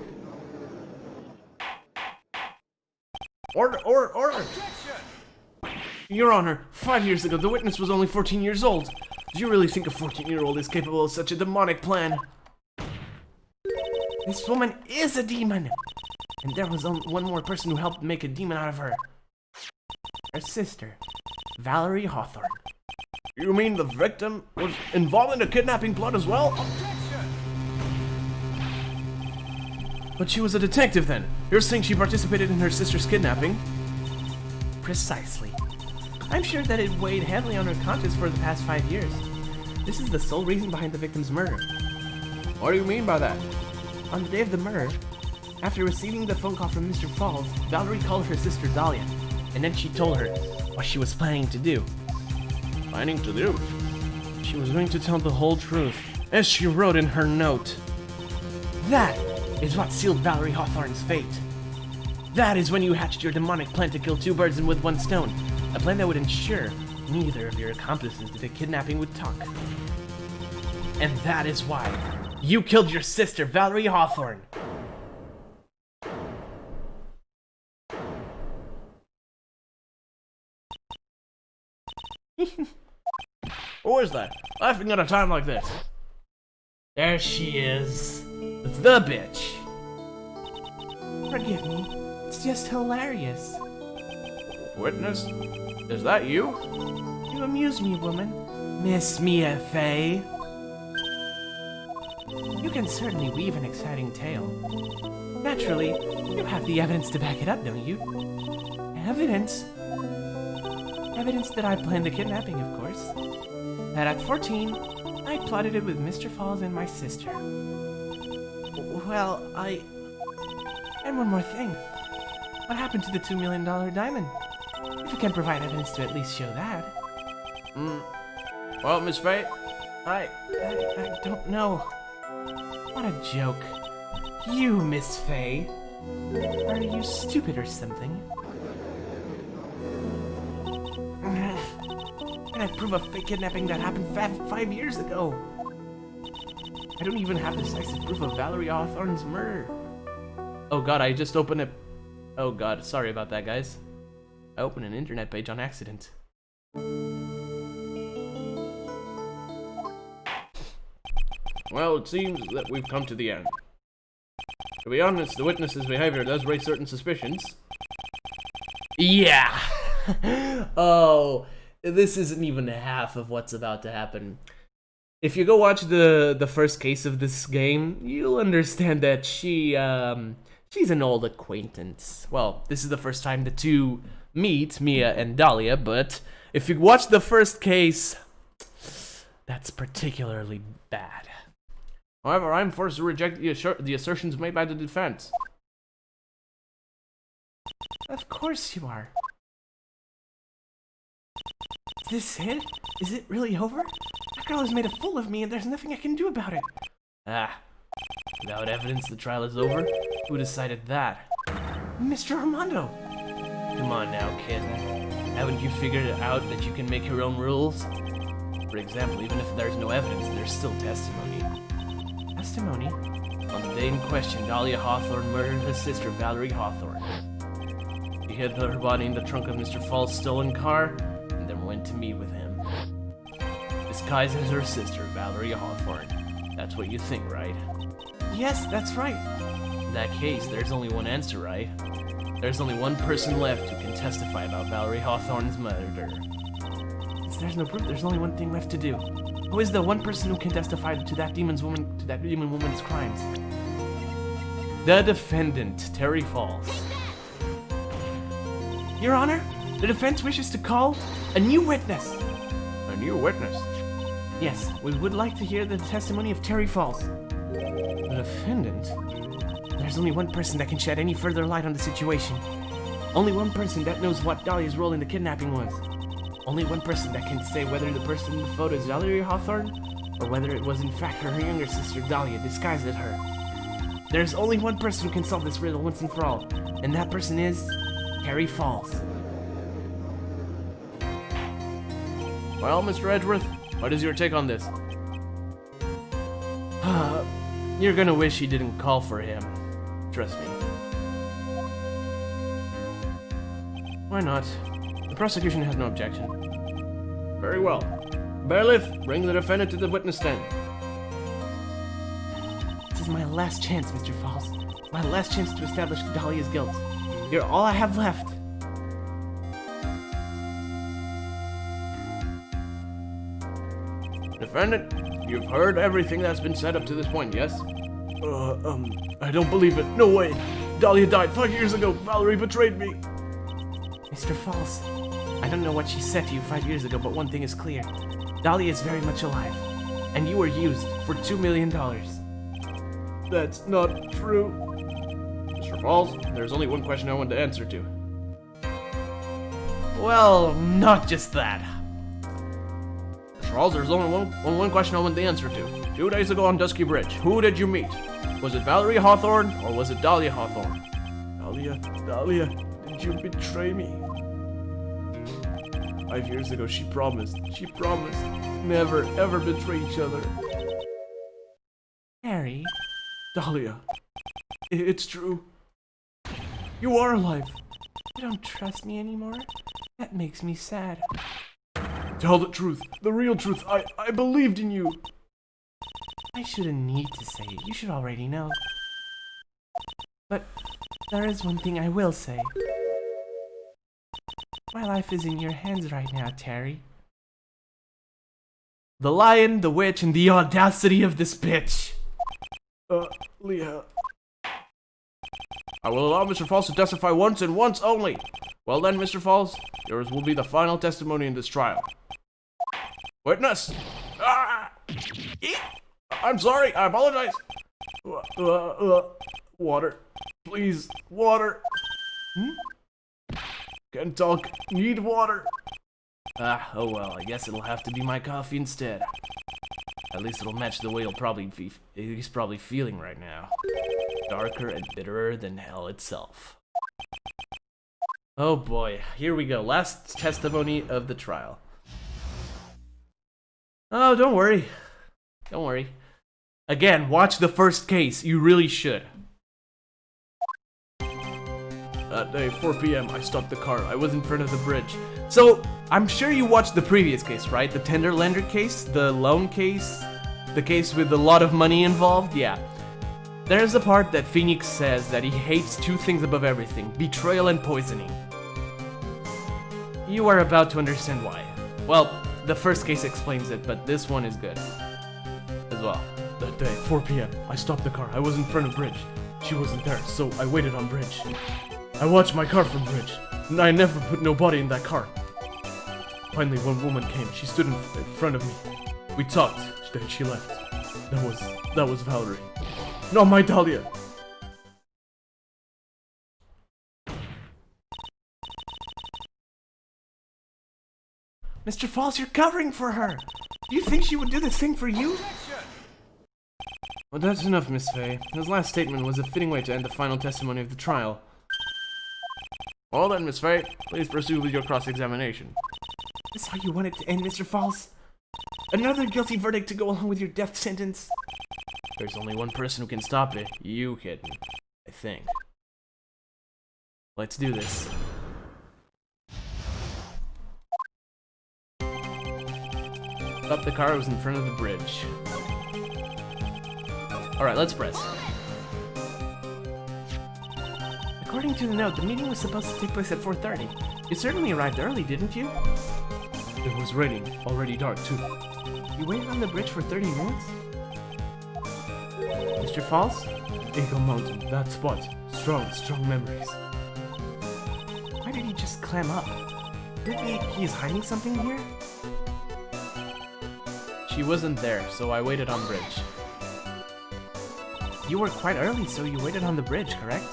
Order! Your Honor, 5 years ago, the witness was only 14 years old. Do you really think a 14-year-old is capable of such a demonic plan? This woman is a demon! And there was only one more person who helped make a demon out of her. Her sister, Valerie Hawthorne. You mean the victim was involved in a kidnapping plot as well? But she was a detective then. You're saying she participated in her sister's kidnapping? Precisely. I'm sure that it weighed heavily on her conscience for the past 5 years. This is the sole reason behind the victim's murder. What do you mean by that? On the day of the murder, after receiving the phone call from Mr. Falz, Valerie called her sister Dahlia, and then she told her what she was planning to do. Planning to do? She was going to tell the whole truth, as she wrote in her note. That is what sealed Valerie Hawthorne's fate. That is when you hatched your demonic plan to kill 2 birds with 1 stone, a plan that would ensure neither of your accomplices to the kidnapping would talk. And that is why you killed your sister, Valerie Hawthorne. Who is that? Laughing at a time like this. There she is. The bitch. Forgive me. It's just hilarious. Witness? Is that you? You amuse me, woman. Miss Mia Faye. You can certainly weave an exciting tale. Naturally, you have the evidence to back it up, don't you? Evidence? Evidence that I planned the kidnapping, of course. That at 14, I plotted it with Mr. Falz and my sister. Well, And one more thing. What happened to the $2 million diamond? If you can provide evidence to at least show that. Well, Miss Faye, I don't know. What a joke. You, Miss Faye. Are you stupid or something? Can I prove a fake kidnapping that happened 5 years ago? I don't even have decisive proof of Valerie Hawthorne's murder. oh god, I just opened a... Oh god, sorry about that, guys. I opened an internet page on accident. Well, it seems that we've come to the end. To be honest, the witness's behavior does raise certain suspicions. Yeah! Oh, this isn't even half of what's about to happen. If you go watch the first case of this game, you'll understand that she's an old acquaintance. Well, this is the first time the two meet, Mia and Dahlia, but if you watch the first case, that's particularly bad. However, I'm forced to reject the assertions made by the defense. Of course you are. Is this it? Is it really over? That girl has made a fool of me and there's nothing I can do about it. Ah. Without evidence, the trial is over? Who decided that? Mr. Armando! Come on now, kid. Haven't you figured out that you can make your own rules? For example, even if there's no evidence, there's still testimony. Testimony? On the day in question, Dahlia Hawthorne murdered her sister, Valerie Hawthorne. She hid her body in the trunk of Mr. Falz's stolen car, and then went to meet with him. Disguised as her sister, Valerie Hawthorne. That's what you think, right? Yes, that's right. In that case, there's only one answer, right? There's only one person left who can testify about Valerie Hawthorne's murder. Since there's no proof, there's only one thing left to do. Who is the one person who can testify to that demon woman's crimes? The defendant, Terry Falz. Your Honor, the defense wishes to call a new witness. A new witness? Yes, we would like to hear the testimony of Terry Falz. The defendant? There's only one person that can shed any further light on the situation. Only one person that knows what Dahlia's role in the kidnapping was. Only one person that can say whether the person in the photo is Valerie Hawthorne or whether it was in fact her younger sister Dahlia disguised as her. There's only one person who can solve this riddle once and for all, and that person is Harry Falz. Well, Mr. Edgeworth, what is your take on this? You're gonna wish he didn't call for him. Trust me. Why not? The prosecution has no objection. Very well. Bailiff, bring the defendant to the witness stand. This is my last chance, Mr. Falz. My last chance to establish Dahlia's guilt. You're all I have left. Defendant, you've heard everything that's been said up to this point, yes? I don't believe it. No way. Dahlia died 5 years ago. Valerie betrayed me. Mr. Falz, I don't know what she said to you 5 years ago, but one thing is clear. Dahlia is very much alive, and you were used for $2 million. That's not true. Mr. Falz, there's only one question I want to answer to. Well, not just that. Mr. Falz, there's only one question I want the answer to. 2 days ago on Dusky Bridge, who did you meet? Was it Valerie Hawthorne or was it Dahlia Hawthorne? Dahlia, did you betray me? 5 years ago, she promised never ever betray each other. Harry? Dahlia, it's true. You are alive. You don't trust me anymore? That makes me sad. Tell the truth, the real truth. I believed in you. I shouldn't need to say it. You should already know. But there is one thing I will say. My life is in your hands right now, Terry. The lion, the witch, and the audacity of this bitch. Leah. I will allow Mr. Falz to testify once and once only. Well then, Mr. Falz, yours will be the final testimony in this trial. Witness! Ah! I'm sorry, I apologize. Water. Please, water. Can't talk. Need water. Oh well, I guess it'll have to be my coffee instead. At least it'll match the way he's probably feeling right now. Darker and bitterer than hell itself. Oh boy, here we go. Last testimony of the trial. Oh, don't worry. Don't worry. Again, watch the first case. You really should. That day, 4 p.m., I stopped the car. I was in front of the bridge. So, I'm sure you watched the previous case, right? The tender lender case? The loan case? The case with a lot of money involved? Yeah. There's the part that Phoenix says that he hates 2 things above everything. Betrayal and poisoning. You are about to understand why. Well, the first case explains it, but this one is good. As well. That day, 4 p.m., I stopped the car. I was in front of bridge. She wasn't there, so I waited on bridge. I watched my car from bridge, and I never put nobody in that car. Finally, one woman came. She stood in front of me. We talked, then she left. That was Valerie. Not my Dahlia. Mr. Falz, you're covering for her. Do you think she would do the same for you? Well, that's enough, Miss Faye. His last statement was a fitting way to end the final testimony of the trial. Well then, Miss Faye, please proceed with your cross-examination. Is this how you want it to end, Mr. Falz? Another guilty verdict to go along with your death sentence? There's only one person who can stop it. You, kitten. I think. Let's do this. Stopped the car, was in front of the bridge. Alright, let's press. According to the note, the meeting was supposed to take place at 4:30. You certainly arrived early, didn't you? It was raining, already dark too. You waited on the bridge for 30 minutes? Mr. Falz? Eagle Mountain, that spot. Strong memories. Why did he just clam up? Could it be he's hiding something here? She wasn't there, so I waited on bridge. You were quite early, so you waited on the bridge, correct?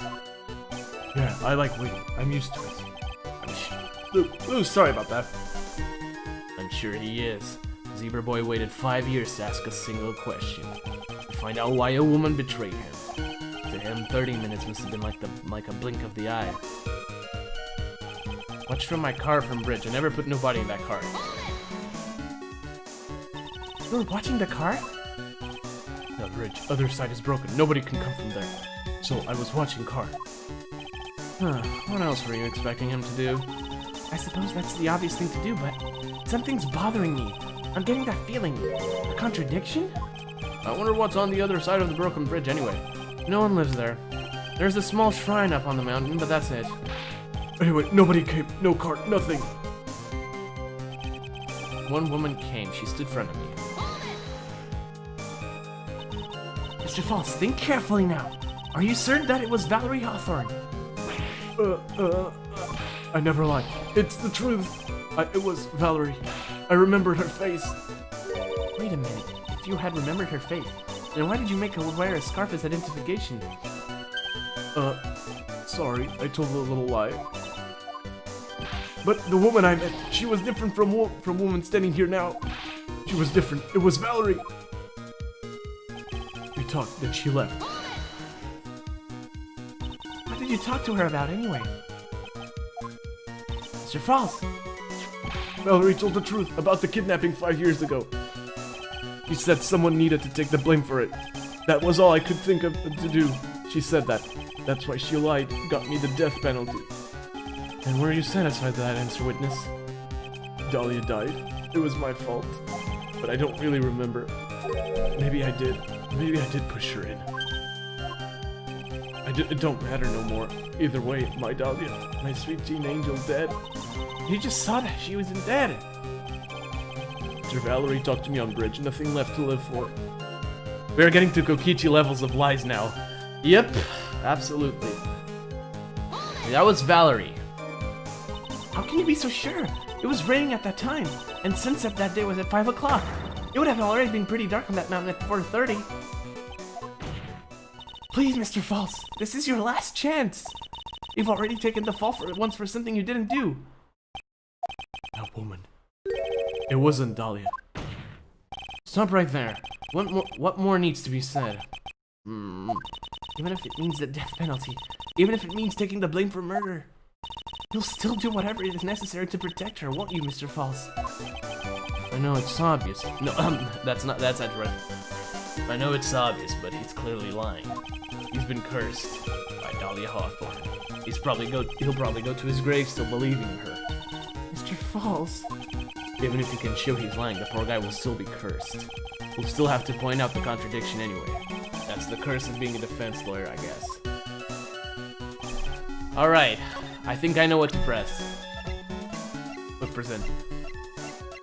Yeah, I like waiting. I'm used to it. Lou, sorry about that. I'm sure he is. Zebra Boy waited 5 years to ask a single question. To find out why a woman betrayed him. To To him, 30 minutes must have been like a blink of the eye. Watch from my car from bridge. I never put nobody in that car. You were watching the car? The bridge. Other side is broken. Nobody can come from there. So I was watching car. Huh. What else were you expecting him to do? I suppose that's the obvious thing to do, but something's bothering me. I'm getting that feeling. A contradiction? I wonder what's on the other side of the broken bridge anyway. No one lives there. There's a small shrine up on the mountain, but that's it. Anyway, nobody came. No cart, nothing. One woman came. She stood in front of me. Mr. Falz, think carefully now. Are you certain that it was Valerie Hawthorne? I never lie. It's the truth. It was Valerie. I remembered her face. Wait a minute. If you had remembered her face, then why did you make her wear a scarf as identification? Sorry. I told a little lie. But the woman I met, she was different from woman standing here now. She was different. It was Valerie. We talked, then she left. What did you talk to her about anyway? Mr. Falz. Valerie told the truth about the kidnapping 5 years ago. She said someone needed to take the blame for it. That was all I could think of to do. She said that. That's why she lied, got me the death penalty. And were you satisfied with that answer, witness? Dahlia died. It was my fault. But I don't really remember. Maybe I did. Maybe I did push her in. It don't matter no more. Either way, my Dahlia, my sweet teen angel, dead. You just saw that she was dead. Sir Valerie talked to me on bridge. Nothing left to live for. We are getting to Kokichi levels of lies now. Yep, absolutely. That was Valerie. How can you be so sure? It was raining at that time, and sunset that day was at 5 o'clock. It would have already been pretty dark on that mountain at 4:30. Please, Mr. Falz, this is your last chance. You've already taken the fall once for something you didn't do. That woman. It wasn't Dahlia. Stop right there. What more needs to be said? Even if it means the death penalty, even if it means taking the blame for murder, you'll still do whatever is necessary to protect her, won't you, Mr. Falz? I know it's obvious. No, that's not right. I know it's obvious, but he's clearly lying. He's been cursed by Dahlia Hawthorne. He'll probably go to his grave still believing in her. Mr. Falz. Even if he can show he's lying, the poor guy will still be cursed. We'll still have to point out the contradiction anyway. That's the curse of being a defense lawyer, I guess. Alright, I think I know what to press. What present?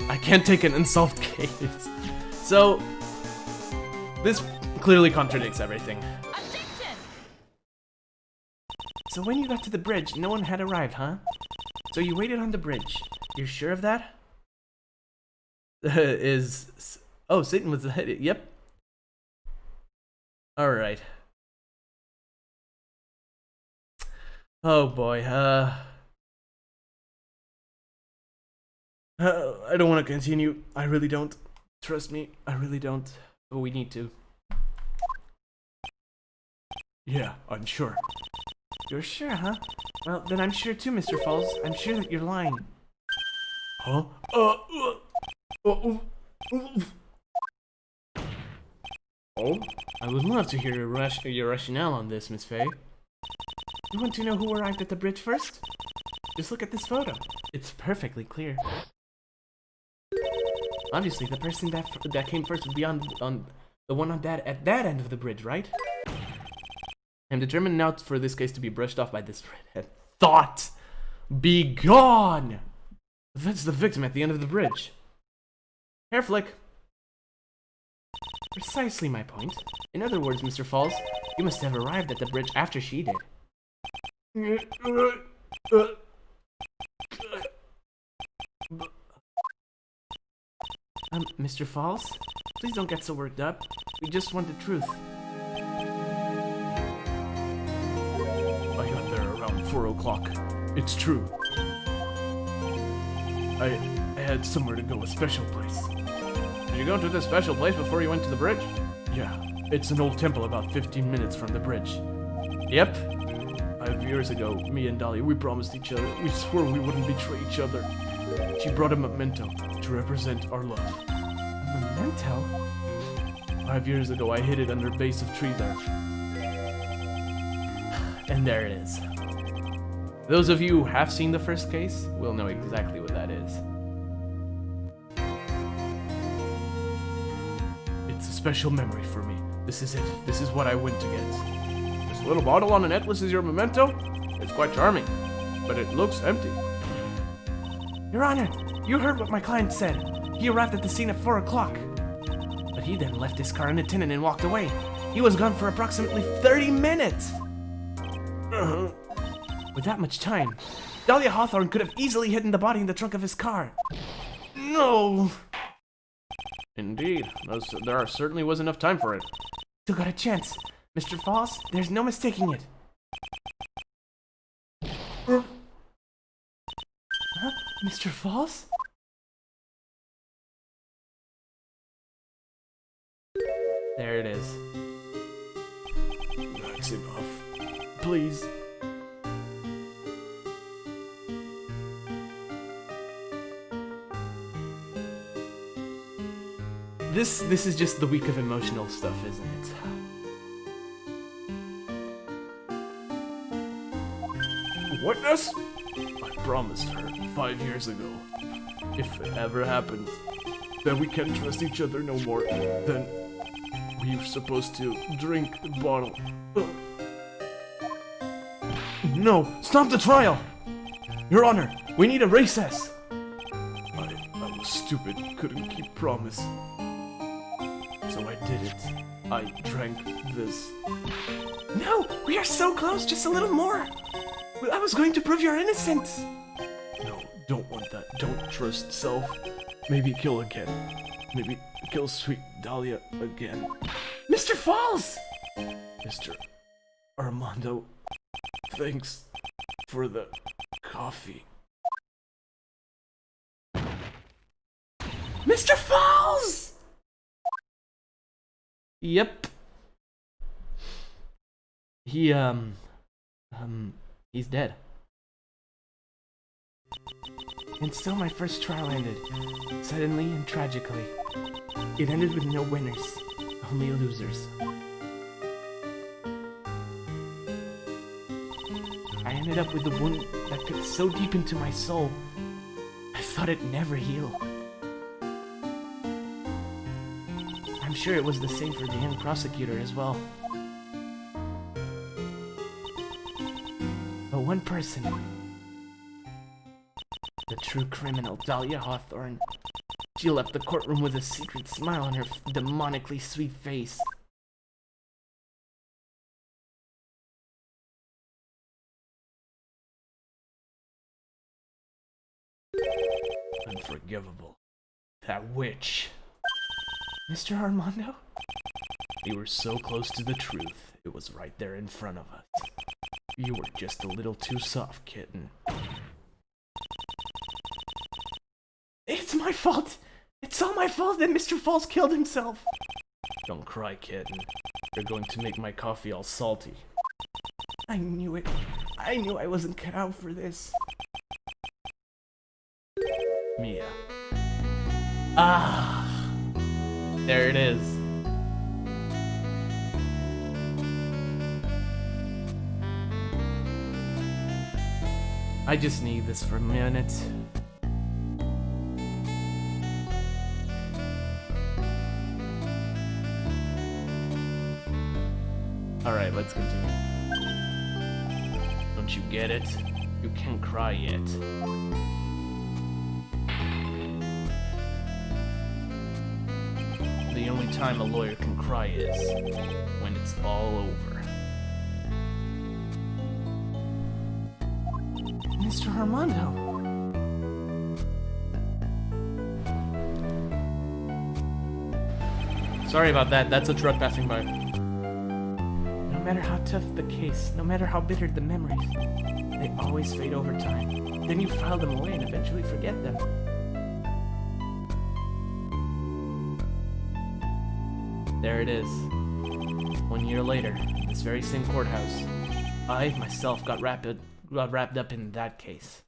I can't take an unsolved case. So, this clearly contradicts everything. Objection! So when you got to the bridge, no one had arrived, huh? So you waited on the bridge. You're sure of that? Oh, Satan was the head. Yep. Alright. Oh boy, I don't want to continue. I really don't. Trust me, I really don't. But we need to. Yeah, I'm sure. You're sure, huh? Well, then I'm sure too, Mr. Falz. I'm sure that you're lying. Huh? Oh, I would love to hear your rationale on this, Miss Faye. You want to know who arrived at the bridge first? Just look at this photo. It's perfectly clear. Obviously, the person that came first would be on the one at that end of the bridge, right? I'm determined now for this case to be brushed off by this redhead. Thought! Be gone! That's the victim at the end of the bridge. Hair flick. Precisely my point. In other words, Mr. Falz, you must have arrived at the bridge after she did. Mr. Falz? Please don't get so worked up. We just want the truth. I got there around 4 o'clock. It's true. I had somewhere to go, a special place. Did you go to this special place before you went to the bridge? Yeah, it's an old temple about 15 minutes from the bridge. Yep. 5 years ago, me and Dahlia, we promised each other. We swore we wouldn't betray each other. She brought a memento to represent our love. A memento? 5 years ago, I hid it under a base of tree there. And there it is. Those of you who have seen the first case will know exactly what that is. It's a special memory for me. This is it. This is what I went to get. This little bottle on a necklace is your memento? It's quite charming, but it looks empty. Your Honor, you heard what my client said. He arrived at the scene at 4 o'clock. But he then left his car unattended and walked away. He was gone for approximately 30 minutes. With that much time, Dahlia Hawthorne could have easily hidden the body in the trunk of his car. No! Indeed, there certainly was enough time for it. Still got a chance. Mr. Falz, there's no mistaking it. Huh? Mr. Falz? There it is. That's enough. Please. This is just the week of emotional stuff, isn't it? Witness? I promised her 5 years ago. If it ever happens that we can't trust each other no more, then we're supposed to drink the bottle. No! Stop the trial! Your Honor, we need a recess! I was stupid, couldn't keep promise. So I did it. I drank this. No! We are so close! Just a little more! I was going to prove you're innocent! No, don't want that. Don't trust self. Maybe kill again. Maybe kill sweet Dahlia again. Mr. Falz! Mr. Armando, thanks for the coffee. Mr. Falz! Yep. He's dead. And so my first trial ended, suddenly and tragically. It ended with no winners, only losers. I ended up with a wound that cut so deep into my soul, I thought it'd never heal. I'm sure it was the same for the young prosecutor as well. But one person, the true criminal, Dahlia Hawthorne, she left the courtroom with a secret smile on her demonically sweet face. Unforgivable. That witch. Mr. Armando? We were so close to the truth. It was right there in front of us. You were just a little too soft, kitten. It's my fault! It's all my fault that Mr. Falz killed himself! Don't cry, kitten. You're going to make my coffee all salty. I knew it. I knew I wasn't cut out for this. Mia. Ah! There it is. I just need this for a minute. Alright, let's continue. Don't you get it? You can't cry yet. The only time a lawyer can cry is when it's all over. Mr. Armando. Sorry about that, that's a truck passing by. No matter how tough the case, no matter how bitter the memories, they always fade over time. Then you file them away and eventually forget them. There it is. 1 year later, this very same courthouse. I myself got wrapped up in that case.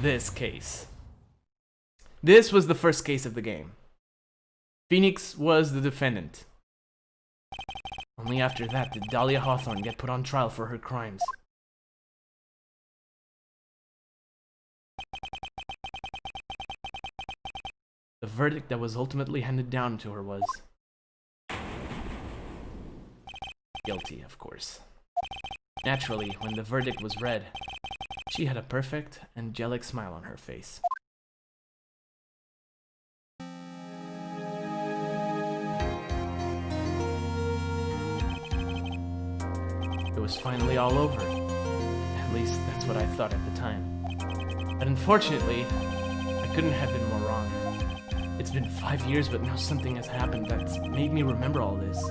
This case. This was the first case of the game. Phoenix was the defendant. Only after that did Dahlia Hawthorne get put on trial for her crimes. The verdict that was ultimately handed down to her was guilty, of course. Naturally, when the verdict was read, she had a perfect, angelic smile on her face. It was finally all over. At least that's what I thought at the time. But unfortunately, I couldn't have been more wrong. It's been 5 years, but now something has happened that's made me remember all this.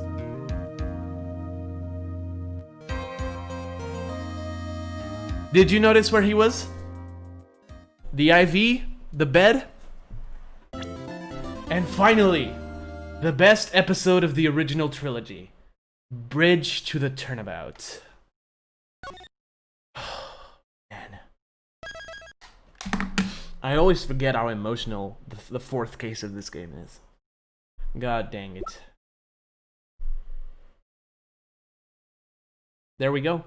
Did you notice where he was? The IV, the bed, and finally, the best episode of the original trilogy, Bridge to the Turnabout. Man. I always forget how emotional the fourth case of this game is. God dang it. There we go.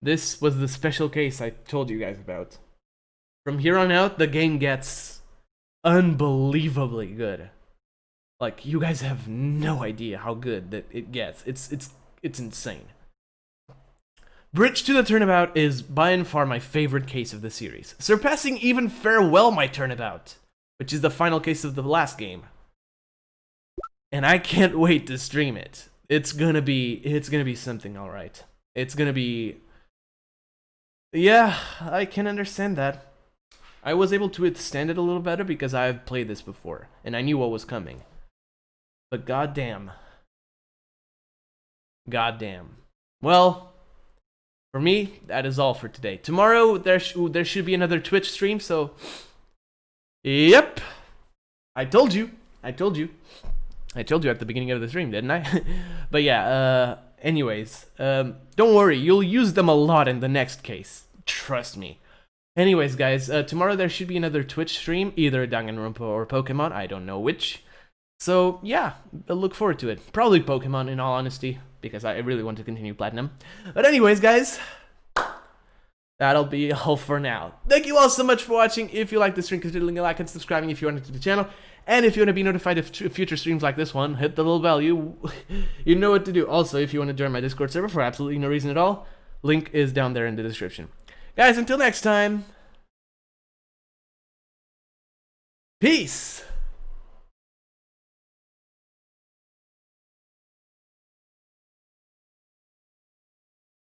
This was the special case I told you guys about. From here on out, the game gets unbelievably good. Like, you guys have no idea how good that it gets. It's insane. Bridge to the Turnabout is by and far my favorite case of the series, surpassing even Farewell My Turnabout, which is the final case of the last game. And I can't wait to stream it. It's gonna be something, alright. It's gonna be... Yeah, I can understand that. I was able to withstand it a little better because I've played this before, and I knew what was coming. But goddamn. Goddamn. Well, for me, that is all for today. Tomorrow, there should be another Twitch stream, so... Yep. I told you at the beginning of the stream, didn't I? But yeah, anyways, don't worry, you'll use them a lot in the next case. Trust me. Anyways, guys, tomorrow there should be another Twitch stream, either Danganronpa or Pokemon, I don't know which. So, yeah, I'll look forward to it. Probably Pokemon, in all honesty, because I really want to continue Platinum. But anyways, guys, that'll be all for now. Thank you all so much for watching. If you like this stream, consider leaving a like and subscribing if you are new to the channel. And if you want to be notified of future streams like this one, hit the little bell. You know what to do. Also, if you want to join my Discord server for absolutely no reason at all, link is down there in the description. Guys, until next time, peace!